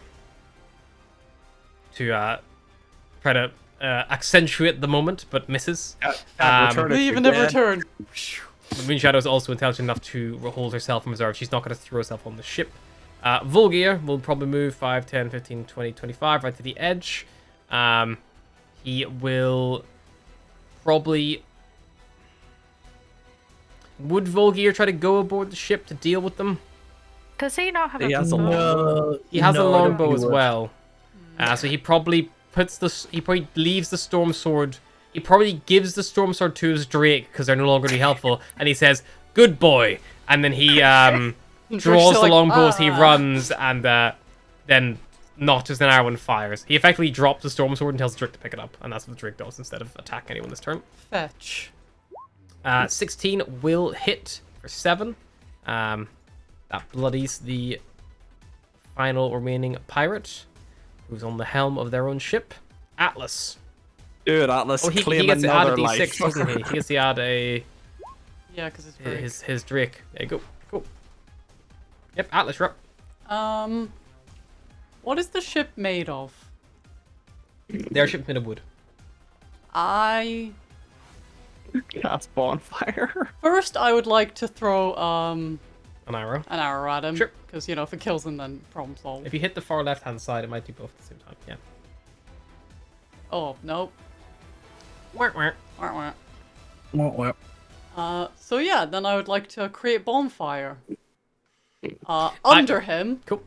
to try to accentuate the moment, but misses. Leave and never return. Moonshadow is also intelligent enough to hold herself in reserve. She's not going to throw herself on the ship. Volgear will probably move 5, 10, 15, 20, 25 right to the edge. He will probably... Would Volgear try to go aboard the ship to deal with them? Does he not have He a has a bow? No, He has a no, I don't longbow think as he would. well. So he probably leaves the storm sword. He probably gives the storm sword to his Drake because they're no longer really helpful, and he says, "Good boy," and then he draws the like, longbow as he "Ah." runs, and then notches an arrow and fires. He effectively drops the storm sword and tells Drake to pick it up, and that's what Drake does instead of attack anyone this turn. Fetch. 16 will hit for 7. That bloodies the final remaining pirate, who's on the helm of their own ship, Atlas. Dude, Atlas, Oh, he claim gets to add a another d6, life. doesn't he? He gets to add a Yeah, because it's very... his Drake. There you go. Cool. Yep, Atlas, you're up. What is the ship made of? Their ship's made of wood. I... Cast bonfire. First, I would like to throw, An arrow. an arrow at him. Sure. Because, you know, if it kills him, then problem solved. If you hit the far left-hand side, it might do both at the same time. Yeah. Oh, nope. Wah, wah. Wah, wah. Well, So yeah, then I would like to create bonfire. Under him. Cool.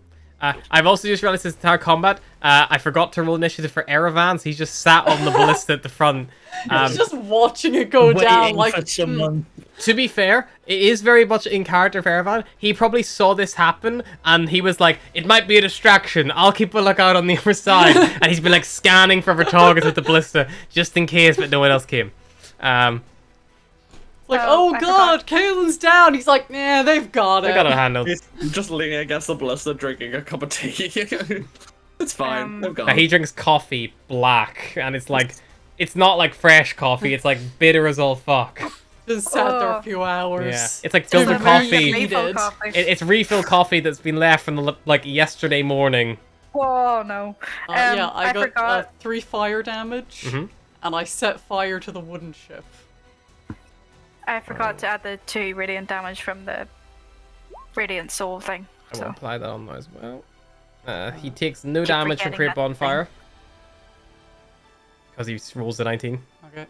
I've also just realized this entire combat, I forgot to roll initiative for Erevan, so he's just sat on the ballista at the front. He's just watching it go waiting down like... for someone. To be fair, it is very much in character for Erevan. He probably saw this happen, and he was like, it might be a distraction. I'll keep a lookout on the other side. And he's been like scanning for other targets with the ballista, just in case, but no one else came. Like, Oh, oh I god, Kaelin's down. He's like, nah, they've got it. I got it handled. He's just leaning against the ballista, drinking a cup of tea. It's fine. They've gone. He drinks coffee black, and it's like, it's not like fresh coffee, it's like bitter as all fuck. Just sat there a Oh. few hours. Yeah, it's like filtered Remember coffee. refill coffee. It's refill coffee that's been left from the, like yesterday morning. Oh no. Yeah, I got forgot. 3 fire damage, Mhm. and I set fire to the wooden ship. I forgot to add the 2 radiant damage from the radiant soul thing. I will So apply that on now as well. He takes no Keep damage from forgetting create that bonfire because he rolls a 19. Okay.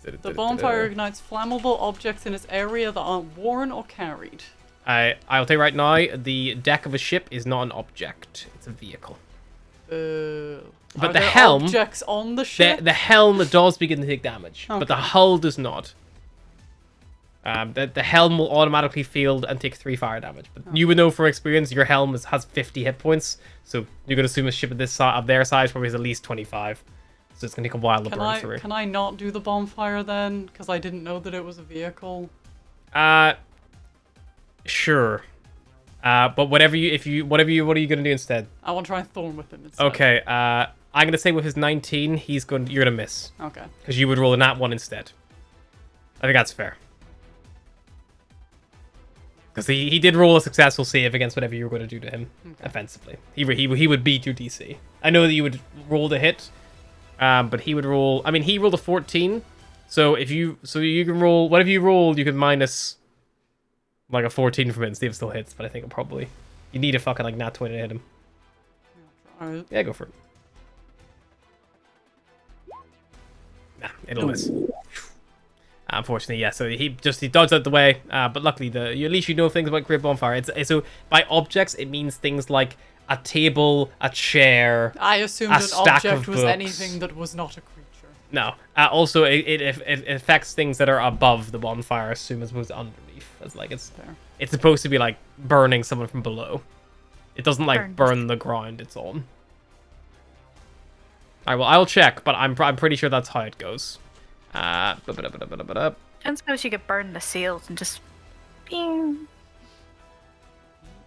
The The bonfire ignites flammable objects in its area that aren't worn or carried. I'll tell you right now, the deck of a ship is not an object; it's a vehicle. But Are the there helm- objects on the ship. The helm does begin to take damage, but the Okay. hull does not. The helm will automatically field and take 3 fire damage. But you would know from experience, your helm has 50 hit points, so you're gonna assume a ship of this size, of their size, probably has at least 25. So it's gonna take a while to burn through. Can I not do the bonfire then? Because I didn't know that it was a vehicle. Sure. But what are you gonna do instead? I want to try and thorn with him instead. Okay. I'm gonna say with his 19, you're gonna miss Okay. because you would roll a nat 1 instead. I think that's fair. Because he did roll a successful save against whatever you were going to do to him offensively. He would beat your DC. I know that you would roll the hit, but he would roll. I mean, he rolled a 14, so you can roll whatever you roll. You can minus like a 14 from it and see if it still hits. But I think you need a fucking like nat 20 to hit him. Alright. Yeah, go for it. Nah, it'll miss. Unfortunately, yeah. So he dodged out the way, but luckily, at least you know things about Great Bonfire. So by objects, it means things like a table, a chair. I assumed A an stack of object was books. anything that was not a creature. No. Also, it affects things that are above the bonfire. Assume as opposed to underneath. As like Fair. it's supposed to be like burning someone from below. It doesn't like Burn. burn the ground it's on. I'll check, but I'm pretty sure that's how it goes. I don't suppose you could burn the seals and just. Bing.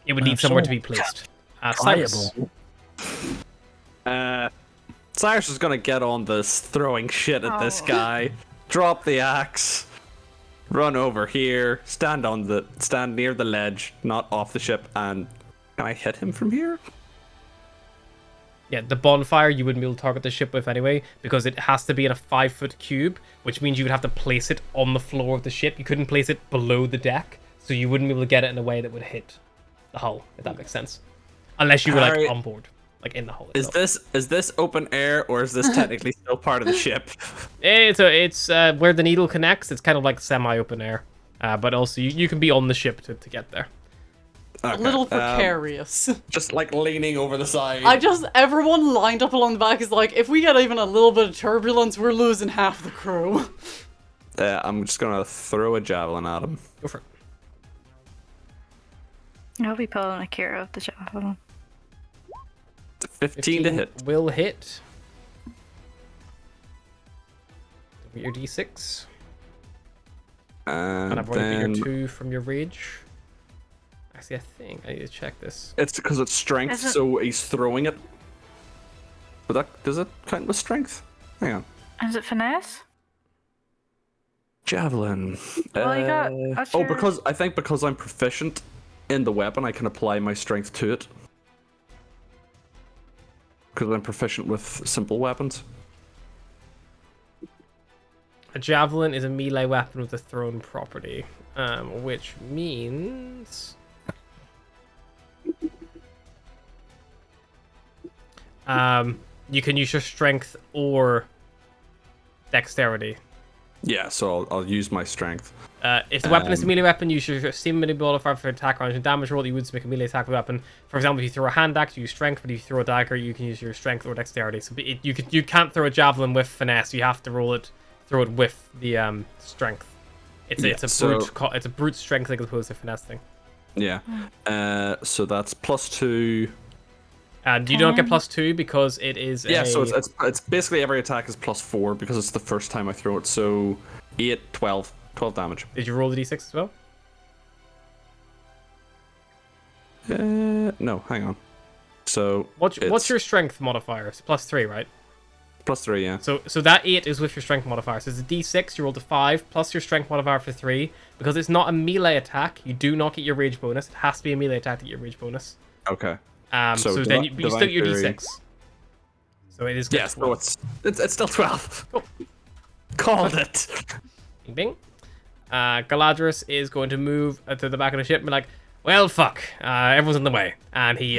It would need somewhere to be placed. Cyrus. Pliable. Cyrus is gonna get on this, throwing shit at this Oh. guy, drop the axe, run over here, stand near the ledge, not off the ship, and can I hit him from here? Yeah, the bonfire you wouldn't be able to target the ship with anyway, because it has to be in a 5-foot cube, which means you would have to place it on the floor of the ship. You couldn't place it below the deck, so you wouldn't be able to get it in a way that would hit the hull, if that makes sense. Unless you were like Alright. on board, like in the hull. Is itself. this open air or is this technically still part of the ship? It's where the needle connects. It's kind of like semi-open air, but also you can be on the ship to get there. A little precarious. Just like leaning over the side. Everyone lined up along the back is like, if we get even a little bit of turbulence, we're losing half the crew. I'm just gonna throw a javelin at him. Go for it. I'll be pulling Akira with the javelin. 15 to hit. Will hit. Get your d6. And I've already got your 2 from your rage. Actually, I think I need to check this. It's because it's strength, so he's throwing it. But does it count with strength? Hang on. Is it finesse? Javelin. Well, you got. Because I'm proficient in the weapon, I can apply my strength to it. Because I'm proficient with simple weapons. A javelin is a melee weapon with a thrown property, which means you can use your strength or dexterity. Yeah, so I'll use my strength. If the weapon is a melee weapon, use your same melee modifier for attack range and damage roll that you would to make a melee attack with a weapon. For example, if you throw a hand axe, you use strength, but if you throw a dagger, you can use your strength or dexterity. So you can't throw a javelin with finesse. You have to throw it with the strength. It's a brute strength thing as opposed to finesse thing. Yeah. So that's +2. And you don't get +2 because it is so it's basically every attack is +4 because it's the first time I throw it. So 8, 12 damage. Did you roll the d6 as well? No, hang on. So what's your strength modifier? It's +3, right? +3, yeah. So that 8 is with your strength modifier. So it's a d6, you rolled a 5, plus your strength modifier for 3. Because it's not a melee attack, you do not get your rage bonus. It has to be a melee attack to get your rage bonus. Okay. So then you still get your d6. So it is good. Yeah, so it's still 12. Cool. Called it. Bing bing. Galadrius is going to move to the back of the ship and be like, well, fuck, everyone's in the way. And he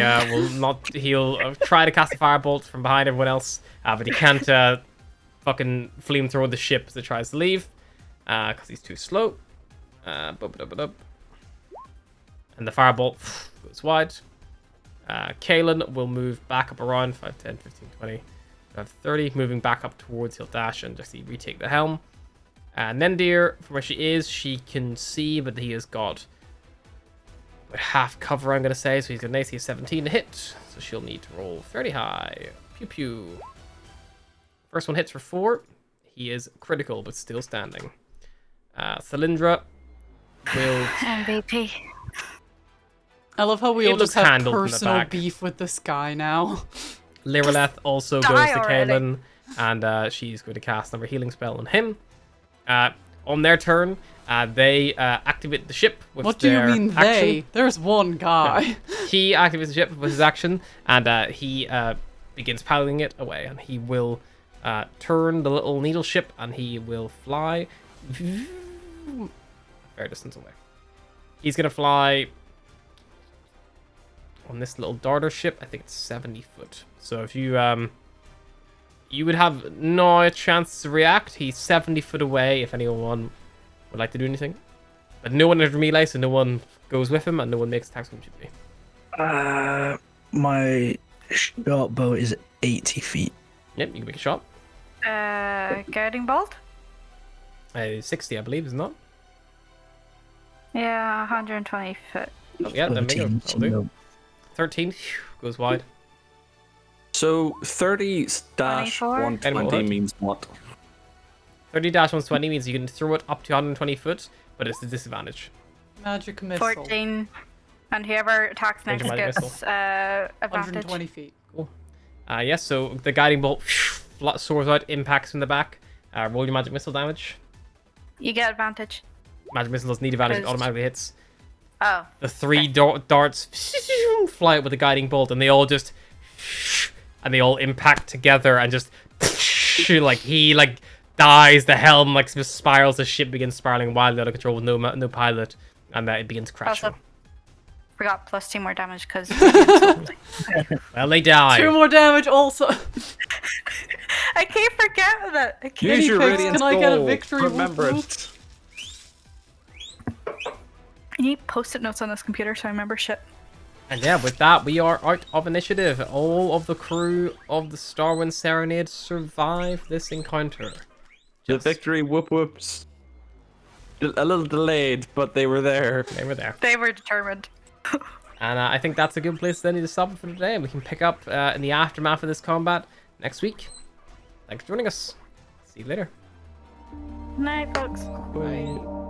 he'll try to cast a firebolt from behind everyone else, but he can't fucking flamethrower the ship as it tries to leave, because he's too slow. And the firebolt goes wide. Kaelin will move back up around 5, 10, 15, 20, 30, moving back up towards he'll dash and just retake the helm. And Nendir, from where she is, she can see, but he has got half cover, I'm going to say. So he's got an AC of 17 to hit. So she'll need to roll fairly high. Pew pew. First one hits for 4. He is critical, but still standing. Cylindra will... MVP. I love how we all just have handled from the personal back. beef with this guy now. Lireleth also goes die to already. Kaelin, and she's going to cast another healing spell on him. On their turn, they activate the ship with What do you their mean action. they? There's one guy. He activates the ship with his action, and he begins piloting it away. And he will turn the little needle ship, and he will fly a fair distance away. He's going to fly on this little darter ship. I think it's 70 foot. So if you you would have no chance to react. He's 70 foot away if anyone would like to do anything. But no one has melee, so no one goes with him, and no one makes attacks when it should be. My short bow is 80 feet. Yep, you can make a shot. Guiding bolt? 60, I believe, isn't it? Yeah, 120 foot. Oh, yeah, then make it. 13, That'll do. no. 13 goes wide. So 30 dash 24? 120 means what? 30 dash 120 means you can throw it up to 120 foot, but it's a disadvantage. Magic missile. 14. And whoever attacks Range next of magic gets advantage. 120 feet. Yes, so the guiding bolt soars out, impacts from the back. Roll your magic missile damage. You get advantage. Magic missile doesn't need advantage, it Because- automatically hits. Oh. The 3 darts fly out with the guiding bolt, and they all just... And they all impact together, and just... Like, he, like, dies, the helm, like, spirals, the ship begins spiraling wildly out of control with no pilot, and it begins crashing. Also, forgot plus 2 more damage because. Well, they die. 2 more damage also. I keep forgetting that. I keep Use your picks, radiant can I get a gold. victory Remember whoop it. I need post-it notes on this computer so I remember shit. And yeah, with that, we are out of initiative. All of the crew of the Starwind Serenade survived this encounter. The victory whoop whoops. A little delayed, but they were there. They were there. They were determined. And I think that's a good place then to stop it for today. And we can pick up in the aftermath of this combat next week. Thanks for joining us. See you later. Night, folks. Bye.